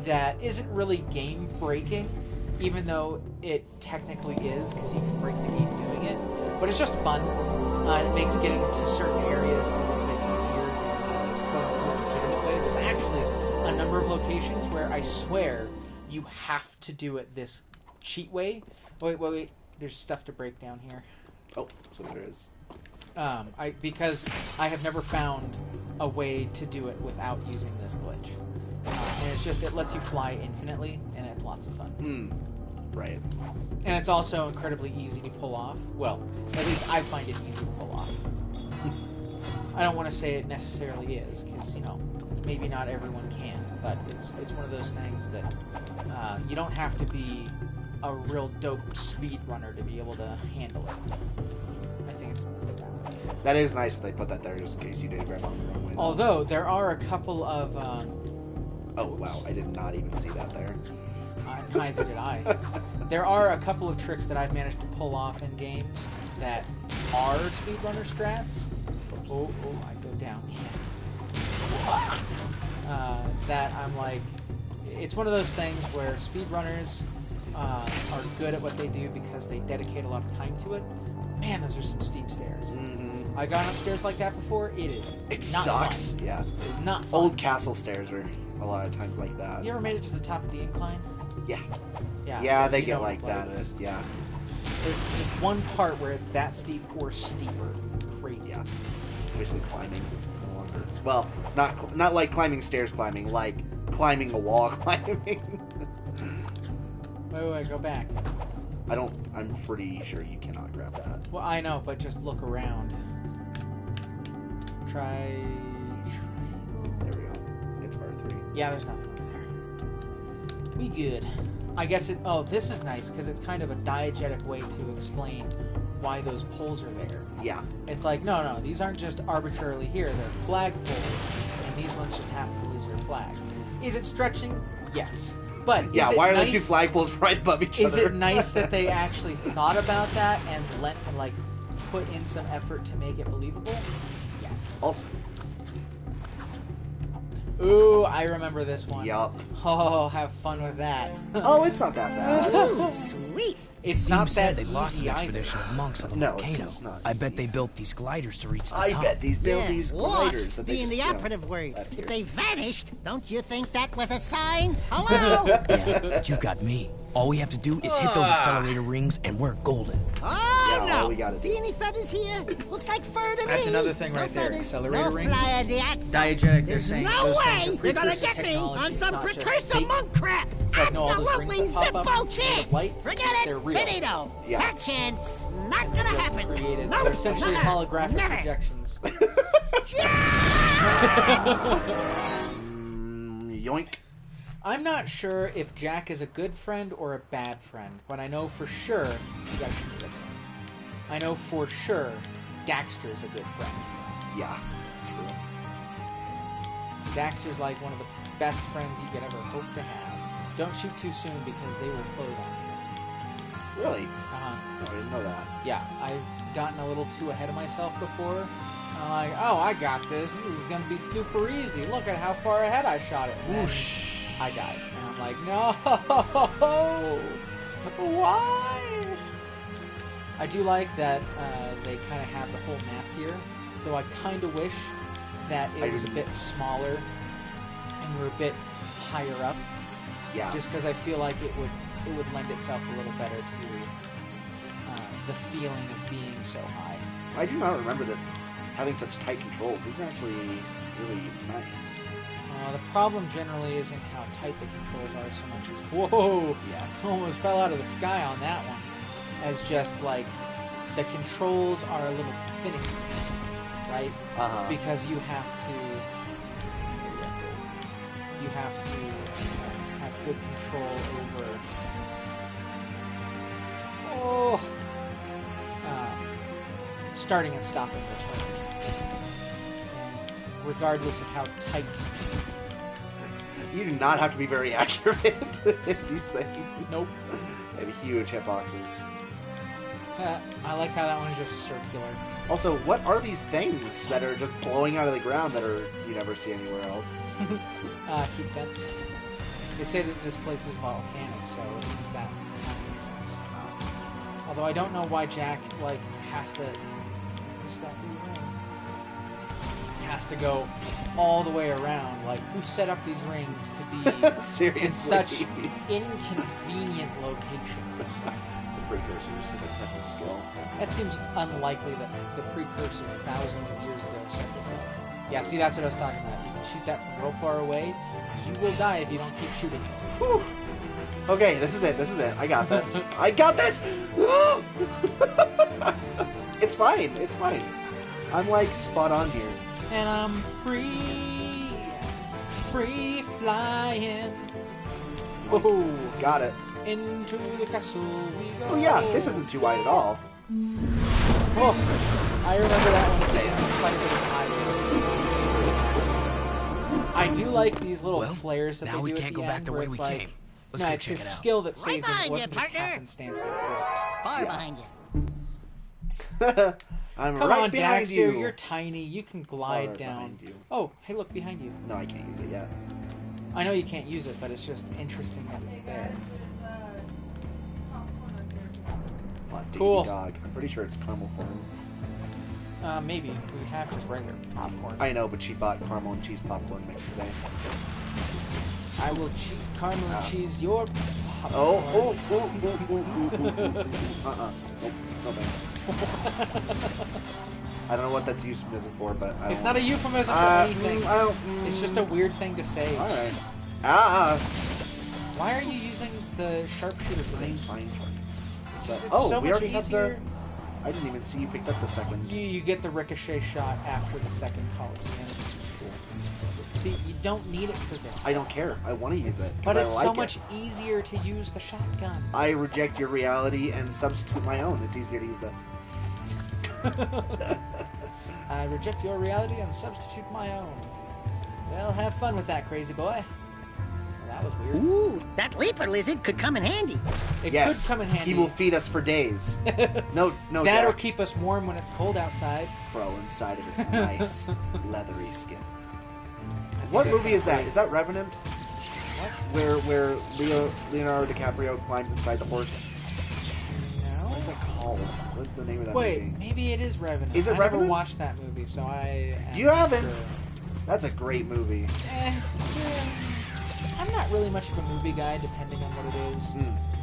[SPEAKER 1] that isn't really game breaking, even though it technically is, because you can break the game doing it. But it's just fun. It makes getting to certain areas a little bit easier in a legitimate way. There's actually a number of locations where I swear you have to do it this cheat way. Wait. There's stuff to break down here.
[SPEAKER 2] Oh, so there is.
[SPEAKER 1] Because I have never found a way to do it without using this glitch. And it's just, it lets you fly infinitely, and it's lots of fun.
[SPEAKER 2] Right.
[SPEAKER 1] And it's also incredibly easy to pull off. Well, at least I find it easy to pull off. I don't want to say it necessarily is, because, you know, maybe not everyone can, but it's one of those things that you don't have to be a real dope speedrunner to be able to handle it. I think it's
[SPEAKER 2] that is nice that they put that there just in case you did grab on the wrong way.
[SPEAKER 1] Although there are a couple of
[SPEAKER 2] oh wow, I did not even see that there.
[SPEAKER 1] Neither did I. There are a couple of tricks that I've managed to pull off in games that are speedrunner strats. Oh, I go down here. That I'm like, it's one of those things where speedrunners are good at what they do because they dedicate a lot of time to it. Man, those are some steep stairs.
[SPEAKER 2] Mm-hmm.
[SPEAKER 1] I've gone upstairs like that before. It not
[SPEAKER 2] sucks.
[SPEAKER 1] Fun.
[SPEAKER 2] Yeah.
[SPEAKER 1] It's not fun.
[SPEAKER 2] Old castle stairs are a lot of times like that.
[SPEAKER 1] You ever made it to the top of the incline?
[SPEAKER 2] Yeah.
[SPEAKER 1] Yeah,
[SPEAKER 2] so they get like that. Yeah.
[SPEAKER 1] There's just one part where it's that steep or steeper. It's crazy.
[SPEAKER 2] Yeah. Basically climbing no longer. Well, not like climbing stairs climbing, like climbing a wall climbing.
[SPEAKER 1] Wait, go back.
[SPEAKER 2] I'm pretty sure you cannot grab that.
[SPEAKER 1] Well, I know, but just look around. Try...
[SPEAKER 2] There we go. It's R3.
[SPEAKER 1] Yeah, there's nothing over there. We good. I guess it... Oh, this is nice, because it's kind of a diegetic way to explain why those poles are there.
[SPEAKER 2] Yeah.
[SPEAKER 1] It's like, no, these aren't just arbitrarily here. They're flag poles, and these ones just happen to lose their flag. Is it stretching? Yes. But
[SPEAKER 2] yeah, why are there two flagpoles right above each other?
[SPEAKER 1] Is it nice that they actually thought about that and put in some effort to make it believable? Yes.
[SPEAKER 2] Also.
[SPEAKER 1] Ooh, I remember this one.
[SPEAKER 2] Yup.
[SPEAKER 1] Oh, have fun with that.
[SPEAKER 2] Oh, it's not that bad.
[SPEAKER 3] Ooh, sweet.
[SPEAKER 1] It's not that
[SPEAKER 6] they lost an expedition
[SPEAKER 1] either.
[SPEAKER 6] of monks on the volcano. I bet they built these gliders to reach the top.
[SPEAKER 2] I bet these gliders
[SPEAKER 3] lost
[SPEAKER 2] that
[SPEAKER 3] being
[SPEAKER 2] they
[SPEAKER 3] the
[SPEAKER 2] just,
[SPEAKER 3] operative word. If they vanished, don't you think that was a sign? Hello?
[SPEAKER 6] Yeah, but you've got me. All we have to do is hit those accelerator rings, and we're golden.
[SPEAKER 3] Oh,
[SPEAKER 2] yeah,
[SPEAKER 3] no.
[SPEAKER 2] We gotta
[SPEAKER 3] See any feathers here? Looks like fur to me.
[SPEAKER 1] That's another thing right there.
[SPEAKER 3] Feathers,
[SPEAKER 1] Accelerator
[SPEAKER 3] no
[SPEAKER 1] rings.
[SPEAKER 3] Flyer
[SPEAKER 1] Diegetic, they're
[SPEAKER 3] There's
[SPEAKER 1] saying
[SPEAKER 3] no
[SPEAKER 1] those
[SPEAKER 3] way
[SPEAKER 1] things are
[SPEAKER 3] you're gonna
[SPEAKER 1] precursor
[SPEAKER 3] get me
[SPEAKER 1] technology.
[SPEAKER 3] on
[SPEAKER 1] It's
[SPEAKER 3] some
[SPEAKER 1] not just
[SPEAKER 3] precursor
[SPEAKER 1] fake.
[SPEAKER 3] monk crap.
[SPEAKER 1] Like, no, all those
[SPEAKER 3] Absolutely
[SPEAKER 1] rings that pop
[SPEAKER 3] zippo
[SPEAKER 1] up made of
[SPEAKER 3] chance.
[SPEAKER 1] light,
[SPEAKER 3] Forget it.
[SPEAKER 1] they're real.
[SPEAKER 3] Finito.
[SPEAKER 2] Yeah.
[SPEAKER 3] That chance. Not gonna happen.
[SPEAKER 1] Created.
[SPEAKER 3] Nope.
[SPEAKER 1] They're essentially
[SPEAKER 3] Never.
[SPEAKER 1] holographic
[SPEAKER 3] Never.
[SPEAKER 1] projections.
[SPEAKER 2] Yoink.
[SPEAKER 1] I'm not sure if Jack is a good friend or a bad friend, but I know for sure you guys should be listening. I know for sure Daxter's a good friend.
[SPEAKER 2] Yeah. True.
[SPEAKER 1] Daxter's like one of the best friends you could ever hope to have. Don't shoot too soon because they will float on you.
[SPEAKER 2] Really?
[SPEAKER 1] Uh-huh.
[SPEAKER 2] No, I didn't know that.
[SPEAKER 1] Yeah, I've gotten a little too ahead of myself before. I'm like, oh, I got this. This is going to be super easy. Look at how far ahead I shot it. And
[SPEAKER 2] Whoosh.
[SPEAKER 1] I died. And I'm like, no! Why? I do like that they kind of have the whole map here, though I kind of wish that it was a bit smaller and we're a bit higher up.
[SPEAKER 2] Yeah.
[SPEAKER 1] Just because I feel like it would lend itself a little better to the feeling of being so high.
[SPEAKER 2] I do not remember this having such tight controls. These are actually really nice.
[SPEAKER 1] The problem generally isn't how tight the controls are so much as, whoa,
[SPEAKER 2] Yeah.
[SPEAKER 1] almost fell out of the sky on that one, as just like the controls are a little finicky, right?
[SPEAKER 2] Uh-huh.
[SPEAKER 1] Because you have to have good control over starting and stopping the turn, and regardless of how tight.
[SPEAKER 2] You do not have to be very accurate in these things.
[SPEAKER 1] Nope.
[SPEAKER 2] They have huge hitboxes.
[SPEAKER 1] I like how that one's just circular.
[SPEAKER 2] Also, what are these things that are just blowing out of the ground that you never see anywhere else?
[SPEAKER 1] Heat vents. They say that this place is volcanic, so at least that makes sense. Although I don't know why Jack has to miss that blue ring. has to go all the way around. Like, who set up these rings to be
[SPEAKER 2] Seriously.
[SPEAKER 1] in such inconvenient locations?
[SPEAKER 2] The precursors of the tested skill.
[SPEAKER 1] That seems unlikely that the precursors thousands of years ago set this up. Yeah, see, that's what I was talking about. You can shoot that from real far away. You will die if you don't keep shooting.
[SPEAKER 2] Whew. Okay, this is it. I got this. I got this! It's fine. It's fine. I'm, like, spot on here.
[SPEAKER 1] And I'm free flying. Whoa.
[SPEAKER 2] Got it.
[SPEAKER 1] Into the castle we go.
[SPEAKER 2] Oh, yeah, this isn't too wide at all.
[SPEAKER 1] Oh, I remember that one quite a bit of time. I do like these little flares that
[SPEAKER 6] now
[SPEAKER 1] they
[SPEAKER 6] we
[SPEAKER 1] do
[SPEAKER 6] can't
[SPEAKER 1] at
[SPEAKER 6] go
[SPEAKER 1] the
[SPEAKER 6] back
[SPEAKER 1] end
[SPEAKER 6] the
[SPEAKER 1] where
[SPEAKER 6] way
[SPEAKER 1] it's
[SPEAKER 6] we
[SPEAKER 1] like,
[SPEAKER 6] came. Let's
[SPEAKER 1] no,
[SPEAKER 6] go
[SPEAKER 1] it's
[SPEAKER 6] check
[SPEAKER 1] his
[SPEAKER 6] it out.
[SPEAKER 1] skill that
[SPEAKER 3] Right
[SPEAKER 1] saves it.
[SPEAKER 3] behind
[SPEAKER 1] It
[SPEAKER 3] you,
[SPEAKER 1] wasn't just
[SPEAKER 3] partner.
[SPEAKER 1] happenstance that
[SPEAKER 3] Far behind you.
[SPEAKER 2] I'm
[SPEAKER 1] Come
[SPEAKER 2] right
[SPEAKER 1] on,
[SPEAKER 2] behind
[SPEAKER 1] Daxter,
[SPEAKER 2] you.
[SPEAKER 1] you're tiny. You can glide
[SPEAKER 2] Far
[SPEAKER 1] down.
[SPEAKER 2] behind you.
[SPEAKER 1] Oh, hey, look behind you.
[SPEAKER 2] No, I can't use it yet.
[SPEAKER 1] I know you can't use it, but it's just interesting that it's there.
[SPEAKER 2] Come on,
[SPEAKER 1] Cool.
[SPEAKER 2] diggity dog. I'm pretty sure it's caramel corn.
[SPEAKER 1] Maybe we have just regular popcorn.
[SPEAKER 2] I know, but she bought caramel and cheese popcorn mix today.
[SPEAKER 1] I will cheat caramel and cheese your popcorn.
[SPEAKER 2] Oh. Nope. No thanks. I don't know what that's euphemism for, but I
[SPEAKER 1] It's
[SPEAKER 2] don't
[SPEAKER 1] not a
[SPEAKER 2] know.
[SPEAKER 1] euphemism for anything.
[SPEAKER 2] I don't,
[SPEAKER 1] It's just a weird thing to say.
[SPEAKER 2] Alright.
[SPEAKER 1] Why are you using the sharpshooter for this?
[SPEAKER 2] Fine. So,
[SPEAKER 1] It's
[SPEAKER 2] oh,
[SPEAKER 1] so
[SPEAKER 2] we
[SPEAKER 1] much
[SPEAKER 2] already have
[SPEAKER 1] easier.
[SPEAKER 2] I didn't even see you picked up the second.
[SPEAKER 1] You get the ricochet shot after the second Coliseum. See, you don't need it for this.
[SPEAKER 2] I don't care. I want to use it. 'Cause
[SPEAKER 1] But
[SPEAKER 2] I
[SPEAKER 1] it's
[SPEAKER 2] like
[SPEAKER 1] so
[SPEAKER 2] it.
[SPEAKER 1] much easier to use the shotgun.
[SPEAKER 2] I reject your reality and substitute my own. It's easier to use this.
[SPEAKER 1] I reject your reality and substitute my own. Well, have fun with that, crazy boy. Well, that was weird.
[SPEAKER 3] Ooh, that leaper lizard could come in handy.
[SPEAKER 1] It
[SPEAKER 2] Yes,
[SPEAKER 1] could come in handy.
[SPEAKER 2] he will feed us for days. No,
[SPEAKER 1] That'll
[SPEAKER 2] Jack.
[SPEAKER 1] keep us warm when it's cold outside.
[SPEAKER 2] Crawl inside of its nice, leathery skin.
[SPEAKER 1] I think
[SPEAKER 2] What
[SPEAKER 1] that's
[SPEAKER 2] movie is
[SPEAKER 1] kinda
[SPEAKER 2] that?
[SPEAKER 1] weird.
[SPEAKER 2] Is that Revenant? Where Leonardo DiCaprio climbs inside the horse?
[SPEAKER 1] No.
[SPEAKER 2] What's it called? What's the name of that
[SPEAKER 1] Wait,
[SPEAKER 2] movie?
[SPEAKER 1] maybe it is Revenant.
[SPEAKER 2] Is it
[SPEAKER 1] I never
[SPEAKER 2] Revenant?
[SPEAKER 1] watched that movie, so I.
[SPEAKER 2] You haven't?
[SPEAKER 1] Sure.
[SPEAKER 2] That's a great movie.
[SPEAKER 1] I'm not really much of a movie guy, depending on what it is.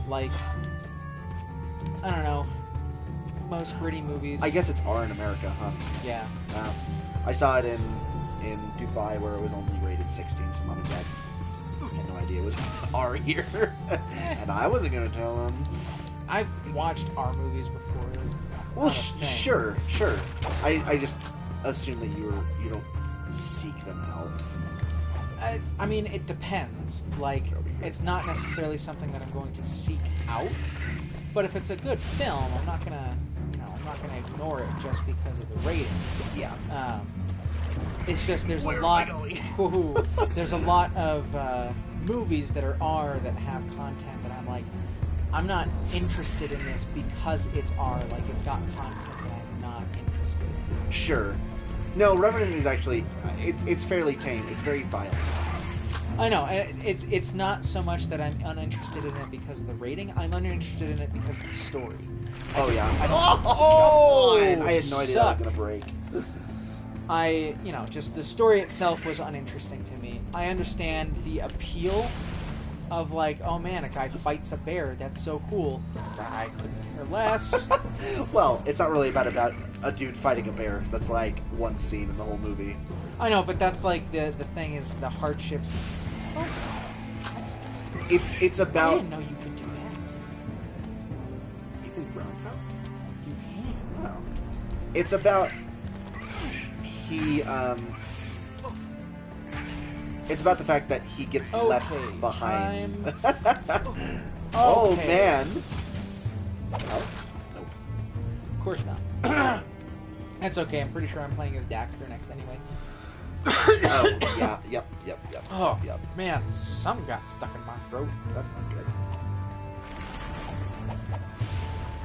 [SPEAKER 1] Like, I don't know. Most gritty movies.
[SPEAKER 2] I guess it's R in America, huh?
[SPEAKER 1] Yeah.
[SPEAKER 2] I saw it in Dubai where it was only rated 16, so Mom and Dad had no idea it was R here. And I wasn't going to tell them.
[SPEAKER 1] I've watched R movies before. It's
[SPEAKER 2] Well,
[SPEAKER 1] not a thing.
[SPEAKER 2] sure. I just assume that you don't seek them out.
[SPEAKER 1] I mean, it depends. Like, it's not necessarily something that I'm going to seek out. But if it's a good film, I'm not gonna ignore it just because of the rating.
[SPEAKER 2] Yeah.
[SPEAKER 1] It's just there's
[SPEAKER 2] Where
[SPEAKER 1] a
[SPEAKER 2] am
[SPEAKER 1] lot.
[SPEAKER 2] I going?
[SPEAKER 1] There's a lot of movies that are R that have content that I'm like, I'm not interested in this because it's R. Like, it's got content that I'm not interested in.
[SPEAKER 2] Sure. No, Revenant is actually it's fairly tame. It's very violent.
[SPEAKER 1] I know. It's not so much that I'm uninterested in it because of the rating. I'm uninterested in it because of the story.
[SPEAKER 2] Oh yeah.
[SPEAKER 1] Oh,
[SPEAKER 2] come on. I had no idea that was gonna break.
[SPEAKER 1] Just the story itself was uninteresting to me. I understand the appeal of like, oh man, a guy fights a bear. That's so cool. I couldn't care less.
[SPEAKER 2] Well, it's not really about a dude fighting a bear. That's like one scene in the whole movie.
[SPEAKER 1] I know, but that's like the thing is the hardships. Oh, that's interesting.
[SPEAKER 2] It's
[SPEAKER 1] I
[SPEAKER 2] about
[SPEAKER 1] didn't know you could do that.
[SPEAKER 2] you can ground pound.
[SPEAKER 1] You can.
[SPEAKER 2] Wow. It's about it's about the fact that he gets left behind. Oh
[SPEAKER 1] Okay.
[SPEAKER 2] man. Oh, nope.
[SPEAKER 1] Of course not. That's okay. I'm pretty sure I'm playing as Daxter next anyway.
[SPEAKER 2] Oh, yeah, yep.
[SPEAKER 1] Oh,
[SPEAKER 2] Yep.
[SPEAKER 1] man, some got stuck in my throat.
[SPEAKER 2] That's not good.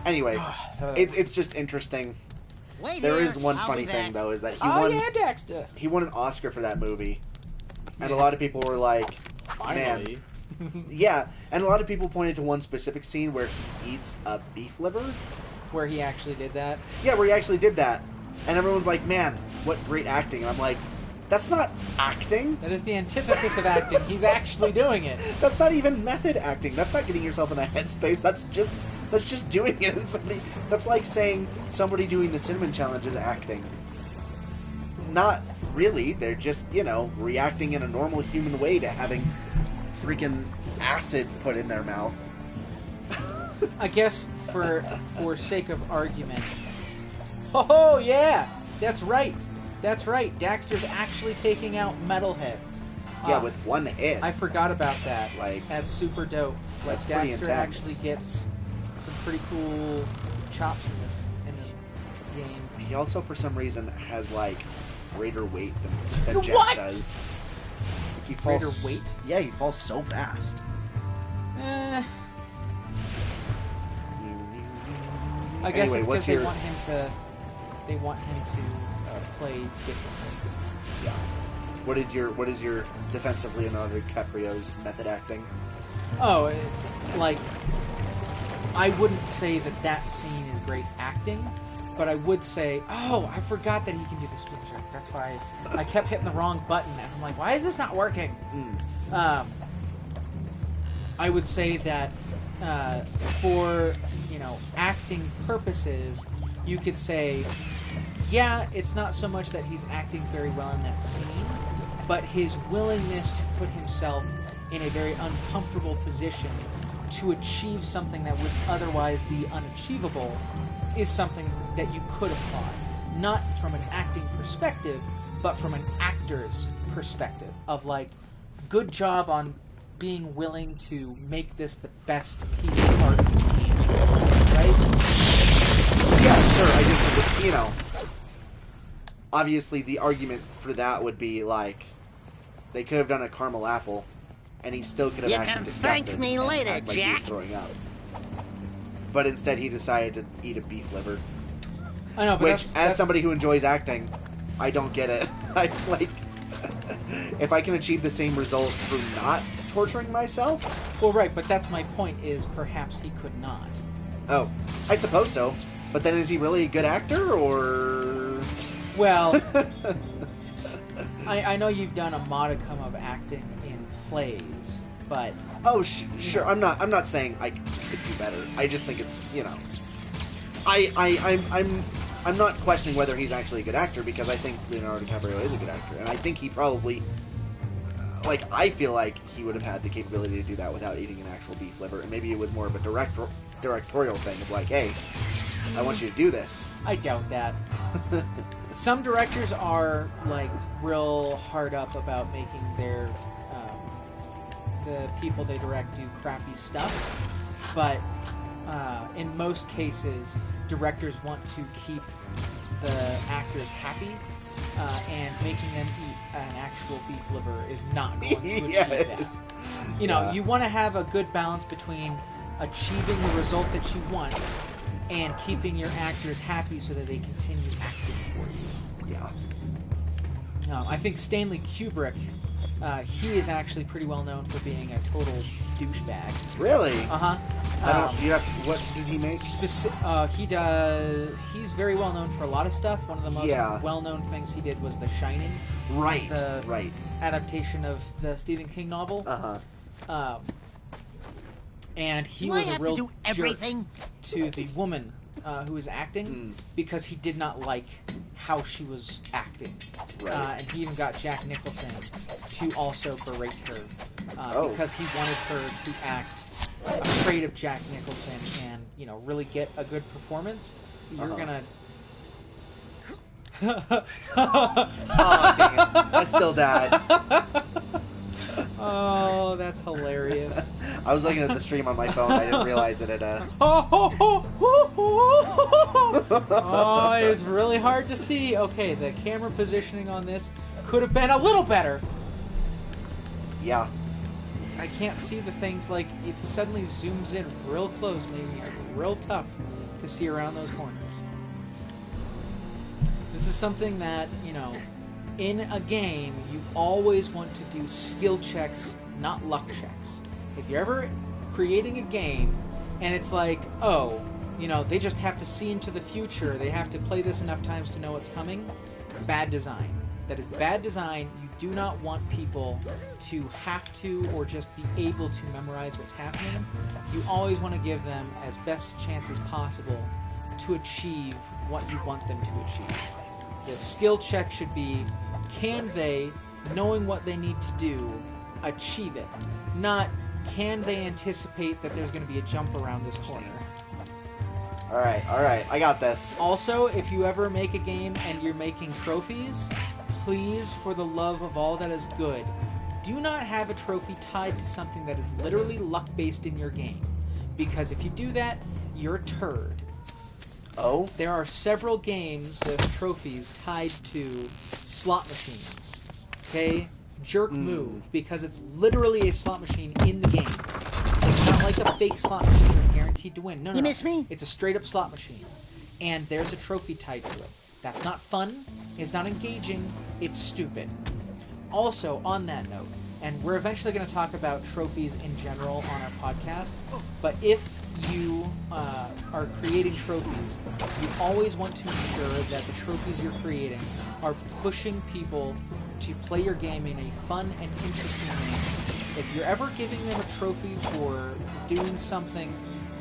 [SPEAKER 2] Anyway, it's just interesting.
[SPEAKER 3] Wait
[SPEAKER 2] There
[SPEAKER 3] here,
[SPEAKER 2] is one
[SPEAKER 3] I'll
[SPEAKER 2] funny
[SPEAKER 3] be
[SPEAKER 2] thing
[SPEAKER 3] back.
[SPEAKER 2] though, is that
[SPEAKER 1] Daxter.
[SPEAKER 2] he won an Oscar for that movie, and a lot of people were like,
[SPEAKER 1] Finally.
[SPEAKER 2] "Man, yeah." And a lot of people pointed to one specific scene where he eats a beef liver.
[SPEAKER 1] Where he actually did that.
[SPEAKER 2] Yeah, where he actually did that, and everyone's like, "Man, what great acting. And I'm like, that's not acting.
[SPEAKER 1] That is the antithesis of acting. He's actually doing it.
[SPEAKER 2] That's not even method acting. That's not getting yourself in a headspace. That's just doing it. And that's like saying somebody doing the cinnamon challenge is acting. Not really. They're just, reacting in a normal human way to having freaking acid put in their mouth.
[SPEAKER 1] I guess for sake of argument. Oh yeah, that's right. That's right. Daxter's actually taking out metalheads.
[SPEAKER 2] Yeah, with one hit.
[SPEAKER 1] I forgot about that.
[SPEAKER 2] Like,
[SPEAKER 1] that's super dope. Like,
[SPEAKER 2] that's pretty
[SPEAKER 1] Daxter
[SPEAKER 2] intense.
[SPEAKER 1] actually gets some pretty cool chops in this game.
[SPEAKER 2] He also, for some reason, has like greater weight than Jack
[SPEAKER 1] What?
[SPEAKER 2] does. He falls,
[SPEAKER 1] Greater weight?
[SPEAKER 2] Yeah, he falls so fast.
[SPEAKER 1] I guess
[SPEAKER 2] Anyway,
[SPEAKER 1] it's
[SPEAKER 2] what's
[SPEAKER 1] because
[SPEAKER 2] your...
[SPEAKER 1] they want him to play differently.
[SPEAKER 2] Yeah. What is your defense of Leonardo DiCaprio's method acting?
[SPEAKER 1] Oh, like, I wouldn't say that scene is great acting, but I would say, oh, I forgot that he can do the spin jerk. That's why I kept hitting the wrong button, and I'm like, why is this not working? I would say that for, acting purposes, you could say, yeah, it's not so much that he's acting very well in that scene, but his willingness to put himself in a very uncomfortable position to achieve something that would otherwise be unachievable is something that you could apply. Not from an acting perspective, but from an actor's perspective of, like, good job on being willing to make this the best piece of art tangible, right?
[SPEAKER 2] Yeah, sure. I just think that, obviously the argument for that would be, like, they could have done a caramel apple, and he still could have
[SPEAKER 3] You
[SPEAKER 2] acted
[SPEAKER 3] can
[SPEAKER 2] disgusted
[SPEAKER 3] thank me
[SPEAKER 2] and
[SPEAKER 3] later,
[SPEAKER 2] act like he was
[SPEAKER 3] Jack.
[SPEAKER 2] throwing up. But instead, he decided to eat a beef liver.
[SPEAKER 1] I know, but
[SPEAKER 2] Which, as somebody who enjoys acting, I don't get it. If I can achieve the same result through not torturing myself?
[SPEAKER 1] Well, right, but that's my point, is perhaps he could not.
[SPEAKER 2] Oh, I suppose so. But then is he really a good actor, or...
[SPEAKER 1] Well, I know you've done a modicum of acting in plays, but...
[SPEAKER 2] Oh, sure. I'm not saying I could do better. I just think it's, I'm not questioning whether he's actually a good actor, because I think Leonardo DiCaprio is a good actor, and I think he probably, I feel like he would have had the capability to do that without eating an actual beef liver, and maybe it was more of a directorial thing of like, hey, I want you to do this.
[SPEAKER 1] I doubt that. Some directors are, like, real hard up about making their, the people they direct do crappy stuff, but in most cases, directors want to keep the actors happy, and making them eat an actual beef liver is not going to achieve
[SPEAKER 2] Yes.
[SPEAKER 1] that. You want to have a good balance between achieving the result that you want and keeping your actors happy so that they continue acting for you.
[SPEAKER 2] Yeah.
[SPEAKER 1] I think Stanley Kubrick, he is actually pretty well known for being a total douchebag.
[SPEAKER 2] Really?
[SPEAKER 1] Uh-huh.
[SPEAKER 2] What did he make?
[SPEAKER 1] He's very well known for a lot of stuff. One of the most well-known things he did was The Shining.
[SPEAKER 2] Right.
[SPEAKER 1] The adaptation of the Stephen King novel.
[SPEAKER 2] Uh-huh.
[SPEAKER 1] And he
[SPEAKER 3] Do
[SPEAKER 1] was
[SPEAKER 3] I
[SPEAKER 1] a
[SPEAKER 3] have
[SPEAKER 1] real
[SPEAKER 3] to do everything?
[SPEAKER 1] jerk to the woman who was acting because he did not like how she was acting.
[SPEAKER 2] Right.
[SPEAKER 1] And he even got Jack Nicholson to also berate her because he wanted her to act afraid of Jack Nicholson and, really get a good performance. You're gonna...
[SPEAKER 2] Oh, dang it. I still died.
[SPEAKER 1] Oh, that's hilarious.
[SPEAKER 2] I was looking at the stream on my phone. I didn't realize it had
[SPEAKER 1] Oh, it was really hard to see. Okay, the camera positioning on this could have been a little better.
[SPEAKER 2] Yeah.
[SPEAKER 1] I can't see the things, like, it suddenly zooms in real close, making it real tough to see around those corners. This is something that, in a game, you always want to do skill checks, not luck checks. If you're ever creating a game, and it's like, oh, they just have to see into the future, they have to play this enough times to know what's coming, bad design. That is bad design. You do not want people to have to or just be able to memorize what's happening. You always want to give them as best a chance as possible to achieve what you want them to achieve. The skill check should be, can they, knowing what they need to do, achieve it? Not, can they anticipate that there's going to be a jump around this corner?
[SPEAKER 2] Alright, I got this.
[SPEAKER 1] Also, if you ever make a game and you're making trophies, please, for the love of all that is good, do not have a trophy tied to something that is literally luck-based in your game. Because if you do that, you're a turd.
[SPEAKER 2] Oh?
[SPEAKER 1] There are several games that have trophies tied to slot machines. Okay? Jerk move, because it's literally a slot machine in the game. It's not like a fake slot machine that's guaranteed to win. No, no,
[SPEAKER 3] You
[SPEAKER 1] no.
[SPEAKER 3] miss me?
[SPEAKER 1] It's a straight-up slot machine. And there's a trophy tied to it. That's not fun. It's not engaging. It's stupid. Also, on that note, and we're eventually going to talk about trophies in general on our podcast, but if you are creating trophies, you always want to ensure that the trophies you're creating are pushing people to play your game in a fun and interesting manner. If you're ever giving them a trophy for doing something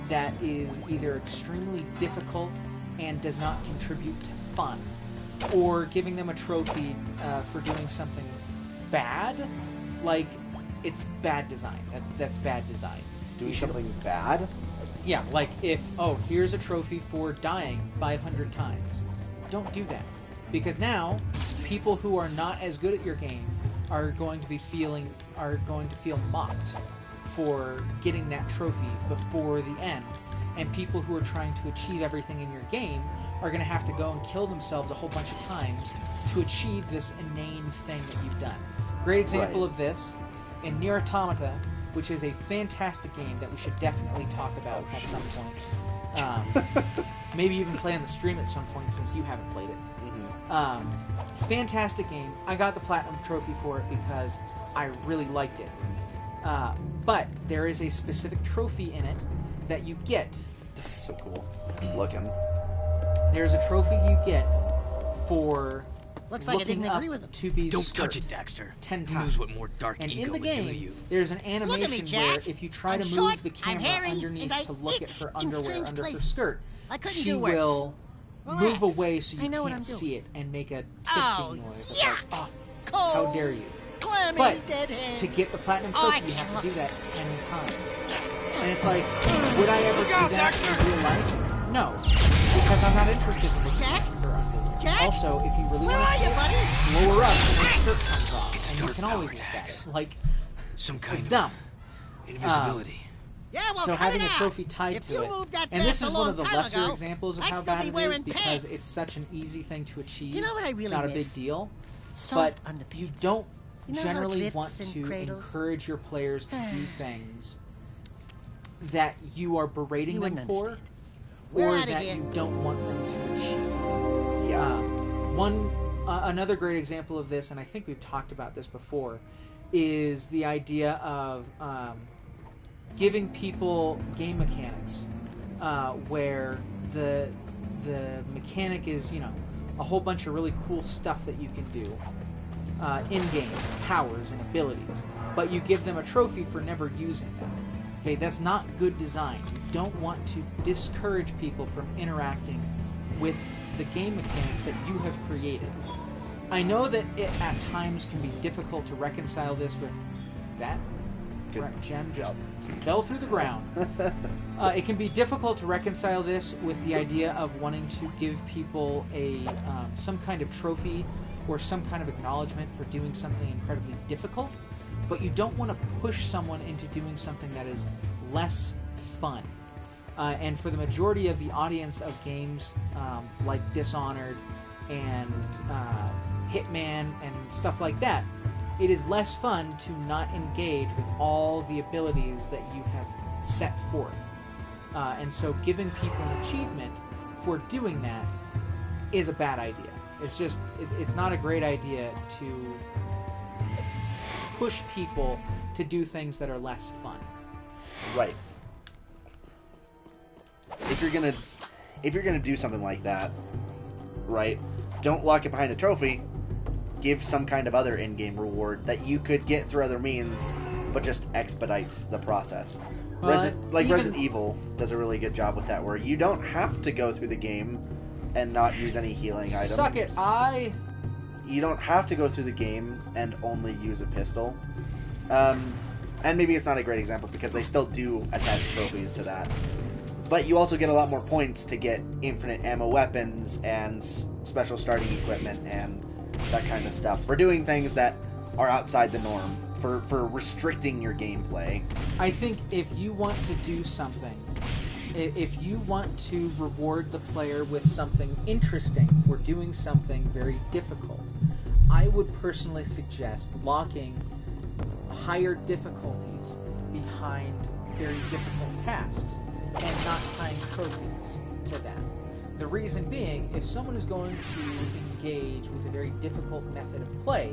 [SPEAKER 1] that is either extremely difficult and does not contribute to fun, or giving them a trophy for doing something bad, like, it's bad design. That's bad design.
[SPEAKER 2] Doing something bad?
[SPEAKER 1] Yeah, like if, oh, here's a trophy for dying 500 times. Don't do that. Because now, people who are not as good at your game are going to feel mocked for getting that trophy before the end. And people who are trying to achieve everything in your game are going to have to go and kill themselves a whole bunch of times to achieve this inane thing that you've done. Great example of this in Nier Automata, which is a fantastic game that we should definitely talk about at some point. Maybe even play on the stream at some point since you haven't played it. Fantastic game. I got the Platinum Trophy for it because I really liked it. But there is a specific trophy in it that you get.
[SPEAKER 2] This is so cool. Looking.
[SPEAKER 1] There's a trophy you get for
[SPEAKER 3] Looks like I
[SPEAKER 1] looking
[SPEAKER 3] didn't
[SPEAKER 1] up
[SPEAKER 3] agree with him.
[SPEAKER 1] to be
[SPEAKER 6] Don't
[SPEAKER 1] skirt
[SPEAKER 6] touch it, Daxter.
[SPEAKER 1] 10
[SPEAKER 6] Who
[SPEAKER 1] times.
[SPEAKER 6] knows what more dark
[SPEAKER 1] And
[SPEAKER 6] ego
[SPEAKER 1] in the
[SPEAKER 6] would do to
[SPEAKER 1] game,
[SPEAKER 6] you?
[SPEAKER 1] there's an
[SPEAKER 3] Look
[SPEAKER 1] animation
[SPEAKER 3] at me, Jack.
[SPEAKER 1] where if you try
[SPEAKER 3] I'm
[SPEAKER 1] to
[SPEAKER 3] short,
[SPEAKER 1] move the
[SPEAKER 3] I'm
[SPEAKER 1] camera
[SPEAKER 3] hairy,
[SPEAKER 1] underneath
[SPEAKER 3] and I
[SPEAKER 1] to look at
[SPEAKER 3] itch
[SPEAKER 1] her
[SPEAKER 3] in
[SPEAKER 1] underwear
[SPEAKER 3] strange
[SPEAKER 1] under her
[SPEAKER 3] places.
[SPEAKER 1] skirt,
[SPEAKER 3] I couldn't
[SPEAKER 1] she
[SPEAKER 3] do worse.
[SPEAKER 1] will
[SPEAKER 3] Relax.
[SPEAKER 1] move away so
[SPEAKER 3] I
[SPEAKER 1] you
[SPEAKER 3] know what
[SPEAKER 1] can't
[SPEAKER 3] I'm doing.
[SPEAKER 1] see it and make a tisking
[SPEAKER 3] Oh,
[SPEAKER 1] noise. It's like,
[SPEAKER 3] yuck!
[SPEAKER 1] oh,
[SPEAKER 3] Cold,
[SPEAKER 1] how dare you?
[SPEAKER 3] clammy,
[SPEAKER 1] But
[SPEAKER 3] dead hand.
[SPEAKER 1] to get the Platinum
[SPEAKER 3] Oh, I
[SPEAKER 1] Trophy, you have
[SPEAKER 3] can't
[SPEAKER 1] to do
[SPEAKER 3] look.
[SPEAKER 1] that 10 times. And it's like, would I ever
[SPEAKER 6] out,
[SPEAKER 1] do that
[SPEAKER 6] Daxter!
[SPEAKER 1] in real life? No, because I'm not interested in looking
[SPEAKER 3] Jack?
[SPEAKER 1] at her underwear.
[SPEAKER 3] Jack?
[SPEAKER 1] Also, if you really
[SPEAKER 3] Where
[SPEAKER 1] want
[SPEAKER 3] are
[SPEAKER 1] to
[SPEAKER 3] you,
[SPEAKER 1] see
[SPEAKER 3] buddy?
[SPEAKER 1] it, blow her up and her skirt comes off,
[SPEAKER 6] It's a
[SPEAKER 1] and you
[SPEAKER 6] dark
[SPEAKER 1] can always
[SPEAKER 6] power,
[SPEAKER 1] look at
[SPEAKER 6] Dax.
[SPEAKER 1] it. Like,
[SPEAKER 6] Some kind
[SPEAKER 1] it's
[SPEAKER 6] of
[SPEAKER 1] dumb.
[SPEAKER 6] invisibility.
[SPEAKER 3] Yeah, well,
[SPEAKER 1] So
[SPEAKER 3] cut
[SPEAKER 1] having
[SPEAKER 3] it
[SPEAKER 1] a
[SPEAKER 3] out.
[SPEAKER 1] trophy tied
[SPEAKER 3] if
[SPEAKER 1] to
[SPEAKER 3] you
[SPEAKER 1] it,
[SPEAKER 3] moved that
[SPEAKER 1] and this
[SPEAKER 3] fast
[SPEAKER 1] is
[SPEAKER 3] a
[SPEAKER 1] one
[SPEAKER 3] long
[SPEAKER 1] of the
[SPEAKER 3] time
[SPEAKER 1] lesser
[SPEAKER 3] ago,
[SPEAKER 1] examples of
[SPEAKER 3] I'd
[SPEAKER 1] how
[SPEAKER 3] still
[SPEAKER 1] bad
[SPEAKER 3] be
[SPEAKER 1] it is
[SPEAKER 3] wearing
[SPEAKER 1] because
[SPEAKER 3] pants.
[SPEAKER 1] it's such an easy thing to achieve.
[SPEAKER 3] You know what I really
[SPEAKER 1] it's not a big
[SPEAKER 3] miss?
[SPEAKER 1] deal.
[SPEAKER 3] Soft
[SPEAKER 1] But
[SPEAKER 3] underpants.
[SPEAKER 1] you don't
[SPEAKER 3] You know how it
[SPEAKER 1] generally
[SPEAKER 3] lifts
[SPEAKER 1] want
[SPEAKER 3] and
[SPEAKER 1] to
[SPEAKER 3] cradles?
[SPEAKER 1] encourage your players to do things that you are berating
[SPEAKER 3] You
[SPEAKER 1] them
[SPEAKER 3] wouldn't
[SPEAKER 1] for,
[SPEAKER 3] understand. We're
[SPEAKER 1] or
[SPEAKER 3] outta
[SPEAKER 1] that
[SPEAKER 3] here.
[SPEAKER 1] you don't want them to achieve.
[SPEAKER 2] Yeah.
[SPEAKER 1] Another great example of this, and I think we've talked about this before, is the idea of giving people game mechanics, where the mechanic is, you know, a whole bunch of really cool stuff that you can do in-game, powers and abilities, but you give them a trophy for never using them. Okay, that's not good design. You don't want to discourage people from interacting with the game mechanics that you have created. I know that it at times can be difficult to reconcile this with that.
[SPEAKER 2] Good
[SPEAKER 1] Right, gem just
[SPEAKER 2] job.
[SPEAKER 1] fell through the ground. It can be difficult to reconcile this with the idea of wanting to give people a some kind of trophy or some kind of acknowledgement for doing something incredibly difficult, but you don't want to push someone into doing something that is less fun. And for the majority of the audience of games like Dishonored and Hitman and stuff like that, it is less fun to not engage with all the abilities that you have set forth. And so giving people an achievement for doing that is a bad idea. It's just, it's not a great idea to push people to do things that are less fun.
[SPEAKER 2] Right. If you're gonna do something like that, right? don't lock it behind a trophy. Give some kind of other in-game reward that you could get through other means, but just expedites the process. Resident Evil does a really good job with that, where you don't have to go through the game and not use any healing items.
[SPEAKER 1] Suck it,
[SPEAKER 2] You don't have to go through the game and only use a pistol. And maybe it's not a great example because they still do attach trophies to that. But you also get a lot more points to get infinite ammo weapons and special starting equipment and that kind of stuff. For doing things that are outside the norm. For restricting your gameplay.
[SPEAKER 1] I think if you want to do something, if you want to reward the player with something interesting or doing something very difficult, I would personally suggest locking higher difficulties behind very difficult tasks and not tying trophies to that. The reason being, if someone is going to engage with a very difficult method of play,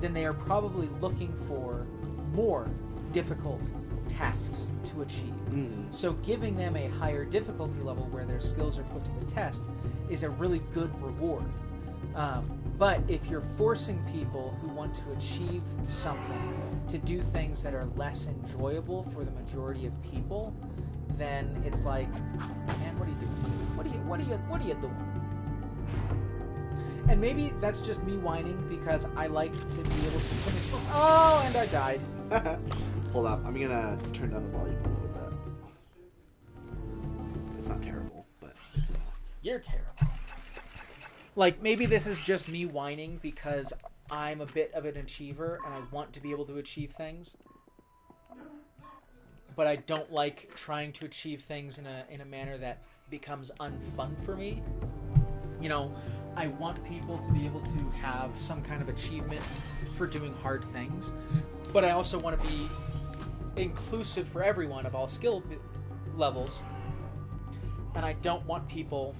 [SPEAKER 1] then they are probably looking for more difficult tasks to achieve. So giving them a higher difficulty level where their skills are put to the test is a really good reward. But if you're forcing people who want to achieve something to do things that are less enjoyable for the majority of people, then it's like, man, what are you doing? What are you doing? And maybe that's just me whining because I like to be able to finish. Oh, and I died.
[SPEAKER 2] Hold up, I'm gonna turn down the volume a little bit. It's not terrible, but it's enough.
[SPEAKER 1] You're terrible. Like, maybe this is just me whining because I'm a bit of an achiever and I want to be able to achieve things. But I don't like trying to achieve things in a manner that becomes unfun for me. You know, I want people to be able to have some kind of achievement for doing hard things, but I also want to be inclusive for everyone of all skill levels, and I don't want people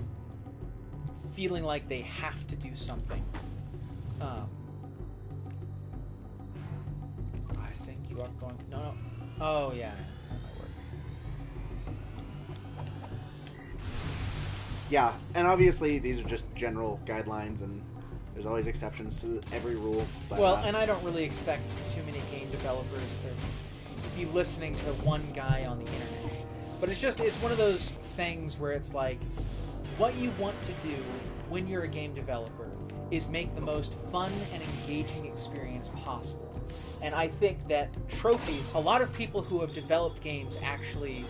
[SPEAKER 1] feeling like they have to do something. I think you are going... No. Oh, yeah.
[SPEAKER 2] Yeah, and obviously these are just general guidelines, and there's always exceptions to every rule. But,
[SPEAKER 1] well, and I don't really expect too many game developers to be listening to one guy on the internet. But it's one of those things where it's like, what you want to do when you're a game developer is make the most fun and engaging experience possible. And I think that trophies, a lot of people who have developed games actually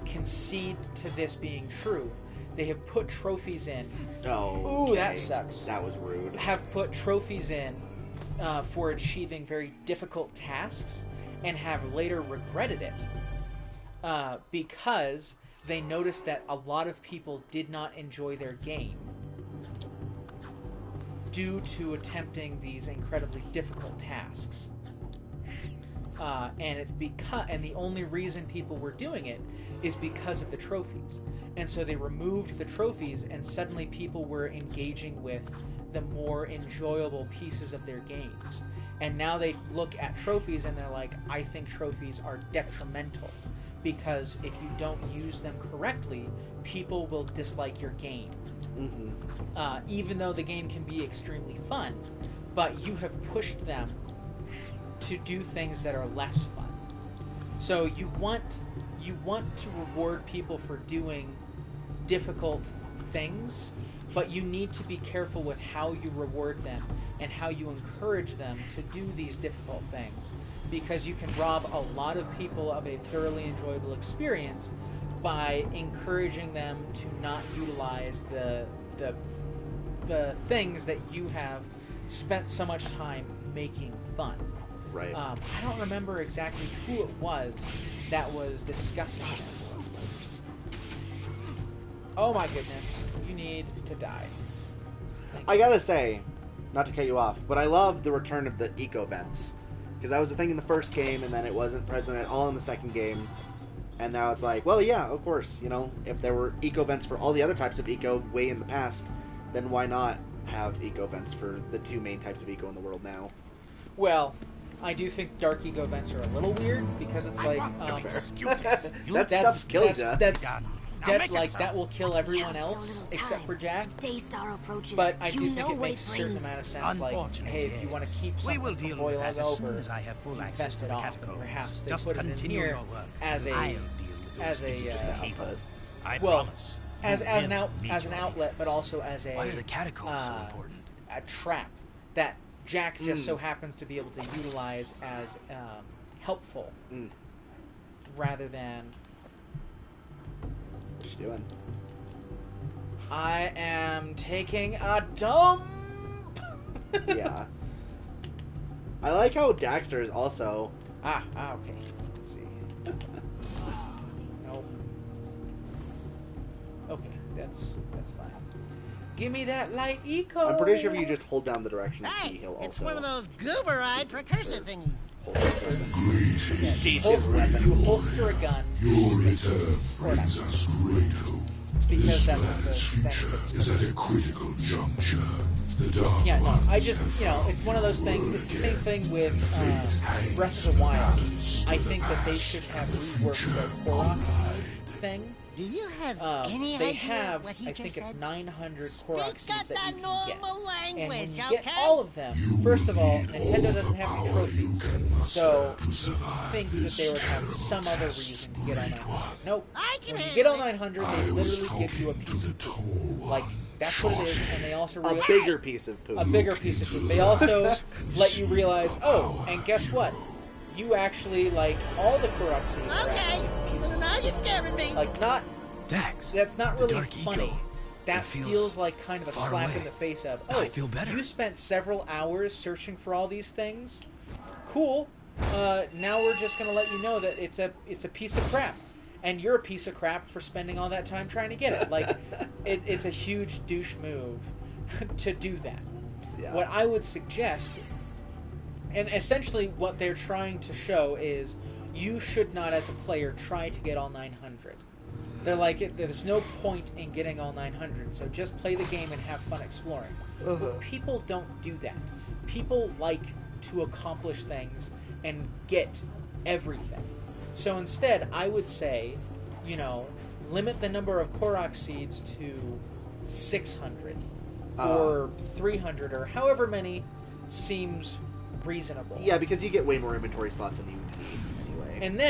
[SPEAKER 1] concede to this being true. They have put trophies in.
[SPEAKER 2] Oh,
[SPEAKER 1] ooh, that sucks.
[SPEAKER 2] That was rude.
[SPEAKER 1] Have put trophies in for achieving very difficult tasks and have later regretted it because they noticed that a lot of people did not enjoy their game due to attempting these incredibly difficult tasks. And the only reason people were doing it is because of the trophies. And so they removed the trophies, and suddenly people were engaging with the more enjoyable pieces of their games. And now they look at trophies and they're like, I think trophies are detrimental, because if you don't use them correctly, people will dislike your game. Even though the game can be extremely fun, but you have pushed them to do things that are less fun. So you want to reward people for doing difficult things, but you need to be careful with how you reward them and how you encourage them to do these difficult things, because you can rob a lot of people of a thoroughly enjoyable experience by encouraging them to not utilize the things that you have spent so much time making fun.
[SPEAKER 2] Right.
[SPEAKER 1] I don't remember exactly who it was that was discussing this. Oh my goodness, you need to die.
[SPEAKER 2] I gotta say, not to cut you off, but I love the return of the eco vents, because that was a thing in the first game, and then it wasn't present at all in the second game, and now it's like, well, yeah, of course, you know, if there were eco vents for all the other types of eco way in the past, then why not have eco vents for the two main types of eco in the world now?
[SPEAKER 1] Well, I do think dark eco vents are a little weird, because it's like,
[SPEAKER 6] Excuses.
[SPEAKER 2] That stuff kills ya.
[SPEAKER 6] Now make it
[SPEAKER 1] like
[SPEAKER 6] so.
[SPEAKER 1] that will kill everyone
[SPEAKER 8] We have so
[SPEAKER 1] else
[SPEAKER 8] little
[SPEAKER 1] except
[SPEAKER 8] time.
[SPEAKER 1] for Jack.
[SPEAKER 8] Daystar approaches.
[SPEAKER 1] But I
[SPEAKER 8] you
[SPEAKER 1] do
[SPEAKER 8] know
[SPEAKER 1] think it
[SPEAKER 8] what
[SPEAKER 1] makes
[SPEAKER 8] it
[SPEAKER 1] a certain
[SPEAKER 8] brings.
[SPEAKER 1] amount of sense. Like,
[SPEAKER 6] Unfortunately,
[SPEAKER 1] hey, if you want to
[SPEAKER 6] yes.
[SPEAKER 1] keep something
[SPEAKER 6] We will deal
[SPEAKER 1] before
[SPEAKER 6] with
[SPEAKER 1] it
[SPEAKER 6] that
[SPEAKER 1] boils
[SPEAKER 6] as soon
[SPEAKER 1] over,
[SPEAKER 6] as I have full
[SPEAKER 1] you
[SPEAKER 6] access
[SPEAKER 1] fence
[SPEAKER 6] to
[SPEAKER 1] it
[SPEAKER 6] the
[SPEAKER 1] off.
[SPEAKER 6] catacombs.
[SPEAKER 1] Perhaps they
[SPEAKER 6] Just
[SPEAKER 1] put it in
[SPEAKER 6] continue
[SPEAKER 1] here
[SPEAKER 6] your work.
[SPEAKER 1] as a
[SPEAKER 6] I'll deal with
[SPEAKER 1] as
[SPEAKER 6] those idiots
[SPEAKER 1] a
[SPEAKER 6] in Havel. I
[SPEAKER 1] well,
[SPEAKER 6] promise.
[SPEAKER 1] as
[SPEAKER 6] You
[SPEAKER 1] an
[SPEAKER 6] will need
[SPEAKER 1] as an
[SPEAKER 6] your
[SPEAKER 1] outlet, but
[SPEAKER 6] leaders.
[SPEAKER 1] also as a
[SPEAKER 9] Why are the catacombs so important?
[SPEAKER 1] a trap that Jack just so happens to be able to utilize as helpful rather than.
[SPEAKER 2] What you doing?
[SPEAKER 1] I am taking a dump.
[SPEAKER 2] Yeah. I like how Daxter is also.
[SPEAKER 1] Okay. Let's see. Nope. Okay, that's fine. Give me that light eco.
[SPEAKER 2] I'm pretty sure if you just hold down the direction key,
[SPEAKER 3] Hey,
[SPEAKER 2] he'll also.
[SPEAKER 3] it's one of those goober-eyed precursor thingies.
[SPEAKER 1] You holster a gun.
[SPEAKER 10] Your return brings us great hope.
[SPEAKER 1] Because
[SPEAKER 10] This
[SPEAKER 1] that's
[SPEAKER 10] planet's future is at a critical juncture. The Dark
[SPEAKER 1] Yeah, no,
[SPEAKER 10] Ones
[SPEAKER 1] I just, it's one of those things. It's the same thing with Breath of the Wild. I think that they should have reworked the Korok thing.
[SPEAKER 3] Do you have any
[SPEAKER 1] They
[SPEAKER 3] idea
[SPEAKER 1] have,
[SPEAKER 3] what he
[SPEAKER 1] I
[SPEAKER 3] just
[SPEAKER 1] think it's
[SPEAKER 3] said?
[SPEAKER 1] 900 Korok
[SPEAKER 3] Speak
[SPEAKER 1] seeds
[SPEAKER 3] up
[SPEAKER 1] that
[SPEAKER 3] the
[SPEAKER 1] you can
[SPEAKER 3] normal
[SPEAKER 1] get. And when
[SPEAKER 3] language,
[SPEAKER 1] you
[SPEAKER 3] okay?
[SPEAKER 1] get all of them, first of all, Nintendo doesn't have any trophies. So you think that they would have some other reason to get all 900. Nope.
[SPEAKER 3] I can
[SPEAKER 1] When you
[SPEAKER 3] handle
[SPEAKER 1] get all
[SPEAKER 3] it.
[SPEAKER 1] 900, they literally give you a piece of poop. Like, that's what it is, and they also
[SPEAKER 2] A bigger piece of poop.
[SPEAKER 1] a bigger piece of poop. They also let you realize, oh, and guess what? You actually, like, all the Korok seeds are
[SPEAKER 3] Okay,
[SPEAKER 1] actually pieces
[SPEAKER 3] so now you're scaring me.
[SPEAKER 1] like, not...
[SPEAKER 9] Dax,
[SPEAKER 1] That's not
[SPEAKER 9] the
[SPEAKER 1] really
[SPEAKER 9] dark
[SPEAKER 1] funny.
[SPEAKER 9] eco.
[SPEAKER 1] That
[SPEAKER 9] It
[SPEAKER 1] feels like kind of a
[SPEAKER 9] far
[SPEAKER 1] slap
[SPEAKER 9] away.
[SPEAKER 1] in the face of,
[SPEAKER 9] Now I feel better.
[SPEAKER 1] you spent several hours searching for all these things? Cool. Now we're just going to let you know that it's a piece of crap. And you're a piece of crap for spending all that time trying to get it. Like, it's a huge douche move to do that.
[SPEAKER 2] Yeah.
[SPEAKER 1] What I would suggest, and essentially what they're trying to show is, you should not, as a player, try to get all 900. They're like, there's no point in getting all 900, so just play the game and have fun exploring. But people don't do that. People like to accomplish things and get everything. So instead, I would say, limit the number of Korok seeds to 600 or 300 or however many seems reasonable.
[SPEAKER 2] Yeah, because you get way more inventory slots than you need anyway.
[SPEAKER 1] And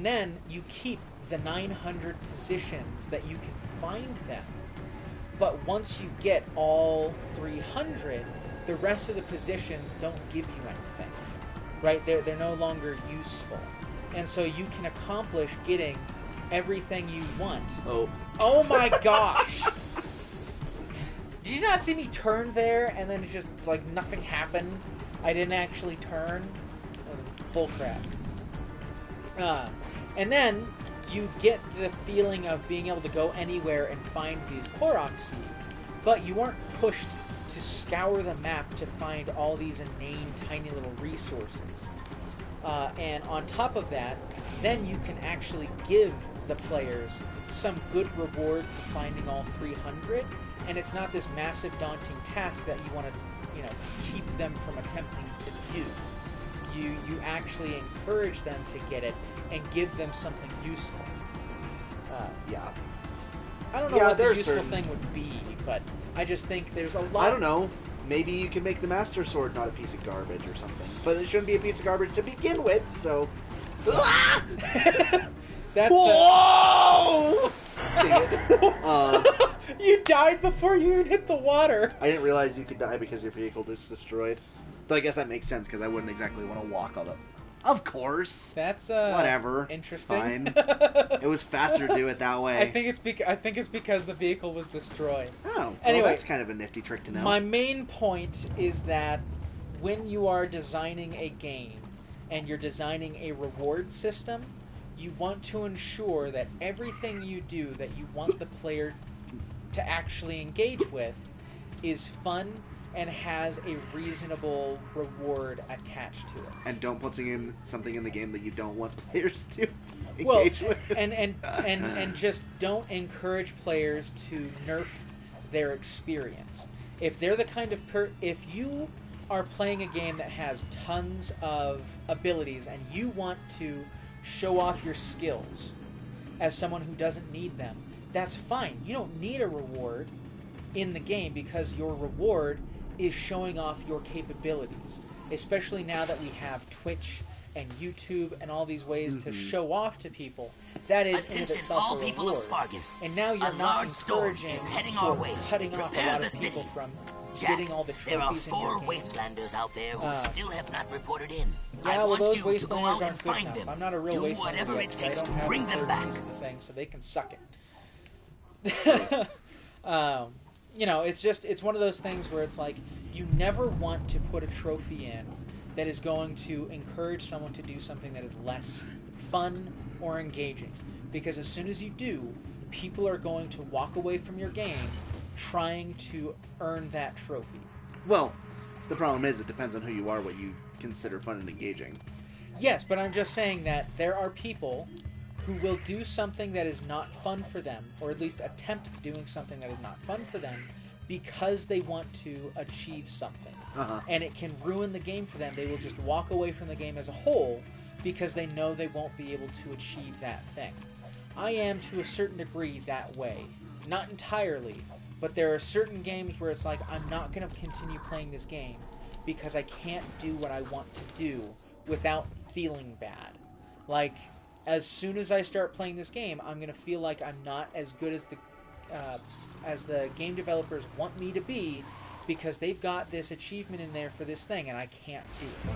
[SPEAKER 1] then you keep the 900 positions that you can find them. But once you get all 300, the rest of the positions don't give you anything. Right? They're no longer useful. And so you can accomplish getting everything you want. Oh my gosh! Did you not see me turn there and then it's just like nothing happened? I didn't actually turn. Bullcrap. And then you get the feeling of being able to go anywhere and find these Korok seeds, but you aren't pushed to scour the map to find all these inane tiny little resources. And on top of that, then you can actually give the players some good reward for finding all 300, and it's not this massive daunting task that you want to, keep them from attempting to do. You actually encourage them to get it and give them something useful.
[SPEAKER 2] Yeah.
[SPEAKER 1] I don't know what the useful thing would be, but I just think there's a lot.
[SPEAKER 2] I don't know. Maybe you can make the Master Sword not a piece of garbage or something. But it shouldn't be a piece of garbage to begin with, so...
[SPEAKER 1] That's
[SPEAKER 2] Whoa!
[SPEAKER 1] You died before you even hit the water.
[SPEAKER 2] I didn't realize you could die because your vehicle is destroyed. Though I guess that makes sense, because I wouldn't exactly want to walk all the... Of course.
[SPEAKER 1] That's
[SPEAKER 2] whatever.
[SPEAKER 1] Interesting.
[SPEAKER 2] Fine. It was faster to do it that way.
[SPEAKER 1] I think it's because the vehicle was destroyed.
[SPEAKER 2] Oh, well,
[SPEAKER 1] anyway,
[SPEAKER 2] that's kind of a nifty trick to know.
[SPEAKER 1] My main point is that when you are designing a game and you're designing a reward system, you want to ensure that everything you do that you want the player to actually engage with is fun and has a reasonable reward attached to it.
[SPEAKER 2] And don't put something in the game that you don't want players to engage with.
[SPEAKER 1] And just don't encourage players to nerf their experience. If they're the kind of if you are playing a game that has tons of abilities and you want to show off your skills, as someone who doesn't need them, that's fine. You don't need a reward in the game because your reward is showing off your capabilities. Especially now that we have Twitch and YouTube and all these ways to show off to people. That is in itself
[SPEAKER 4] all
[SPEAKER 1] a
[SPEAKER 4] people
[SPEAKER 1] reward.
[SPEAKER 4] of Spargus.
[SPEAKER 1] And now you're
[SPEAKER 4] A
[SPEAKER 1] not
[SPEAKER 4] large storm
[SPEAKER 1] encouraging
[SPEAKER 4] is heading
[SPEAKER 1] or
[SPEAKER 4] our way.
[SPEAKER 1] cutting off a
[SPEAKER 4] Prepare
[SPEAKER 1] lot
[SPEAKER 4] the
[SPEAKER 1] of people
[SPEAKER 4] city.
[SPEAKER 1] from
[SPEAKER 4] Jack,
[SPEAKER 1] getting all the trophies
[SPEAKER 4] there are
[SPEAKER 1] in
[SPEAKER 4] 4
[SPEAKER 1] your game.
[SPEAKER 4] wastelanders out there who still have not reported in.
[SPEAKER 1] Yeah,
[SPEAKER 4] I
[SPEAKER 1] well,
[SPEAKER 4] want
[SPEAKER 1] those
[SPEAKER 4] you to go
[SPEAKER 1] wastelanders
[SPEAKER 4] out and
[SPEAKER 1] aren't good
[SPEAKER 4] find
[SPEAKER 1] enough.
[SPEAKER 4] them.
[SPEAKER 1] I'm not a real
[SPEAKER 4] Do
[SPEAKER 1] wastelander
[SPEAKER 4] whatever
[SPEAKER 1] yet,
[SPEAKER 4] it
[SPEAKER 1] 'cause I
[SPEAKER 4] takes
[SPEAKER 1] don't
[SPEAKER 4] to
[SPEAKER 1] have
[SPEAKER 4] bring
[SPEAKER 1] the
[SPEAKER 4] them
[SPEAKER 1] third
[SPEAKER 4] back.
[SPEAKER 1] piece of the thing, so they can suck it. It's one of those things where it's like you never want to put a trophy in that is going to encourage someone to do something that is less fun or engaging, because as soon as you do, people are going to walk away from your game trying to earn that trophy.
[SPEAKER 2] Well, the problem is it depends on who you are, what you consider fun and engaging.
[SPEAKER 1] Yes, but I'm just saying that there are people who will do something that is not fun for them, or at least attempt doing something that is not fun for them, because they want to achieve something. And it can ruin the game for them. They will just walk away from the game as a whole because they know they won't be able to achieve that thing. I am, to a certain degree, that way. Not entirely, but there are certain games where it's like, I'm not going to continue playing this game because I can't do what I want to do without feeling bad. Like, as soon as I start playing this game, I'm going to feel like I'm not as good as the game developers want me to be, because they've got this achievement in there for this thing and I can't do it.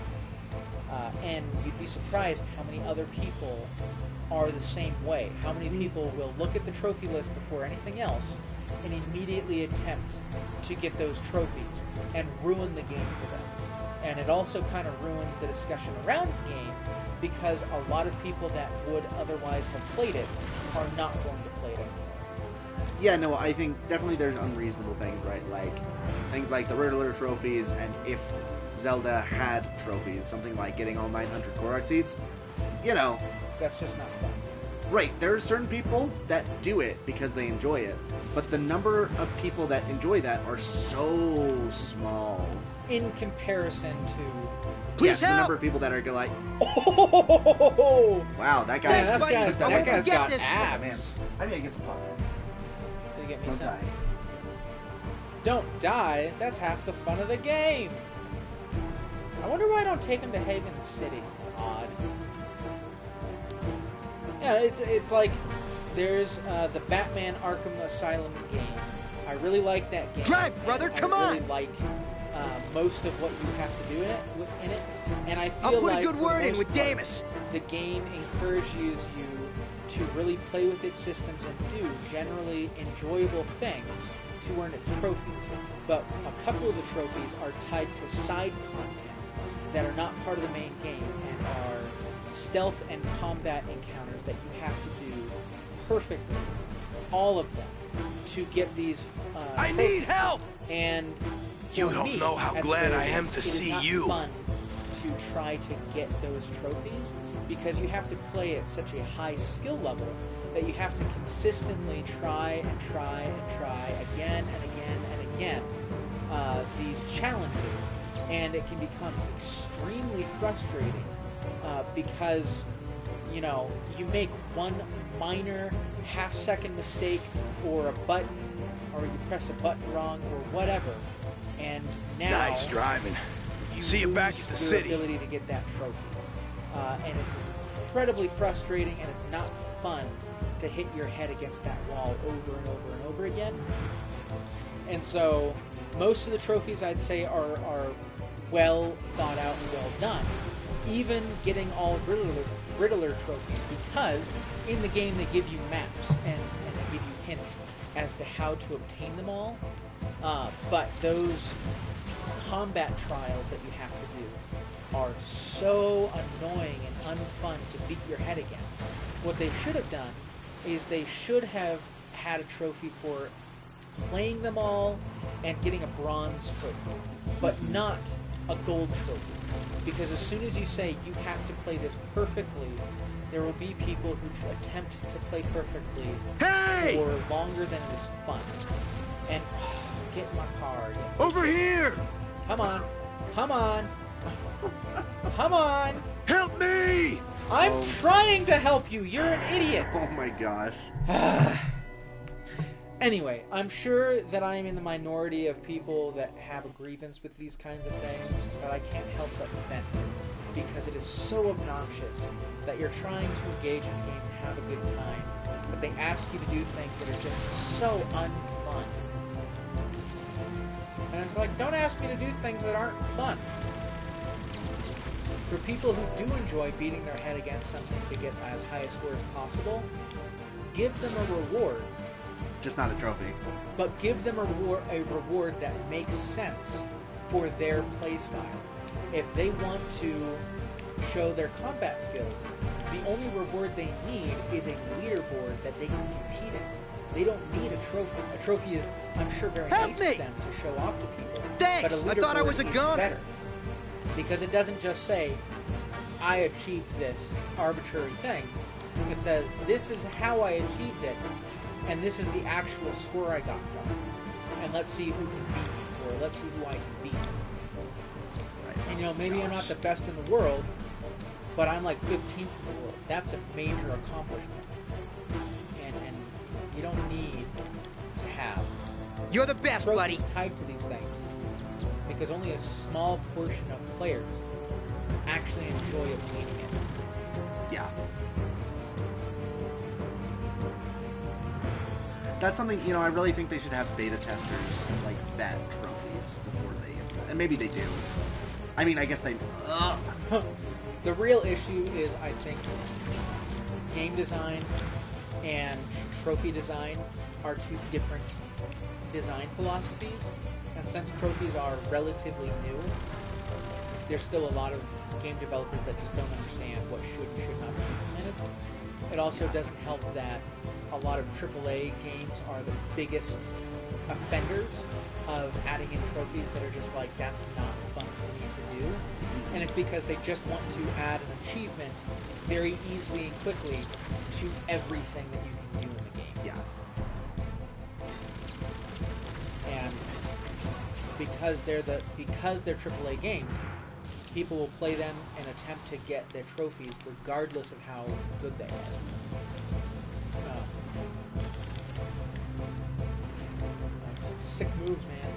[SPEAKER 1] And you'd be surprised how many other people are the same way. How many people will look at the trophy list before anything else and immediately attempt to get those trophies and ruin the game for them. And it also kind of ruins the discussion around the game, because a lot of people that would otherwise have played it are not going to play it anymore.
[SPEAKER 2] Yeah, no, I think definitely there's unreasonable things, right? Like, things like the Riddler trophies, and if Zelda had trophies, something like getting all 900 Korok seeds,
[SPEAKER 1] That's just not fun.
[SPEAKER 2] Right, there are certain people that do it because they enjoy it, but the number of people that enjoy that are so small.
[SPEAKER 1] In comparison to...
[SPEAKER 2] Please help! The number of people that are like...
[SPEAKER 1] Oh!
[SPEAKER 2] Wow, that guy...
[SPEAKER 1] Yeah, that guy's got abs.
[SPEAKER 2] Man, I need to get some popcorn.
[SPEAKER 1] Did you get me
[SPEAKER 2] Don't
[SPEAKER 1] some?
[SPEAKER 2] die.
[SPEAKER 1] Don't die? That's half the fun of the game. I wonder why I don't take him to Haven City. Odd. Yeah, it's like there's the Batman Arkham Asylum game. I really like that game.
[SPEAKER 6] Drive, brother, come on!
[SPEAKER 1] I really like most of what you have to do in it. And I feel
[SPEAKER 6] I'll put
[SPEAKER 1] like
[SPEAKER 6] a good word in with Damus.
[SPEAKER 1] The game encourages you to really play with its systems and do generally enjoyable things to earn its trophies. But a couple of the trophies are tied to side content that are not part of the main game and are stealth and combat encounters that you have to do perfectly, all of them, to get these
[SPEAKER 9] I need help!
[SPEAKER 1] And
[SPEAKER 9] you don't know how glad I am to see you.
[SPEAKER 1] It is not fun to try to get those trophies, because you have to play at such a high skill level that you have to consistently try and try and try again and again and again these challenges, and it can become extremely frustrating because you make one minor half-second mistake or a button, or you press a button wrong or whatever, and now
[SPEAKER 9] nice driving. See you back at the city.
[SPEAKER 1] Ability to get that trophy, and it's incredibly frustrating, and it's not fun to hit your head against that wall over and over and over again. And so, most of the trophies I'd say are well thought out and well done. Even getting all Riddler trophies, because in the game they give you maps and they give you hints as to how to obtain them all. But those combat trials that you have to do are so annoying and unfun to beat your head against. What they should have done is they should have had a trophy for playing them all and getting a bronze trophy, but not a gold trophy. Because as soon as you say you have to play this perfectly, there will be people who attempt to play perfectly for longer than it is fun. And get in my car.
[SPEAKER 9] Over here!
[SPEAKER 1] Come on. Come on. Come on.
[SPEAKER 9] Help me!
[SPEAKER 1] I'm trying to help you. You're an idiot.
[SPEAKER 2] Oh my gosh.
[SPEAKER 1] Anyway, I'm sure that I'm in the minority of people that have a grievance with these kinds of things, but I can't help but vent because it is so obnoxious that you're trying to engage in a game and have a good time, but they ask you to do things that are just so unfun. And it's like, don't ask me to do things that aren't fun. For people who do enjoy beating their head against something to get as high a score as possible, give them a reward.
[SPEAKER 2] Just not a trophy.
[SPEAKER 1] But give them a reward that makes sense for their playstyle. If they want to show their combat skills, the only reward they need is a leaderboard that they can compete in. They don't need a trophy. A trophy is, I'm sure, very nice to them to show off to people.
[SPEAKER 6] Thanks!
[SPEAKER 1] But a
[SPEAKER 6] I thought I
[SPEAKER 1] leaderboard
[SPEAKER 6] was a
[SPEAKER 1] is
[SPEAKER 6] gunner.
[SPEAKER 1] better. Because it doesn't just say, I achieved this arbitrary thing. It says, this is how I achieved it, and this is the actual score I got from it. And let's see who can beat me, or let's see who I can beat. Right. And maybe I'm not the best in the world, but I'm like 15th in the world. That's a major accomplishment. And you don't need to have.
[SPEAKER 6] You're the best, buddy.
[SPEAKER 1] Tied to these things. Because only a small portion of players actually enjoy obtaining it.
[SPEAKER 2] Yeah. That's something, I really think they should have beta testers, like, vet trophies before they... And maybe they do. I mean, I guess they...
[SPEAKER 1] The real issue is, I think, game design and trophy design are two different design philosophies. And since trophies are relatively new, there's still a lot of game developers that just don't understand what should and should not be implemented. It also doesn't help that a lot of AAA games are the biggest offenders of adding in trophies that are just like, that's not fun for me to do. And it's because they just want to add an achievement very easily and quickly to everything that you can do in the game.
[SPEAKER 2] Yeah.
[SPEAKER 1] And because they're AAA games, people will play them and attempt to get their trophies regardless of how good they are. Sick moves, man.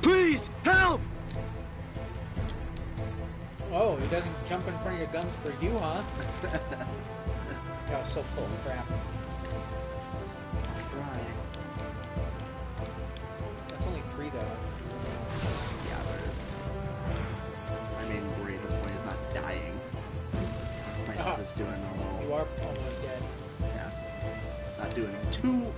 [SPEAKER 6] Please, help!
[SPEAKER 1] Oh, he doesn't jump in front of your guns for you, huh? That was so full of crap.
[SPEAKER 2] Right.
[SPEAKER 1] That's only 3, though.
[SPEAKER 2] Yeah, there is. I mean, Gori at this point is not dying. My health is doing a little...
[SPEAKER 1] You are almost dead.
[SPEAKER 2] Yeah. Not doing too...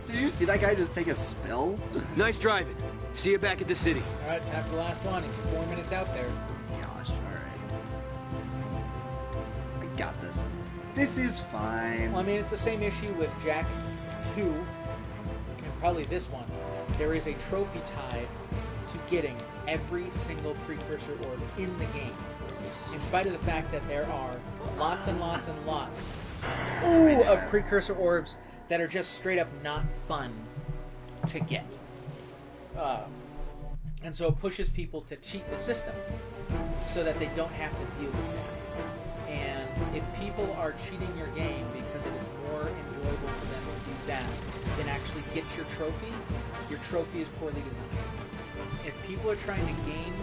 [SPEAKER 2] Did you see that guy just take a spill?
[SPEAKER 11] Nice driving. See you back at the city.
[SPEAKER 1] Alright, time for the last one. He's 4 minutes out there.
[SPEAKER 2] Gosh, alright. I got this. This is fine.
[SPEAKER 1] Well, I mean, it's the same issue with Jack 2, and probably this one. There is a trophy tied to getting every single precursor orb in the game. In spite of the fact that there are lots and lots and lots of precursor orbs that are just straight up not fun to get. And so it pushes people to cheat the system so that they don't have to deal with that. And if people are cheating your game because it is more enjoyable for them to do that than actually get your trophy is poorly designed. If people are trying to game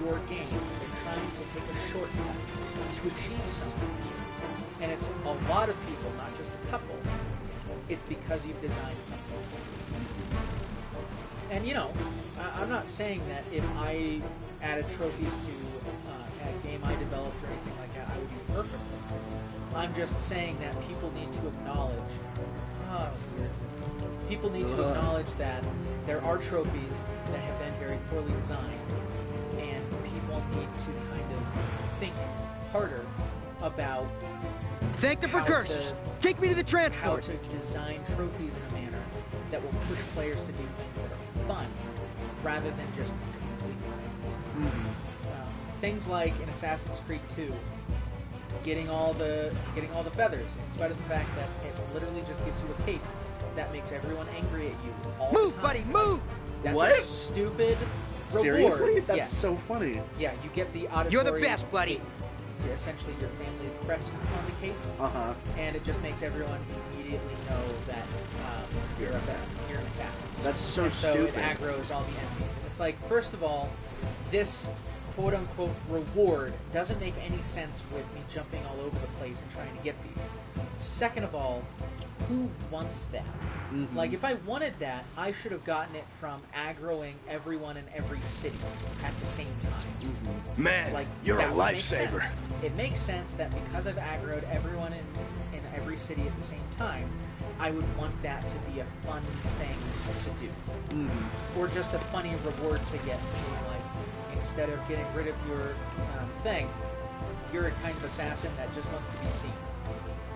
[SPEAKER 1] your game, they're trying to take a shortcut to achieve something. And it's a lot of people, not just a couple. It's because you've designed something. And I'm not saying that if I added trophies to a game I developed or anything like that, I would be perfect. I'm just saying that people need to acknowledge. People need to acknowledge that there are trophies that have been very poorly designed, and people need to kind of think harder about.
[SPEAKER 6] Thank the precursors. Take me to the transport.
[SPEAKER 1] How to design trophies in a manner that will push players to do things that are fun, rather than just complete items. Things like in Assassin's Creed 2, getting all the feathers, in spite of the fact that it literally just gives you a cape that makes everyone angry at you all the time.
[SPEAKER 6] Move, buddy, move!
[SPEAKER 1] That's
[SPEAKER 2] What?
[SPEAKER 1] a stupid reward.
[SPEAKER 2] Seriously? That's
[SPEAKER 1] Yeah.
[SPEAKER 2] so funny.
[SPEAKER 1] Yeah, you get the auditory
[SPEAKER 6] You're the best, buddy.
[SPEAKER 1] cape. essentially your family crest on the cape. And it just makes everyone immediately know that you're an assassin.
[SPEAKER 2] That's so
[SPEAKER 1] and so
[SPEAKER 2] stupid.
[SPEAKER 1] it aggroes all the enemies. And it's like, first of all, this quote-unquote reward doesn't make any sense with me jumping all over the place and trying to get these. Second of all, who wants that? Like, if I wanted that, I should have gotten it from aggroing everyone in every city at the same time.
[SPEAKER 9] Man,
[SPEAKER 1] like,
[SPEAKER 9] you're a
[SPEAKER 1] that would make
[SPEAKER 9] lifesaver.
[SPEAKER 1] sense. It makes sense that because I've aggroed everyone in every city at the same time, I would want that to be a fun thing to do. Or just a funny reward to get. Like, instead of getting rid of your thing, you're a kind of assassin that just wants to be seen.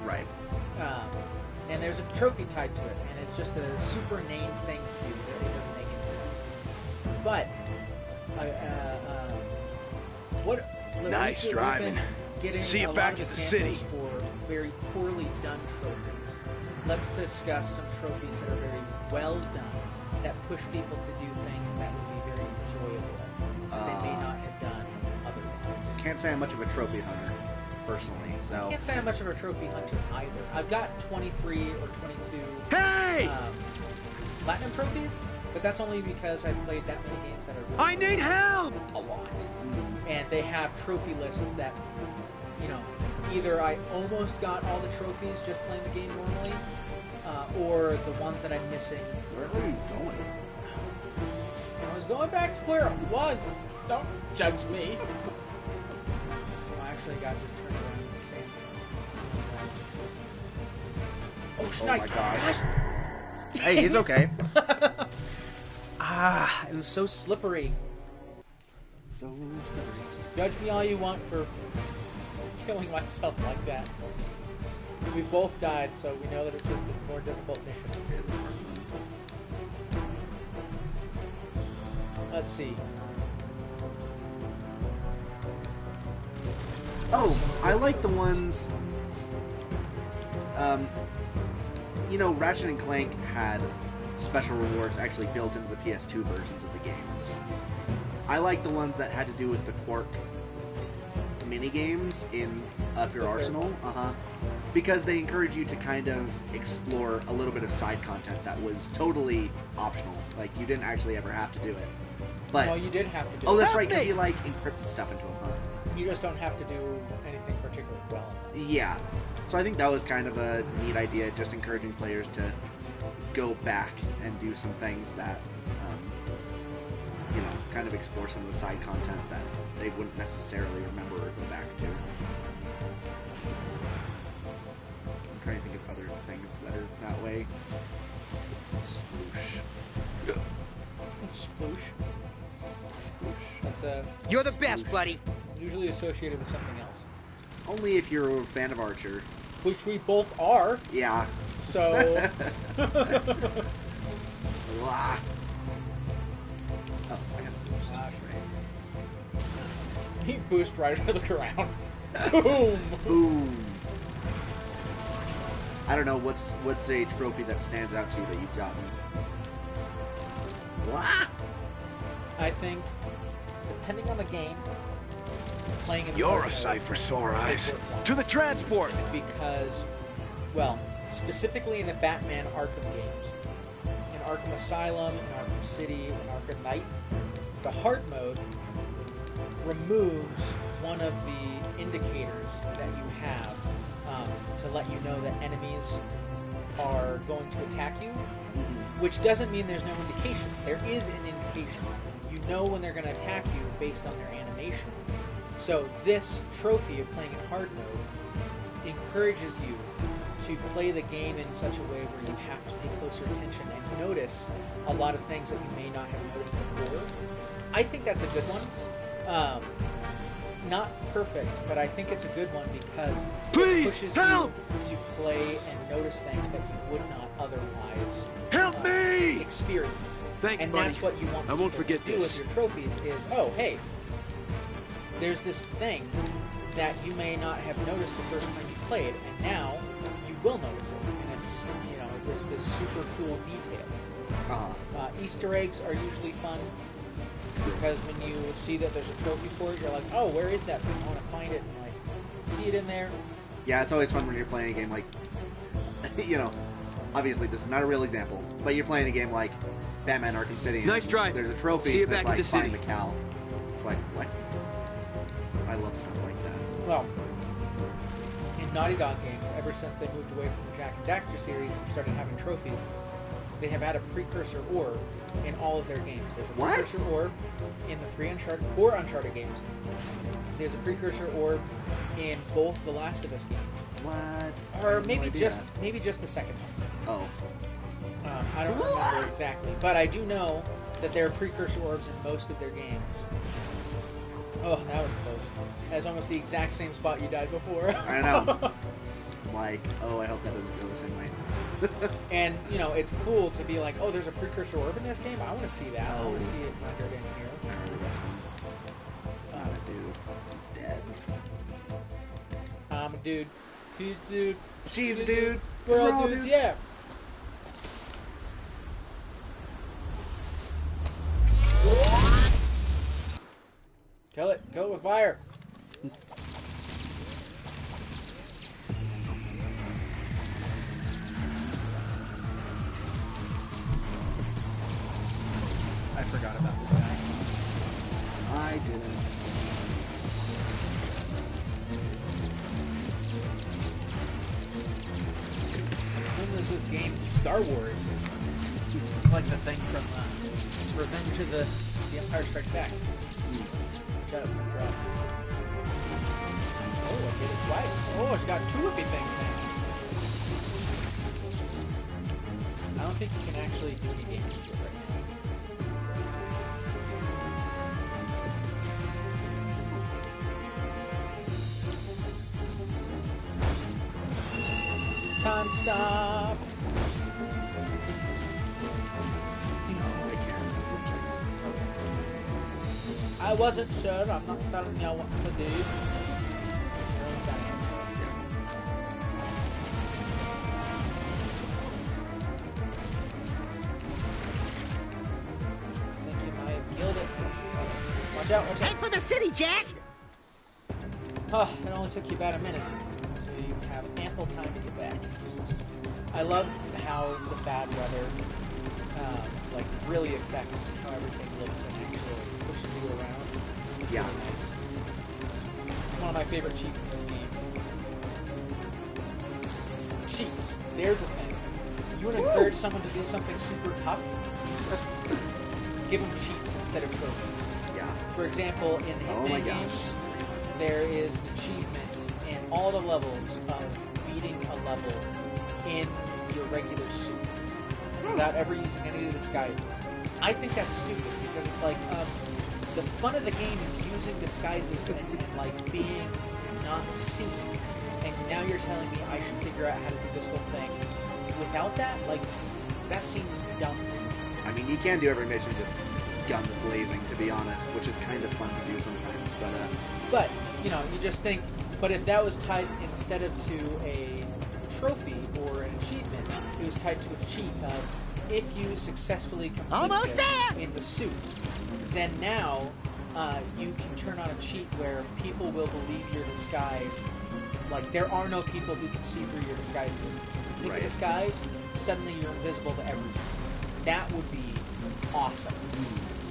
[SPEAKER 2] Right.
[SPEAKER 1] And there's a trophy tied to it, and it's just a super inane thing to do. It doesn't make any sense. But
[SPEAKER 9] Nice driving. See you back at the city.
[SPEAKER 1] For very poorly done trophies. Let's discuss some trophies that are very well done, that push people to do things that would be very enjoyable that they may not have done otherwise.
[SPEAKER 2] Can't say I'm much of a trophy hunter, personally. So
[SPEAKER 1] I can't say I'm much of a trophy hunter either. I've got 23 or 22 platinum trophies, but that's only because I've played that many games that are really
[SPEAKER 6] I need help!
[SPEAKER 1] a lot. And they have trophy lists that, you know, either I almost got all the trophies just playing the game normally, or the ones that I'm missing.
[SPEAKER 2] Where are you going?
[SPEAKER 1] I was going back to where I was. Don't judge me. I actually got just turned around in the sandstone. Oh,
[SPEAKER 2] Oh my gosh. Hey, he's okay.
[SPEAKER 1] It was so slippery.
[SPEAKER 2] So slippery.
[SPEAKER 1] Judge me all you want for killing myself like that. We both died, so we know that it's just a more difficult mission. Let's see.
[SPEAKER 2] Oh, I like the ones... you know, Ratchet and Clank had special rewards actually built into the PS2 versions of the games. I like the ones that had to do with the Quark mini-games in Up Your Arsenal. Because they encourage you to kind of explore a little bit of side content that was totally optional. Like, you didn't actually ever have to do it. But,
[SPEAKER 1] well, you did have to do it.
[SPEAKER 2] Oh, that's right, because you, like, encrypted stuff into them, huh?
[SPEAKER 1] You just don't have to do anything particularly well.
[SPEAKER 2] Yeah. So I think that was kind of a neat idea, just encouraging players to go back and do some things that, you know, kind of explore some of the side content that they wouldn't necessarily remember or go back to. I'm trying to think of other things that are that way. Sploosh.
[SPEAKER 1] Sploosh. Sploosh. That's a...
[SPEAKER 6] You're the best, buddy.
[SPEAKER 1] Usually associated with something else.
[SPEAKER 2] Only if you're a fan of Archer.
[SPEAKER 1] Which we both are.
[SPEAKER 2] Yeah.
[SPEAKER 1] So...
[SPEAKER 2] Blah. Oh, I got a boost.
[SPEAKER 1] He boost right into the ground. Boom!
[SPEAKER 2] Boom. I don't know, what's a trophy that stands out to you that you've gotten? Blah.
[SPEAKER 1] I think, depending on the game, playing in
[SPEAKER 9] You're a sight for sore eyes. To the transport!
[SPEAKER 1] Because, well, specifically in the Batman Arkham games, in Arkham Asylum, in Arkham City, in Arkham Knight, the hard mode removes one of the indicators that you have to let you know that enemies are going to attack you, which doesn't mean there's no indication. There is an indication. You know when they're going to attack you based on their animations. So this trophy of playing in hard mode encourages you to play the game in such a way where you have to pay closer attention and notice a lot of things that you may not have noticed before. I think that's a good one. Not perfect, but I think it's a good one because it pushes you to play and notice things that you would not otherwise experience.
[SPEAKER 11] Thanks,
[SPEAKER 1] and
[SPEAKER 11] buddy.
[SPEAKER 1] That's what you want
[SPEAKER 11] I won't forget
[SPEAKER 1] to do
[SPEAKER 11] this.
[SPEAKER 1] with your trophies is, oh, hey, there's this thing that you may not have noticed the first time you played, and now you will notice it. And it's, you know, this super cool detail. Easter eggs are usually fun because when you see that there's a trophy for it, you're like, oh, where is that thing? I want to find it and like see it in there.
[SPEAKER 2] Yeah, it's always fun when you're playing a game like, you know, obviously this is not a real example, but you're playing a game like Batman Arkham City. And
[SPEAKER 11] nice drive.
[SPEAKER 2] There's a trophy
[SPEAKER 11] See you
[SPEAKER 2] that's
[SPEAKER 11] back at
[SPEAKER 2] like
[SPEAKER 11] the city.
[SPEAKER 2] find the cow. It's like, what? I love stuff like that.
[SPEAKER 1] Well, in Naughty Dog games, ever since they moved away from the Jak and Daxter series and started having trophies, they have had a precursor orb in all of their games. There's a precursor orb in the 4 Uncharted games. There's a precursor orb in both the Last of Us games.
[SPEAKER 2] What?
[SPEAKER 1] Or maybe just the second one.
[SPEAKER 2] Oh.
[SPEAKER 1] I don't remember exactly, but I do know that there are precursor orbs in most of their games. Oh, that was close. That's almost the exact same spot you died before.
[SPEAKER 2] I know. Like, oh, I hope that doesn't go the same way.
[SPEAKER 1] And, you know, it's cool to be like, oh, there's a precursor orb in this game? I want to see that. I want to see it rendered in here.
[SPEAKER 2] It's not a dude. Dead.
[SPEAKER 1] I'm a dude. He's a dude.
[SPEAKER 2] She's a dude.
[SPEAKER 1] We're all dudes, yeah. Kill it. Kill it with fire. I forgot about this guy.
[SPEAKER 2] I didn't.
[SPEAKER 1] When was this game? Star Wars. Like the thing from Revenge of the Empire Strikes Back. Shut up, drop. Oh, I did it twice. Oh, it's got 2 whippy things now. I don't think you can actually do any damage to it right now. Time stop. I wasn't sure. I'm not telling y'all what to do. I think you might have killed it. Watch out, watch out.
[SPEAKER 3] Head for the city, Jak!
[SPEAKER 1] Oh, it only took you about a minute. So you have ample time to get back. I love how the bad weather like really affects how everything looks and actually pushes you around. It's
[SPEAKER 2] Yeah.
[SPEAKER 1] really nice. It's one of my favorite cheats in this game. Cheats. There's a thing. You want to encourage someone to do something super tough? Give them cheats instead of trophies.
[SPEAKER 2] Yeah.
[SPEAKER 1] For example, in the Hitman games, there is an achievement in all the levels of beating a level in your regular suit without ever using any of the disguises. I think that's stupid because it's like the fun of the game is using disguises and like being not seen. And now you're telling me I should figure out how to do this whole thing without that? Like, that seems dumb to me.
[SPEAKER 2] I mean, you can do every mission just guns blazing, to be honest, which is kind of fun to do sometimes.
[SPEAKER 1] But you know, you just think. But if that was tied instead of to a trophy or an achievement, it was tied to a cheat of if you successfully complete it in the suit, then now you can turn on a cheat where people will believe your disguise. Like, there are no people who can see through your disguise. Pick a disguise, suddenly you're invisible to everyone. That would be awesome.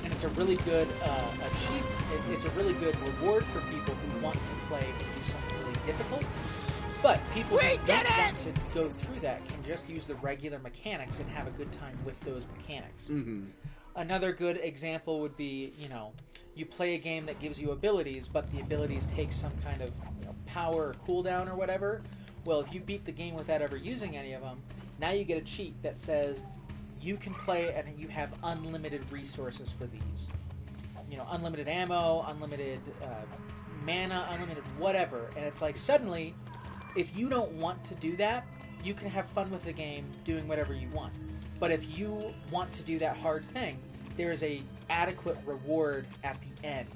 [SPEAKER 1] And it's a really good achievement. It's a really good reward for people who want to play and do something really difficult. But people who don't want to go through that can just use the regular mechanics and have a good time with those mechanics.
[SPEAKER 2] Mm-hmm.
[SPEAKER 1] Another good example would be, you know, you play a game that gives you abilities, but the abilities take some kind of power or cooldown or whatever. Well, if you beat the game without ever using any of them, now you get a cheat that says you can play and you have unlimited resources for these. You know, unlimited ammo, unlimited mana, unlimited whatever. And it's like, suddenly, if you don't want to do that, you can have fun with the game doing whatever you want. But if you want to do that hard thing, there is a adequate reward at the end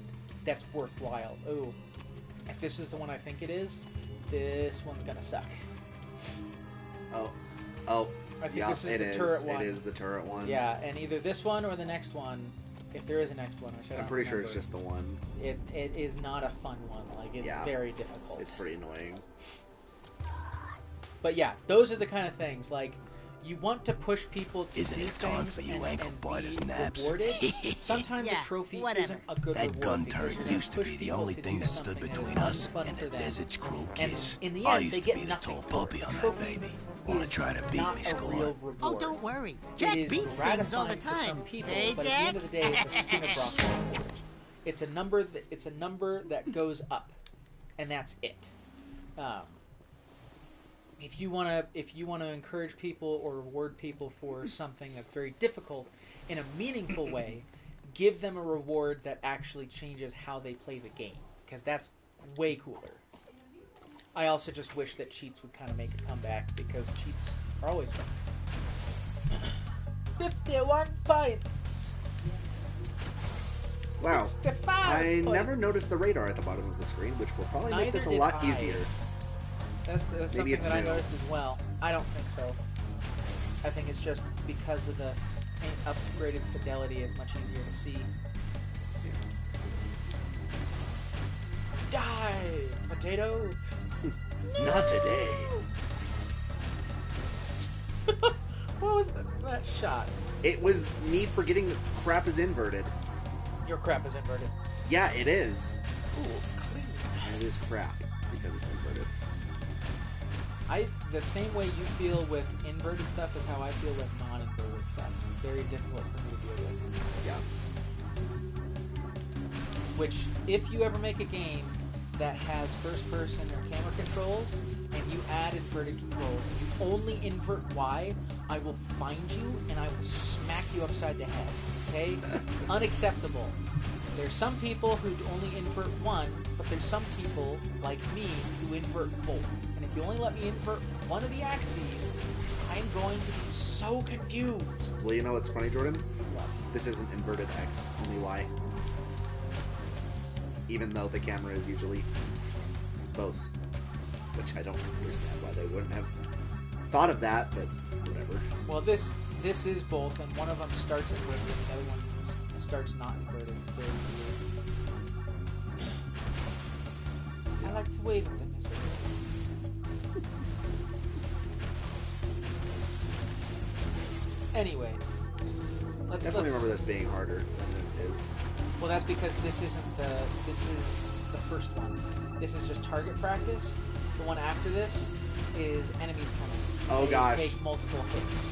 [SPEAKER 1] that's worthwhile. Ooh, if this is the one I think it is, this one's gonna suck.
[SPEAKER 2] Oh,
[SPEAKER 1] I think
[SPEAKER 2] yeah,
[SPEAKER 1] this is the turret one.
[SPEAKER 2] It is the turret one.
[SPEAKER 1] Yeah, and either this one or the next one If there is a next one, which I don't
[SPEAKER 2] I'm pretty sure
[SPEAKER 1] remember.
[SPEAKER 2] it's just the one.
[SPEAKER 1] It is not a fun one. Like, it's very difficult.
[SPEAKER 2] It's pretty annoying.
[SPEAKER 1] But yeah, those are the kind of things. Like, you want to push people to
[SPEAKER 4] Isn't
[SPEAKER 1] do
[SPEAKER 4] it time
[SPEAKER 1] things
[SPEAKER 4] for you
[SPEAKER 1] and
[SPEAKER 4] ankle biters naps?
[SPEAKER 1] rewarded. Sometimes
[SPEAKER 3] Yeah,
[SPEAKER 1] a trophy
[SPEAKER 3] whatever.
[SPEAKER 1] isn't a good
[SPEAKER 4] That
[SPEAKER 1] reward
[SPEAKER 4] gun
[SPEAKER 1] because
[SPEAKER 4] turret
[SPEAKER 1] you're gonna
[SPEAKER 4] used to
[SPEAKER 1] push
[SPEAKER 4] be the
[SPEAKER 1] people
[SPEAKER 4] only
[SPEAKER 1] to
[SPEAKER 4] thing
[SPEAKER 1] do
[SPEAKER 4] that stood
[SPEAKER 1] something that
[SPEAKER 4] between
[SPEAKER 1] is
[SPEAKER 4] us
[SPEAKER 1] fun
[SPEAKER 4] and
[SPEAKER 1] for
[SPEAKER 4] the
[SPEAKER 1] them.
[SPEAKER 4] desert's cruel
[SPEAKER 1] And
[SPEAKER 4] kiss.
[SPEAKER 1] in the
[SPEAKER 4] I
[SPEAKER 1] end,
[SPEAKER 4] used
[SPEAKER 1] they
[SPEAKER 4] to
[SPEAKER 1] get
[SPEAKER 4] be the
[SPEAKER 1] nothing
[SPEAKER 4] tall
[SPEAKER 1] for
[SPEAKER 4] puppy
[SPEAKER 1] it.
[SPEAKER 4] on that
[SPEAKER 1] Trophy
[SPEAKER 4] baby. Wanna
[SPEAKER 1] is
[SPEAKER 4] try to beat
[SPEAKER 1] not
[SPEAKER 4] me,
[SPEAKER 1] a
[SPEAKER 4] score?
[SPEAKER 1] real reward.
[SPEAKER 3] Oh, don't worry.
[SPEAKER 1] It
[SPEAKER 3] Jack
[SPEAKER 1] is
[SPEAKER 3] beats things all the
[SPEAKER 1] gratifying for
[SPEAKER 3] time.
[SPEAKER 1] some people,
[SPEAKER 3] Hey,
[SPEAKER 1] but at the
[SPEAKER 3] Jack?
[SPEAKER 1] end of the day, it's a skin of Brock's reward. It's a number that goes up, and that's it. If you want to encourage people or reward people for something that's very difficult in a meaningful way, give them a reward that actually changes how they play the game, because that's way cooler. I also just wish that cheats would kind of make a comeback, because cheats are always fun. 51 points.
[SPEAKER 2] Wow.
[SPEAKER 1] 65
[SPEAKER 2] I
[SPEAKER 1] points.
[SPEAKER 2] never noticed the radar at the bottom of the screen, which will probably make this a lot easier.
[SPEAKER 1] That's
[SPEAKER 2] Maybe
[SPEAKER 1] something
[SPEAKER 2] it's
[SPEAKER 1] that I
[SPEAKER 2] new.
[SPEAKER 1] noticed as well. I don't think so. I think it's just because of the upgraded fidelity, it's much easier to see. Die, potato!
[SPEAKER 4] Not today.
[SPEAKER 1] What was that shot?
[SPEAKER 2] It was me forgetting that crap is inverted.
[SPEAKER 1] Your crap is inverted.
[SPEAKER 2] Yeah, it is.
[SPEAKER 1] Ooh, clean.
[SPEAKER 2] And it is crap because it's inverted.
[SPEAKER 1] The same way you feel with inverted stuff is how I feel with non-inverted stuff. It's very difficult for me to deal with.
[SPEAKER 2] Yeah.
[SPEAKER 1] Which, if you ever make a game that has first-person or camera controls, and you add inverted controls, and you only invert Y, I will find you and I will smack you upside the head. Okay? Unacceptable. There's some people who only invert one, but there's some people, like me, who invert both. And if you only let me invert one of the axes, I'm going to be so confused.
[SPEAKER 2] Well, you know what's funny, Jordan? This isn't inverted X, only Y. Even though the camera is usually both. Which I don't understand why they wouldn't have thought of that, but whatever.
[SPEAKER 1] Well, this is both, and one of them starts inverted, and the other one starts not inverted. Very weird. I like to wave at them as they go. Anyway, let's
[SPEAKER 2] Definitely remember this being harder than it is.
[SPEAKER 1] Well, that's because this is the first one. This is just target practice. The one after this is enemies coming.
[SPEAKER 2] Oh,
[SPEAKER 1] They
[SPEAKER 2] gosh.
[SPEAKER 1] take multiple hits.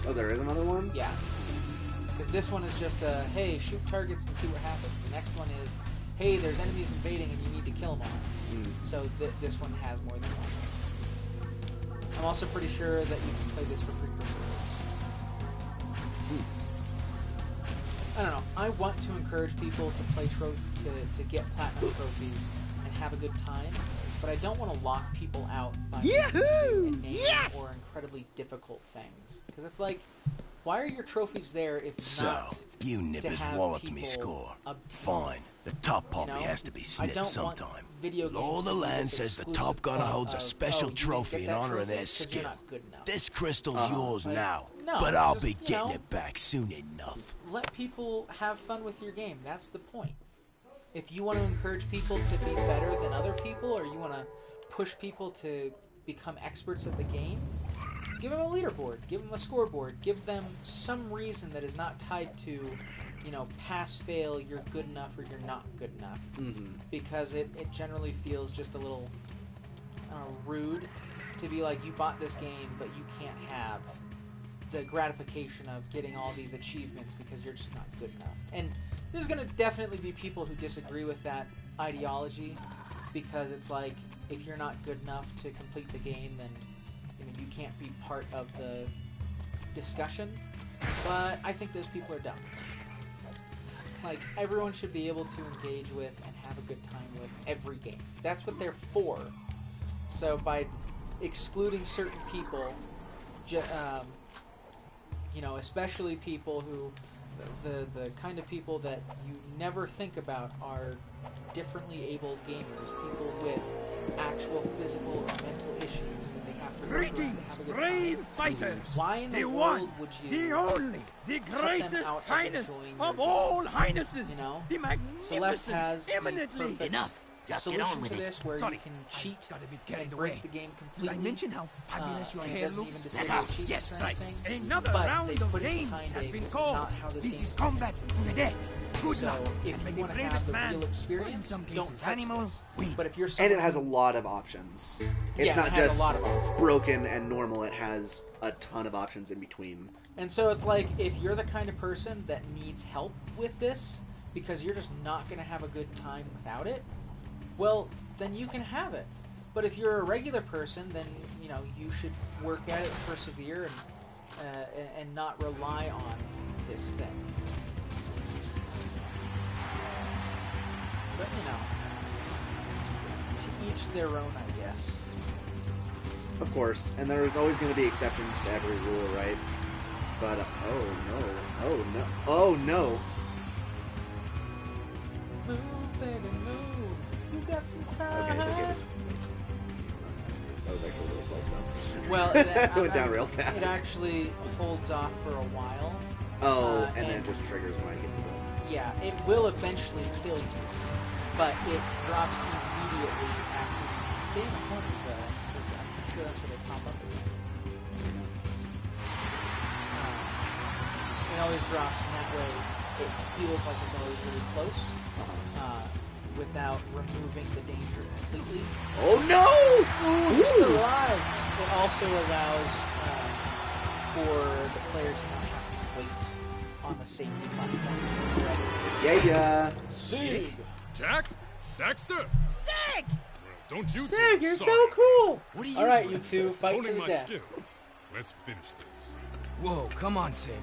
[SPEAKER 2] Oh, there is another one?
[SPEAKER 1] Yeah. Because this one is just a, hey, shoot targets and see what happens. The next one is, hey, there's enemies invading and you need to kill them all. So this one has more than one. I'm also pretty sure that you can play this for precursors. I don't know. I want to encourage people to play to get platinum trophies and have a good time, but I don't want to lock people out by making or incredibly difficult things. Because it's like, why are your trophies there if not
[SPEAKER 4] you
[SPEAKER 1] to
[SPEAKER 4] nippers
[SPEAKER 1] have
[SPEAKER 4] walloped me
[SPEAKER 1] people
[SPEAKER 4] score.
[SPEAKER 1] obtain?
[SPEAKER 4] Fine. The top puppy
[SPEAKER 1] You know,
[SPEAKER 4] has to be
[SPEAKER 1] I
[SPEAKER 4] snipped
[SPEAKER 1] don't
[SPEAKER 4] sometime.
[SPEAKER 1] want video
[SPEAKER 4] Law of the
[SPEAKER 1] games to be
[SPEAKER 4] land
[SPEAKER 1] this
[SPEAKER 4] says the
[SPEAKER 1] exclusive
[SPEAKER 4] top gunner
[SPEAKER 1] club
[SPEAKER 4] holds a
[SPEAKER 1] of,
[SPEAKER 4] special
[SPEAKER 1] you didn't
[SPEAKER 4] trophy
[SPEAKER 1] get
[SPEAKER 4] in
[SPEAKER 1] that
[SPEAKER 4] honor of
[SPEAKER 1] trophy
[SPEAKER 4] their
[SPEAKER 1] 'cause you're
[SPEAKER 4] skill.
[SPEAKER 1] not good enough.
[SPEAKER 4] This crystal's yours
[SPEAKER 1] Like,
[SPEAKER 4] now,
[SPEAKER 1] no,
[SPEAKER 4] but I'll
[SPEAKER 1] just,
[SPEAKER 4] be
[SPEAKER 1] you
[SPEAKER 4] getting
[SPEAKER 1] know,
[SPEAKER 4] it back soon enough.
[SPEAKER 1] Let people have fun with your game. That's the point. If you want to encourage people to be better than other people, or you want to push people to become experts at the game, give them a leaderboard, give them a scoreboard, give them some reason that is not tied to, you know, pass, fail, you're good enough or you're not good enough. Because it generally feels just a little rude to be like, you bought this game, but you can't have the gratification of getting all these achievements because you're just not good enough. And there's going to definitely be people who disagree with that ideology, because it's like, if you're not good enough to complete the game, then you can't be part of the discussion. But I think those people are dumb. Like, everyone should be able to engage with and have a good time with every game. That's what they're for. So by excluding certain people, especially people who, the kind of people that you never think about are differently abled gamers, people with actual physical or mental issues that they have to
[SPEAKER 6] Greetings,
[SPEAKER 1] have a good
[SPEAKER 6] brave
[SPEAKER 1] time.
[SPEAKER 6] fighters!
[SPEAKER 1] Why in the
[SPEAKER 6] The
[SPEAKER 1] world
[SPEAKER 6] one,
[SPEAKER 1] would you
[SPEAKER 6] the only, the
[SPEAKER 1] cut them
[SPEAKER 6] greatest
[SPEAKER 1] out of
[SPEAKER 6] highness
[SPEAKER 1] enjoying
[SPEAKER 6] of
[SPEAKER 1] your
[SPEAKER 6] all
[SPEAKER 1] game?
[SPEAKER 6] highnesses!
[SPEAKER 1] You know?
[SPEAKER 6] The
[SPEAKER 1] Celeste
[SPEAKER 6] magnificent,
[SPEAKER 1] has the
[SPEAKER 6] eminently...
[SPEAKER 1] perfect
[SPEAKER 4] Enough! Just get
[SPEAKER 1] solution
[SPEAKER 4] on with
[SPEAKER 1] to
[SPEAKER 4] it.
[SPEAKER 1] this where
[SPEAKER 6] Sorry,
[SPEAKER 1] you can cheat
[SPEAKER 6] got a bit
[SPEAKER 1] and
[SPEAKER 6] carried
[SPEAKER 1] break
[SPEAKER 6] away.
[SPEAKER 1] the game
[SPEAKER 6] Did
[SPEAKER 1] completely.
[SPEAKER 6] I mention how fabulous your
[SPEAKER 1] and it
[SPEAKER 6] hair
[SPEAKER 1] doesn't
[SPEAKER 6] looks?
[SPEAKER 1] even disable cheats
[SPEAKER 6] Yes,
[SPEAKER 1] or
[SPEAKER 6] right.
[SPEAKER 1] anything.
[SPEAKER 6] Another
[SPEAKER 1] But
[SPEAKER 6] round
[SPEAKER 1] they
[SPEAKER 6] of
[SPEAKER 1] put it
[SPEAKER 6] games
[SPEAKER 1] behind
[SPEAKER 6] has
[SPEAKER 1] a,
[SPEAKER 6] been
[SPEAKER 1] this is
[SPEAKER 6] called.
[SPEAKER 1] not how this
[SPEAKER 6] This
[SPEAKER 1] game
[SPEAKER 6] is
[SPEAKER 1] is
[SPEAKER 6] combat to the death. Good
[SPEAKER 1] So
[SPEAKER 6] luck.
[SPEAKER 1] if
[SPEAKER 6] And may
[SPEAKER 1] you
[SPEAKER 6] the
[SPEAKER 1] want to have
[SPEAKER 6] bravest
[SPEAKER 1] the
[SPEAKER 6] man,
[SPEAKER 1] real
[SPEAKER 6] or in
[SPEAKER 1] experience,
[SPEAKER 6] some
[SPEAKER 1] don't
[SPEAKER 6] cases
[SPEAKER 1] touch
[SPEAKER 6] animal,
[SPEAKER 1] this.
[SPEAKER 6] win.
[SPEAKER 1] But if you're
[SPEAKER 2] And
[SPEAKER 1] someone
[SPEAKER 2] it has a lot of options. It's
[SPEAKER 1] Yeah,
[SPEAKER 2] not
[SPEAKER 1] it has
[SPEAKER 2] just
[SPEAKER 1] a lot of options.
[SPEAKER 2] broken and normal. It has a ton of options in between.
[SPEAKER 1] And so it's like, if you're the kind of person that needs help with this, because you're just not going to have a good time without it, well, then you can have it. But if you're a regular person, then, you know, you should work at it, persevere, and not rely on this thing. But, you know, to each their own, I guess.
[SPEAKER 2] Of course, and there's always going to be exceptions to every rule, right? But, oh no. Oh no.
[SPEAKER 1] Move, baby, move. You got some time.
[SPEAKER 2] Okay, that was actually a little close though.
[SPEAKER 1] Well,
[SPEAKER 2] it went down real fast.
[SPEAKER 1] It actually holds off for a while.
[SPEAKER 2] Oh, and then it just triggers when I get to the...
[SPEAKER 1] Yeah, it will eventually kill you, but it drops immediately after you stay in the corner, because I'm sure that's where they pop up again. It always drops, and that way it feels like it's always really close, without removing the danger completely.
[SPEAKER 2] Oh no!
[SPEAKER 1] Ooh, you're still alive! It also allows for the player to not have to wait on the safety platform.
[SPEAKER 2] Yeah.
[SPEAKER 12] Sig! Jack? Dexter?
[SPEAKER 3] Sig!
[SPEAKER 12] Don't you
[SPEAKER 1] Sig,
[SPEAKER 12] two
[SPEAKER 1] you're
[SPEAKER 12] sorry.
[SPEAKER 1] so cool!
[SPEAKER 6] What are you
[SPEAKER 1] Alright,
[SPEAKER 6] doing?
[SPEAKER 1] you two, fight to
[SPEAKER 12] Honing
[SPEAKER 1] the
[SPEAKER 12] my
[SPEAKER 1] death.
[SPEAKER 12] skills. Let's finish this.
[SPEAKER 6] Whoa, come on, Sig.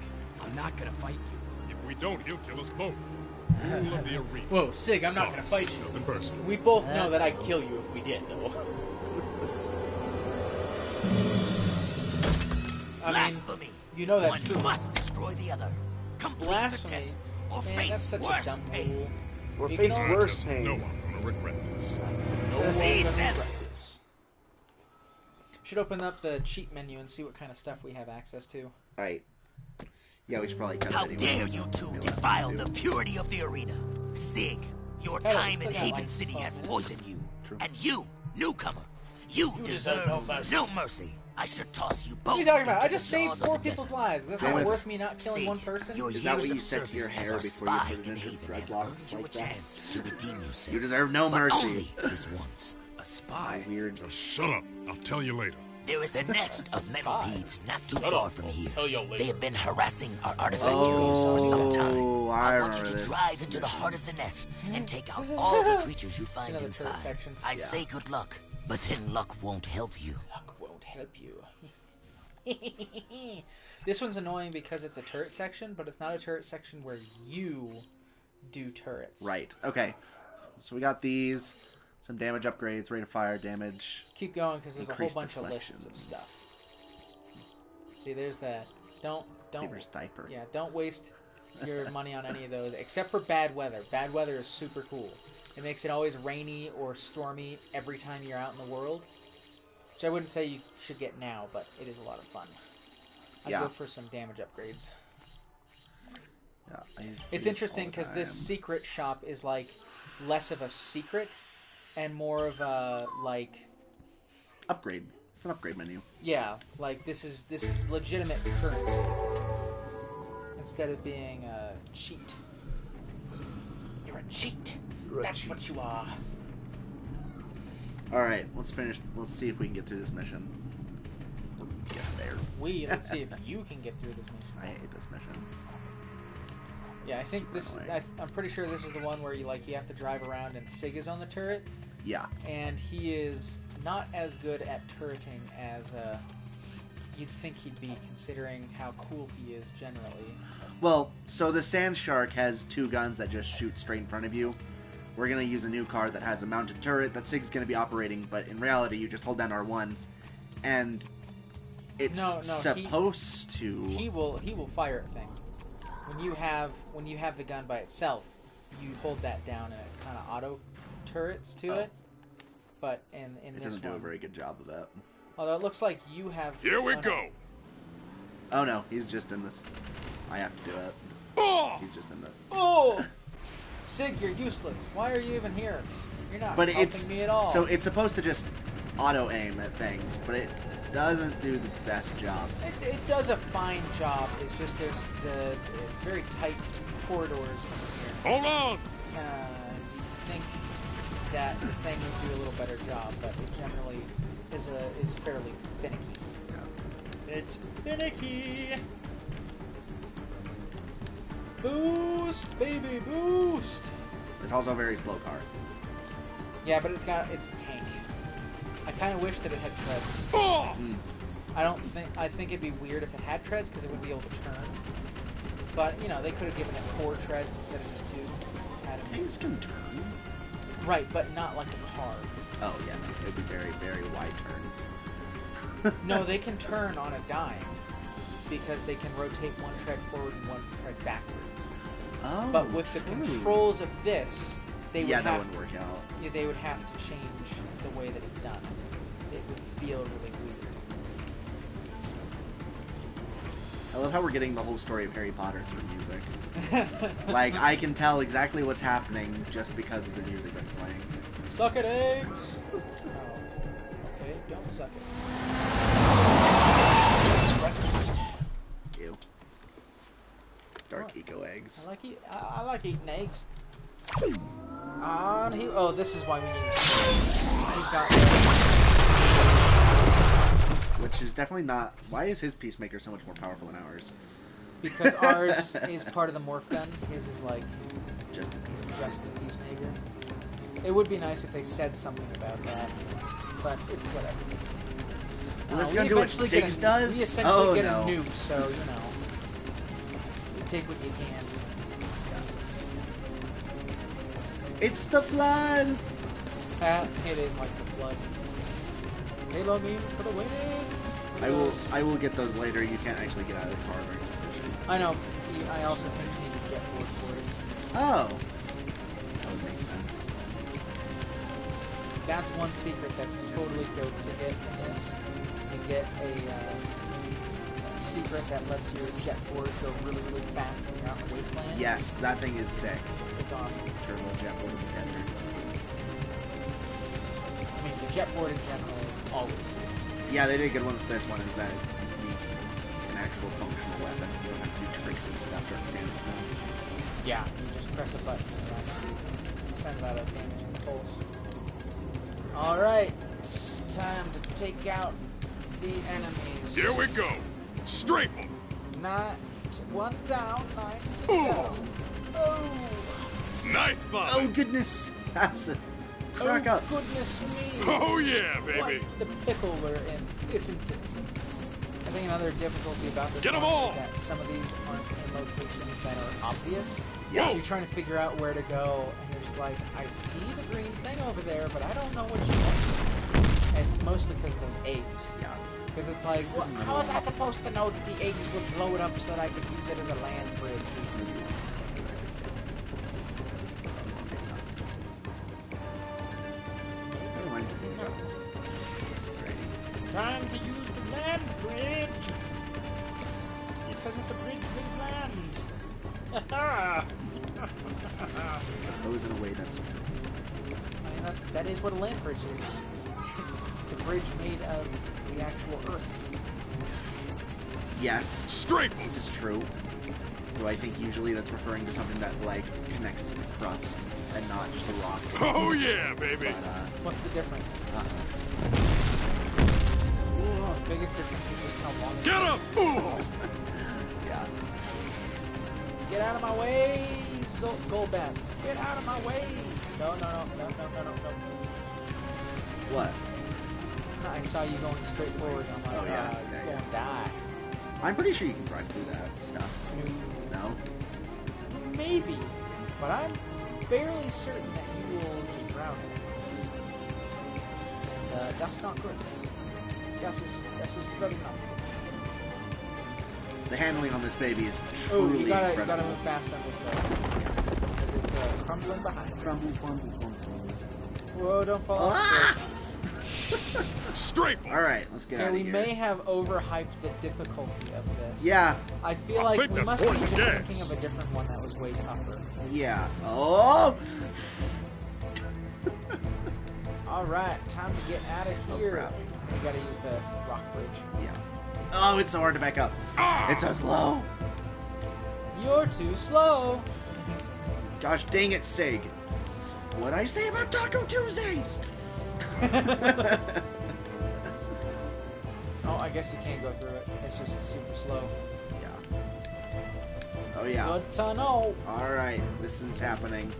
[SPEAKER 6] I'm not gonna fight you.
[SPEAKER 12] If we don't, he'll kill us both. Rule of the arena.
[SPEAKER 1] Whoa, Sig, I'm not
[SPEAKER 12] Sorry,
[SPEAKER 1] gonna fight you.
[SPEAKER 12] nothing personal.
[SPEAKER 1] We both know that I'd kill you if we did, though. I mean,
[SPEAKER 4] Blasphemy!
[SPEAKER 1] you know that's
[SPEAKER 4] One
[SPEAKER 1] true.
[SPEAKER 4] must destroy the other. Complete the
[SPEAKER 1] Blasphemy?
[SPEAKER 4] test, or
[SPEAKER 1] Man,
[SPEAKER 4] face
[SPEAKER 1] that's such a
[SPEAKER 4] worse
[SPEAKER 1] dumb
[SPEAKER 4] pain.
[SPEAKER 1] rule.
[SPEAKER 2] Or
[SPEAKER 1] You
[SPEAKER 2] face
[SPEAKER 1] can
[SPEAKER 2] worse
[SPEAKER 12] Just
[SPEAKER 2] pain.
[SPEAKER 12] know I'm gonna regret this.
[SPEAKER 1] No one's
[SPEAKER 4] Seize
[SPEAKER 1] gonna
[SPEAKER 4] them.
[SPEAKER 1] regret this. Should open up the cheat menu and see what kind of stuff we have access to.
[SPEAKER 2] Alright. Yeah, we should probably cut
[SPEAKER 4] How
[SPEAKER 2] it anyway.
[SPEAKER 4] dare you two defile the purity of the arena? Sig, your
[SPEAKER 1] Hey,
[SPEAKER 4] time
[SPEAKER 1] still
[SPEAKER 4] in
[SPEAKER 1] got
[SPEAKER 4] Haven
[SPEAKER 1] like
[SPEAKER 4] City
[SPEAKER 1] 12
[SPEAKER 4] has
[SPEAKER 1] minutes.
[SPEAKER 4] poisoned you.
[SPEAKER 2] True.
[SPEAKER 4] And you, newcomer, you deserve no mercy. I should toss you both.
[SPEAKER 1] What are you talking about? I
[SPEAKER 4] into
[SPEAKER 1] just
[SPEAKER 4] the
[SPEAKER 1] saved
[SPEAKER 4] jaws of
[SPEAKER 1] 4
[SPEAKER 4] the
[SPEAKER 1] people's
[SPEAKER 4] desert.
[SPEAKER 1] lives. That's
[SPEAKER 2] Dennis,
[SPEAKER 1] not worth me not killing
[SPEAKER 4] Sig,
[SPEAKER 1] one person.
[SPEAKER 4] Your
[SPEAKER 2] Is that what
[SPEAKER 4] years
[SPEAKER 2] you
[SPEAKER 4] of
[SPEAKER 2] said to your
[SPEAKER 4] service
[SPEAKER 2] hair
[SPEAKER 4] as our
[SPEAKER 2] before you
[SPEAKER 4] spy
[SPEAKER 2] put it
[SPEAKER 4] in
[SPEAKER 2] into
[SPEAKER 4] Haven have
[SPEAKER 2] dreadlocks
[SPEAKER 4] earned you
[SPEAKER 2] like
[SPEAKER 4] a
[SPEAKER 2] that?
[SPEAKER 4] chance to redeem yourself.
[SPEAKER 2] You deserve no
[SPEAKER 4] But
[SPEAKER 2] mercy.
[SPEAKER 4] only this once.
[SPEAKER 6] A spy?
[SPEAKER 2] Weird.
[SPEAKER 12] Just shut up. I'll tell you later.
[SPEAKER 4] There is a nest of millipeds not too far from here.
[SPEAKER 11] tell you later.
[SPEAKER 4] They have been harassing our artifact carriers for some time.
[SPEAKER 2] Oh, I
[SPEAKER 4] I want you
[SPEAKER 2] remember
[SPEAKER 4] to
[SPEAKER 2] this.
[SPEAKER 4] drive into the heart of the nest and take out all the creatures you find
[SPEAKER 1] Another turret
[SPEAKER 4] inside.
[SPEAKER 1] section.
[SPEAKER 4] I'd say good luck, but then luck won't help you.
[SPEAKER 1] Luck won't help you. This one's annoying because it's a turret section, but it's not a turret section where you do turrets.
[SPEAKER 2] Right. Okay. So we got these. Some damage upgrades, rate of fire, damage.
[SPEAKER 1] Keep going because there's a whole
[SPEAKER 2] Increased
[SPEAKER 1] bunch of lists of
[SPEAKER 2] deflections.
[SPEAKER 1] stuff. See, there's that. Don't.
[SPEAKER 2] Saber's diaper.
[SPEAKER 1] Yeah, don't waste your money on any of those, except for bad weather. Bad weather is super cool. It makes it always rainy or stormy every time you're out in the world. Which I wouldn't say you should get now, but it is a lot of fun. I'd
[SPEAKER 2] Yeah.
[SPEAKER 1] go for some damage upgrades.
[SPEAKER 2] Yeah, I use
[SPEAKER 1] It's
[SPEAKER 2] these
[SPEAKER 1] interesting
[SPEAKER 2] all the
[SPEAKER 1] because this
[SPEAKER 2] time.
[SPEAKER 1] secret shop is like less of a secret and more of a like
[SPEAKER 2] Upgrade. It's an upgrade menu.
[SPEAKER 1] yeah, like this is legitimate currency instead of being a cheat. You're a cheat. That's what you are.
[SPEAKER 2] Alright, let's finish. Let's see if we can get through this mission. Get there.
[SPEAKER 1] Let's see if you can get through this mission.
[SPEAKER 2] I hate this mission.
[SPEAKER 1] Yeah, I think
[SPEAKER 2] Super
[SPEAKER 1] this.
[SPEAKER 2] annoying.
[SPEAKER 1] I'm pretty sure this is the one where you have to drive around and Sig is on the turret,
[SPEAKER 2] Yeah.
[SPEAKER 1] and he is not as good at turreting as you'd think he'd be, considering how cool he is generally.
[SPEAKER 2] Well, so the Sand Shark has 2 guns that just shoot straight in front of you. We're going to use a new car that has a mounted turret that Sig's going to be operating, but in reality, you just hold down R1, and it's
[SPEAKER 1] No,
[SPEAKER 2] supposed to...
[SPEAKER 1] He will fire at things. When you have the gun by itself, you hold that down and it kind of auto turrets to it. But in
[SPEAKER 2] It
[SPEAKER 1] this
[SPEAKER 2] doesn't do a
[SPEAKER 1] one,
[SPEAKER 2] very good job of that.
[SPEAKER 1] Although it looks like you have...
[SPEAKER 12] Here we go!
[SPEAKER 2] Oh no, he's just in this. I have to do it.
[SPEAKER 12] Oh!
[SPEAKER 2] He's just in the...
[SPEAKER 1] Oh! Sig, you're useless. Why are you even here? You're not helping me at all.
[SPEAKER 2] So it's supposed to just auto-aim at things, but it doesn't do the best job.
[SPEAKER 1] It does a fine job. It's just there's it's very tight corridors from here.
[SPEAKER 12] Hold on!
[SPEAKER 1] You think that the thing would do a little better job, but it generally is fairly finicky. Yeah. It's finicky. Boost, baby, boost.
[SPEAKER 2] It's also a very slow car.
[SPEAKER 1] Yeah, but it's a tank. I kind of wish that it had treads.
[SPEAKER 12] Oh!
[SPEAKER 1] I think it'd be weird if it had treads because it wouldn't be able to turn. But you know, they could have given it 4 treads instead of just 2.
[SPEAKER 2] Things can turn.
[SPEAKER 1] Right, but not like a car.
[SPEAKER 2] Oh yeah, no, it'd be very, very wide turns.
[SPEAKER 1] No, they can turn on a dime because they can rotate 1 tread forward and 1 tread backwards.
[SPEAKER 2] Oh,
[SPEAKER 1] but with the controls of this, they would
[SPEAKER 2] that wouldn't work out.
[SPEAKER 1] Yeah, they would have to change the way that it's done. It would feel really weird.
[SPEAKER 2] I love how we're getting the whole story of Harry Potter through music. Like, I can tell exactly what's happening just because of the music that's playing.
[SPEAKER 1] Suck it, eggs! Oh. Okay, don't suck it.
[SPEAKER 2] Ew. Dark eco eggs.
[SPEAKER 1] I like eating eggs. Oh, this is why we need He's got
[SPEAKER 2] Which is definitely not... Why is his Peacemaker so much more powerful than ours?
[SPEAKER 1] Because ours is part of the morph gun. His is like...
[SPEAKER 2] Just
[SPEAKER 1] a Peacemaker. It would be nice if they said something about that. But it's whatever.
[SPEAKER 2] Well, let's go do what Ziggs does?
[SPEAKER 1] We essentially get a nuke, so, you know. You take what you can.
[SPEAKER 2] It's the flood!
[SPEAKER 1] It is like the flood. Halo me for the win!
[SPEAKER 2] I will get those later. You can't actually get out of the car very much.
[SPEAKER 1] I know. I also think you need to get board for it.
[SPEAKER 2] Oh. That would make sense.
[SPEAKER 1] That's one secret that's totally dope to get in this. To get a secret that lets your jet board go really, really fast when you're out in the wasteland.
[SPEAKER 2] Yes, that thing is sick.
[SPEAKER 1] It's awesome.
[SPEAKER 2] Turbo jet board in the desert.
[SPEAKER 1] I mean, the jet board in general is always good.
[SPEAKER 2] Yeah, they did a good one with this one, is that you need an actual functional weapon. You don't have to do tricks and stuff to damage them.
[SPEAKER 1] Yeah, you just press a button and it actually sends out a damaging pulse. Alright, it's time to take out the enemies.
[SPEAKER 12] Here we go! Straight one!
[SPEAKER 1] 1 down, 9 to go. Oh!
[SPEAKER 12] Nice bomb!
[SPEAKER 2] Oh goodness! That's a crack up.
[SPEAKER 1] Goodness me!
[SPEAKER 12] Oh yeah, baby!
[SPEAKER 1] Quite the pickle we're in, isn't it? I think another difficulty about this
[SPEAKER 12] Get 'em
[SPEAKER 1] one
[SPEAKER 12] all!
[SPEAKER 1] is that some of these aren't in locations that are obvious.
[SPEAKER 2] Yeah.
[SPEAKER 1] So you're trying to figure out where to go, and you're just like, I see the green thing over there, but I don't know which one. And it's mostly because of those eggs.
[SPEAKER 2] Yeah.
[SPEAKER 1] Because it's like, well, how was I supposed to know that the eggs would blow it up so that I could use it as a land bridge? Time to use the land bridge! Because it's a bridge with land!
[SPEAKER 2] Suppose in a way that's true.
[SPEAKER 1] I mean, that is what a land bridge is. It's a bridge made of the actual earth.
[SPEAKER 2] Yes.
[SPEAKER 12] Straight!
[SPEAKER 2] This is true. Though I think usually that's referring to something that, like, connects to the crust and not just a rock.
[SPEAKER 12] Oh yeah, baby!
[SPEAKER 2] But,
[SPEAKER 1] what's the difference? The biggest difference is just how long
[SPEAKER 12] Get him!
[SPEAKER 2] Yeah.
[SPEAKER 1] Get out of my way, gold bats. Get out of my way! No.
[SPEAKER 2] What?
[SPEAKER 1] I saw you going straight forward. I'm like, you're gonna die.
[SPEAKER 2] I'm pretty sure you can drive through that stuff. No?
[SPEAKER 1] Maybe. But I'm fairly certain that you will just drown in it. And that's not good. This is very not good.
[SPEAKER 2] The handling on this baby is truly
[SPEAKER 1] you gotta
[SPEAKER 2] incredible.
[SPEAKER 1] move fast on this though. Because it's crumbling behind.
[SPEAKER 2] Crumble.
[SPEAKER 1] Whoa, don't fall off.
[SPEAKER 12] Strafe him.
[SPEAKER 2] All right, let's get out of
[SPEAKER 1] we
[SPEAKER 2] here.
[SPEAKER 1] may have overhyped the difficulty of this.
[SPEAKER 2] Yeah.
[SPEAKER 1] I feel
[SPEAKER 12] I
[SPEAKER 1] like
[SPEAKER 12] think
[SPEAKER 1] we
[SPEAKER 12] that's
[SPEAKER 1] must be
[SPEAKER 12] poison
[SPEAKER 1] just
[SPEAKER 12] gas.
[SPEAKER 1] thinking of a different one that was way tougher.
[SPEAKER 2] Yeah. Oh.
[SPEAKER 1] All right, time to get out of here.
[SPEAKER 2] crap.
[SPEAKER 1] We gotta use the rock bridge.
[SPEAKER 2] Yeah. Oh, it's so hard to back up. It's so slow.
[SPEAKER 1] You're too slow.
[SPEAKER 2] Gosh dang it, Sig. What'd I say about Taco Tuesdays?
[SPEAKER 1] Oh, I guess you can't go through it. It's just super slow.
[SPEAKER 2] Yeah. Oh, yeah.
[SPEAKER 1] Good to know.
[SPEAKER 2] Alright, this is happening.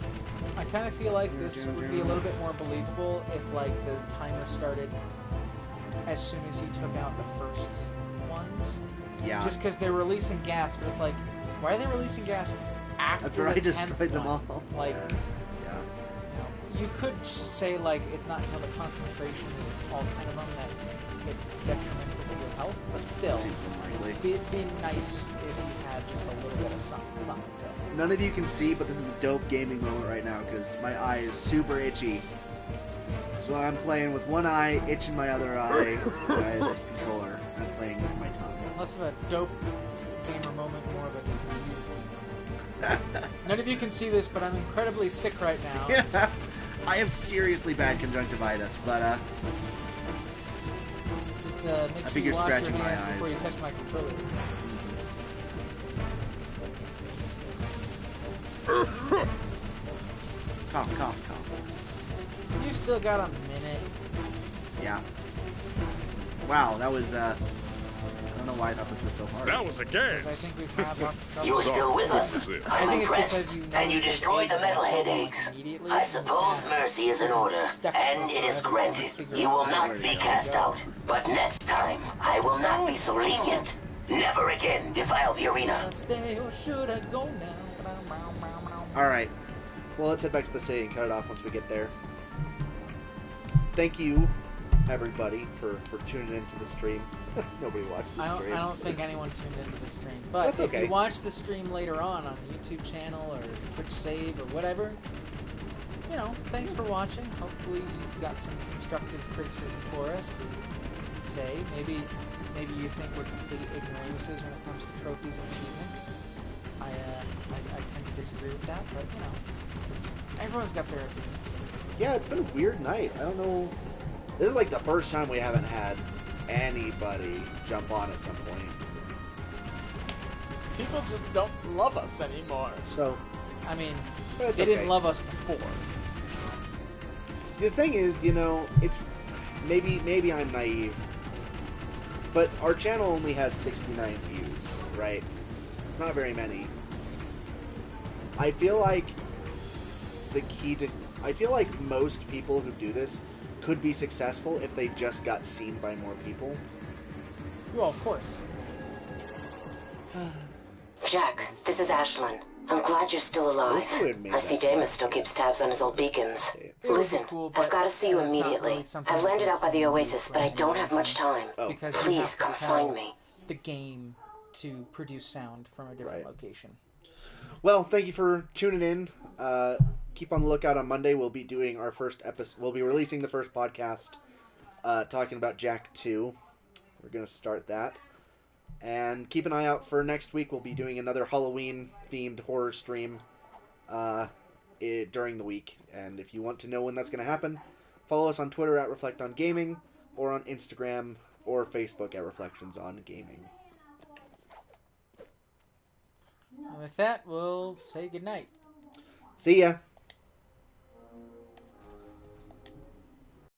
[SPEAKER 1] I kind of feel like this would be a little bit more believable if, like, the timer started as soon as you took out the first ones.
[SPEAKER 2] Yeah.
[SPEAKER 1] Just because they're releasing gas, but it's like, why are they releasing gas after
[SPEAKER 2] I
[SPEAKER 1] the
[SPEAKER 2] destroyed
[SPEAKER 1] 10th
[SPEAKER 2] them
[SPEAKER 1] one?
[SPEAKER 2] all.
[SPEAKER 1] Like,
[SPEAKER 2] Yeah.
[SPEAKER 1] you could say, like, it's not until the concentration is all 10 of them that it's detrimental to your health, but still,
[SPEAKER 2] Seems unlikely.
[SPEAKER 1] it'd be nice if you had just a little bit of something to...
[SPEAKER 2] None of you can see, but this is a dope gaming moment right now because my eye is super itchy. So I'm playing with one eye, itching my other eye, with this controller. I'm playing with my tongue.
[SPEAKER 1] Less of a dope gamer moment, more of a disease. None of you can see this, but I'm incredibly sick right now.
[SPEAKER 2] Yeah. I have seriously bad conjunctivitis, but
[SPEAKER 1] Just make
[SPEAKER 2] I
[SPEAKER 1] sure
[SPEAKER 2] think
[SPEAKER 1] you
[SPEAKER 2] you're
[SPEAKER 1] wash your
[SPEAKER 2] scratching my
[SPEAKER 1] hands
[SPEAKER 2] eyes.
[SPEAKER 1] before you touch my controller.
[SPEAKER 2] cough, cough, cough.
[SPEAKER 1] You still got a minute.
[SPEAKER 2] Yeah. Wow, that was, I don't know why I thought this was so hard.
[SPEAKER 12] That was a gas.
[SPEAKER 1] I think we've had lots of trouble.
[SPEAKER 4] You're still with us. I'm
[SPEAKER 1] think it's
[SPEAKER 4] impressed.
[SPEAKER 1] because you
[SPEAKER 4] And you
[SPEAKER 1] noticed
[SPEAKER 4] destroyed the
[SPEAKER 1] that
[SPEAKER 4] metalhead
[SPEAKER 1] eggs
[SPEAKER 4] eggs.
[SPEAKER 1] immediately
[SPEAKER 4] I
[SPEAKER 1] and
[SPEAKER 4] suppose
[SPEAKER 1] you
[SPEAKER 4] mercy is in order, and it is granted. You will not be cast out. But next time, I will not be so lenient. Never again defile the arena.
[SPEAKER 1] stay or should I go now?
[SPEAKER 2] Alright. Well, let's head back to the city and cut it off once we get there. Thank you, everybody, for tuning into the stream. Nobody watched the stream.
[SPEAKER 1] I don't think anyone tuned into the stream. But
[SPEAKER 2] That's
[SPEAKER 1] if
[SPEAKER 2] okay.
[SPEAKER 1] you watch the stream later on the YouTube channel or Twitch save or whatever, you know, thanks for watching. Hopefully you've got some constructive criticism for us. Say maybe you think we're complete ignoramuses when it comes to trophies and achievements. I tend to disagree with that, but you know, everyone's got their opinions.
[SPEAKER 2] Yeah, it's been a weird night. I don't know. This is like the first time we haven't had anybody jump on at some point.
[SPEAKER 1] People just don't love us anymore.
[SPEAKER 2] So,
[SPEAKER 1] I mean,
[SPEAKER 2] but it's
[SPEAKER 1] they
[SPEAKER 2] okay.
[SPEAKER 1] didn't love us before.
[SPEAKER 2] The thing is, you know, it's maybe I'm naive, but our channel only has 69 views, right? It's not very many. I feel like I feel like most people who do this could be successful if they just got seen by more people.
[SPEAKER 1] Well, of course.
[SPEAKER 13] Jack, this is Ashlyn. I'm glad you're still alive. I see Damus still keeps tabs on his old beacons. Listen, I've got to see you immediately. I've landed out by the Oasis, but I don't have much time.
[SPEAKER 1] Because you
[SPEAKER 13] Please
[SPEAKER 1] have to
[SPEAKER 13] come
[SPEAKER 1] tell
[SPEAKER 13] find me.
[SPEAKER 1] the game to produce sound from a different location.
[SPEAKER 2] Well, thank you for tuning in. Keep on the lookout on Monday. We'll be doing our first episode. We'll be releasing the first podcast talking about Jack 2. We're going to start that. And keep an eye out for next week. We'll be doing another Halloween-themed horror stream during the week. And if you want to know when that's going to happen, follow us on Twitter at reflectongaming or on Instagram or Facebook at reflectionsongaming.
[SPEAKER 1] And with that, we'll say goodnight.
[SPEAKER 2] See ya!